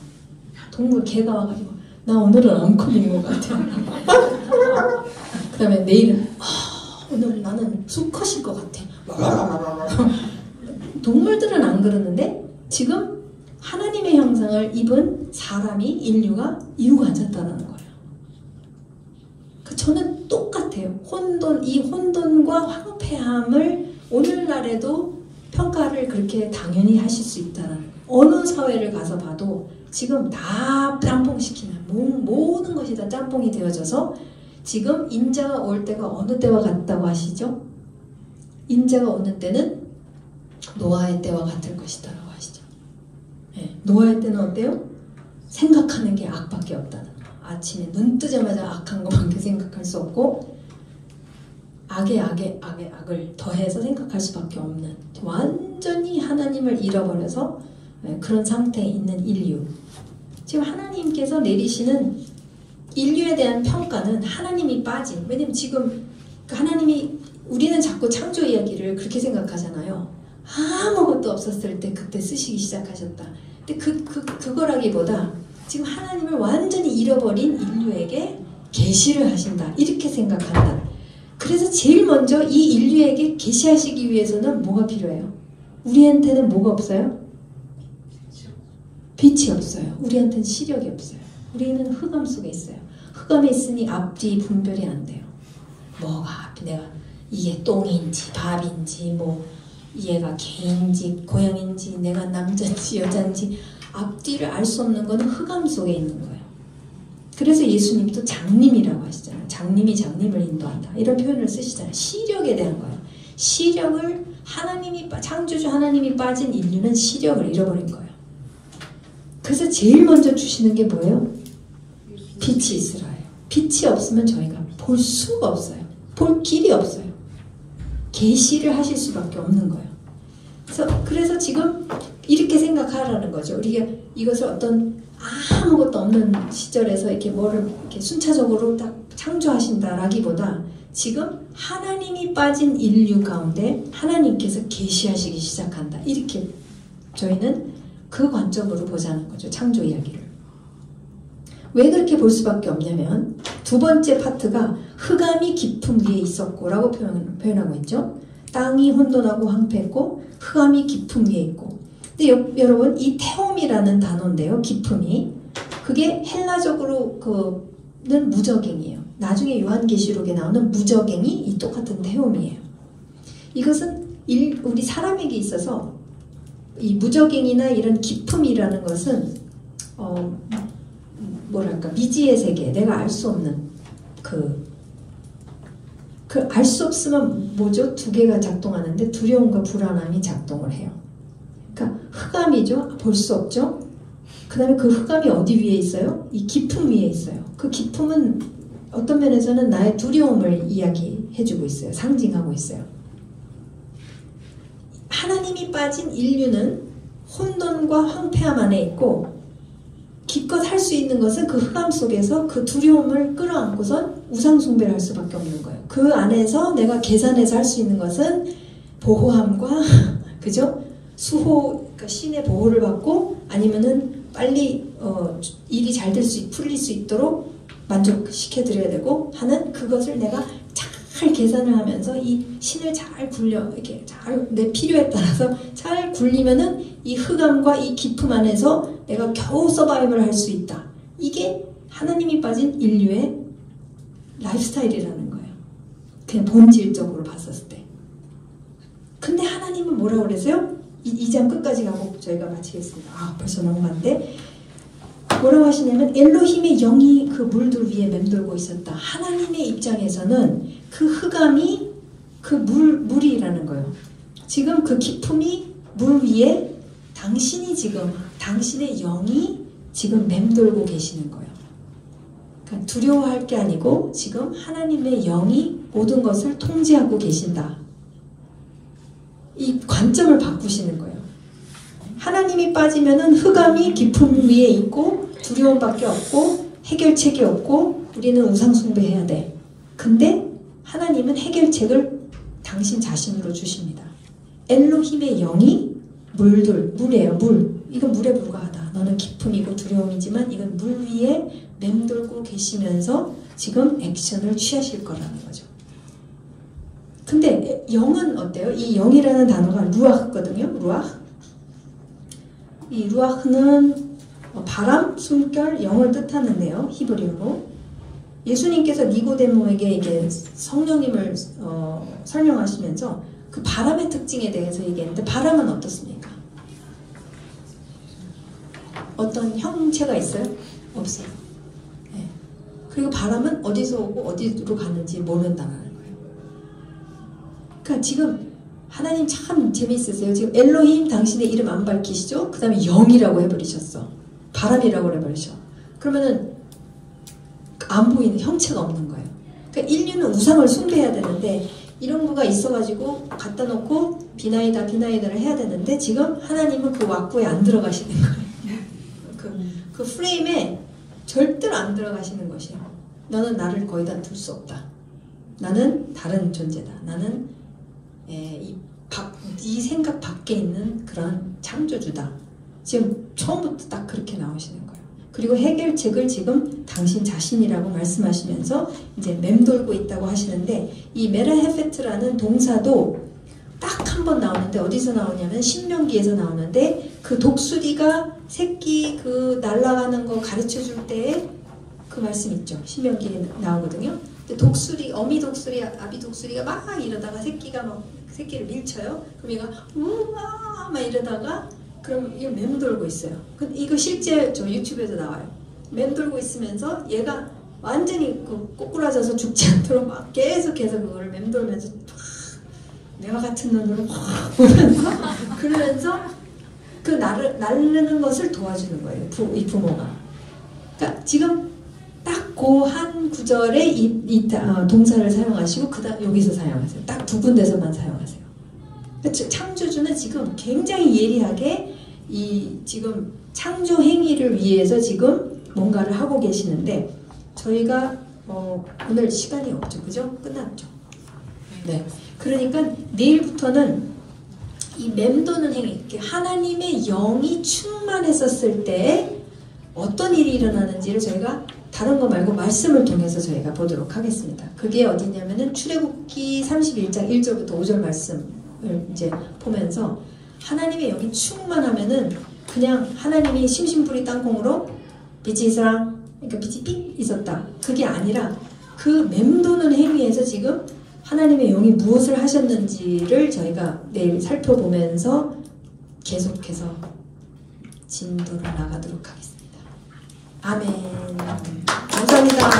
동물 개가 와가지고 나 오늘은 암컷인 것 같아. 그 다음에 내일은 오늘 나는 수컷일 것 같아. 동물들은 안 그러는데 지금 하나님의 형상을 입은 사람이 인류가 이루고 앉았다는 거예요. 저는 똑같아요. 이 혼돈과 황폐함을 오늘날에도 평가를 그렇게 당연히 하실 수 있다는 어느 사회를 가서 봐도 지금 다 짬뽕시키는 모든 것이 다 짬뽕이 되어져서 지금 인자가 올 때가 어느 때와 같다고 하시죠? 인자가 오는 때는 노아의 때와 같을 것이다라고 하시죠. 네, 노아의 때는 어때요? 생각하는 게 악밖에 없다는 거. 아침에 눈 뜨자마자 악한 것밖에 생각할 수 없고 악에 악을 더해서 생각할 수밖에 없는 완전히 하나님을 잃어버려서 그런 상태에 있는 인류. 지금 하나님께서 내리시는 인류에 대한 평가는 하나님이 빠진, 왜냐면 지금 하나님이 우리는 자꾸 창조 이야기를 그렇게 생각하잖아요. 아무것도 없었을 때 그때 쓰시기 시작하셨다. 근데 그거라기보다 지금 하나님을 완전히 잃어버린 인류에게 계시를 하신다. 이렇게 생각한다. 그래서 제일 먼저 이 인류에게 계시하시기 위해서는 뭐가 필요해요? 우리한테는 뭐가 없어요? 빛이 없어요. 우리한테는 시력이 없어요. 우리는 흑암 속에 있어요. 흑암에 있으니 앞뒤 분별이 안 돼요. 뭐가 내가 이게 똥인지 밥인지 뭐 얘가 개인지 고양인지 내가 남자인지 여자인지 앞뒤를 알 수 없는 거는 흑암 속에 있는 거예요. 그래서 예수님도 장님이라고 하시잖아요. 장님이 장님을 인도한다. 이런 표현을 쓰시잖아요. 시력에 대한 거예요. 시력을 창조주 하나님이 빠진 인류는 시력을 잃어버린 거예요. 그래서 제일 먼저 주시는 게 뭐예요? 빛이 있으라 해요. 빛이 없으면 저희가 볼 수가 없어요. 볼 길이 없어요. 계시를 하실 수밖에 없는 거예요. 그래서 지금 이렇게 생각하라는 거죠. 우리가 이것을 어떤 아무것도 없는 시절에서 이렇게 뭐를 이렇게 순차적으로 딱 창조하신다라기보다 지금 하나님이 빠진 인류 가운데 하나님께서 계시하시기 시작한다. 이렇게 저희는 그 관점으로 보자는 거죠. 창조 이야기를. 왜 그렇게 볼 수밖에 없냐면 두 번째 파트가 흑암이 깊음 위에 있었고 라고 표현하고 있죠. 땅이 혼돈하고 황폐했고 흑암이 깊음 위에 있고. 근데 여러분 이 태움이라는 단어인데요. 깊음이 그게 헬라적으로는 무저갱이에요. 나중에 요한계시록에 나오는 무저갱이 이 똑같은 태움이에요. 이것은 우리 사람에게 있어서 이 무저갱이나 이런 깊음이라는 것은 뭐랄까 미지의 세계, 내가 알 수 없는 알 수 없으면 뭐죠? 두 개가 작동하는데 두려움과 불안함이 작동을 해요. 그러니까 흑암이죠. 볼 수 없죠. 그 다음에 그 흑암이 어디 위에 있어요? 이 깊음 위에 있어요. 그 깊음은 어떤 면에서는 나의 두려움을 이야기해주고 있어요. 상징하고 있어요. 하나님이 빠진 인류는 혼돈과 황폐함 안에 있고 기껏 할 수 있는 것은 그 흑암 속에서 그 두려움을 끌어안고선 우상숭배를 할 수밖에 없는 거예요. 그 안에서 내가 계산해서 할 수 있는 것은 보호함과 그죠? 수호, 그러니까 신의 보호를 받고 아니면은 빨리 일이 잘 풀릴 수 있도록 만족시켜드려야 되고 하는 그것을 내가 잘 계산을 하면서 이 신을 잘 이렇게 잘 내 필요에 따라서 잘 굴리면은 이 흑암과 이 깊음 안에서 내가 겨우 서바이벌을 할 수 있다. 이게 하나님이 빠진 인류의 라이프스타일이라는 거예요. 그냥 본질적으로 봤었을 때. 근데 하나님은 뭐라고 그랬어요? 이 장 끝까지 가고 저희가 마치겠습니다. 벌써 너무 많은데 뭐라고 하시냐면 엘로힘의 영이 그 물들 위에 맴돌고 있었다. 하나님의 입장에서는 그 흑암이 그 물이라는 거예요. 지금 그 깊음이 물 위에 당신의 영이 지금 맴돌고 계시는 거예요. 그러니까 두려워할 게 아니고 지금 하나님의 영이 모든 것을 통제하고 계신다. 이 관점을 바꾸시는 거예요. 하나님이 빠지면은 흑암이 깊음 위에 있고 두려움밖에 없고 해결책이 없고 우리는 우상숭배해야 돼. 근데 하나님은 해결책을 당신 자신으로 주십니다. 엘로힘의 영이 물이에요. 이건 물에 불과하다. 너는 깊음이고 두려움이지만 이건 물 위에 맴돌고 계시면서 지금 액션을 취하실 거라는 거죠. 근데 영은 어때요? 이 영이라는 단어가 루아흐거든요. 루아흐. 이 루아흐는 바람, 숨결, 영을 뜻하는데요. 히브리어로. 예수님께서 니고데모에게 이게 성령님을 설명하시면서 그 바람의 특징에 대해서 얘기했는데 바람은 어떻습니까? 어떤 형체가 있어요? 없어요. 네. 그리고 바람은 어디서 오고 어디로 가는지 모른다는 거예요. 그러니까 지금 하나님 참 재미있으세요. 지금 엘로힘 당신의 이름 안 밝히시죠? 그 다음에 영이라고 해버리셨어. 바람이라고 해버리셔. 그러면은 안 보이는 형체가 없는 거예요. 그러니까 인류는 우상을 숭배해야 되는데 이런 거가 있어가지고 갖다 놓고 비나이다를 해야 되는데 지금 하나님은 그 왁구에 안 들어가시는 거예요. 그 프레임에 절대로 안 들어가시는 것이에요. 너는 나를 거기다 둘 수 없다. 나는 다른 존재다. 나는 이 생각 밖에 있는 그런 창조주다. 지금 처음부터 딱 그렇게 나오시는 거예요. 그리고 해결책을 지금 당신 자신이라고 말씀하시면서 이제 맴돌고 있다고 하시는데, 이 메라헤페트라는 동사도 딱 한 번 나오는데 어디서 나오냐면 신명기에서 나오는데, 그 독수리가 새끼 그 날아가는 거 가르쳐 줄 때에 그 말씀 있죠. 신명기에 나오거든요. 근데 독수리, 어미 독수리, 아비 독수리가 막 이러다가 새끼가 막 새끼를 밀쳐요. 그럼 얘가 우와 막 이러다가 그럼 이거 맴돌고 있어요. 이거 실제 저 유튜브에도 나와요. 맴돌고 있으면서 얘가 완전히 그 꼬꾸라져서 죽지 않도록 막 계속해서 그거를 맴돌면서 내가 같은 눈으로 확 보면서 그러면서 그 나르는 것을 도와주는 거예요. 이 부모가. 그러니까 지금 딱 그 한 구절에 이 동사를 사용하시고 그다음 여기서 사용하세요. 딱 두 군데서만 사용하세요. 그러니까 창조주는 지금 굉장히 예리하게 이 지금 창조 행위를 위해서 지금 뭔가를 하고 계시는데, 저희가 오늘 시간이 없죠, 그죠? 끝났죠. 네. 그러니까 내일부터는 이 맴도는 행위, 하나님의 영이 충만했었을 때 어떤 일이 일어나는지를 저희가 다른 거 말고 말씀을 통해서 저희가 보도록 하겠습니다. 그게 어디냐면은 출애굽기 31장 1절부터 5절 말씀을 이제 보면서, 하나님의 영이 충만하면은 그냥 하나님이 심심풀이 땅콩으로 빛이 있으라, 그러니까 빛이 삑 있었다, 그게 아니라 그 맴도는 행위에서 지금 하나님의 영이 무엇을 하셨는지를 저희가 내일 살펴보면서 계속해서 진도를 나가도록 하겠습니다. 아멘. 감사합니다.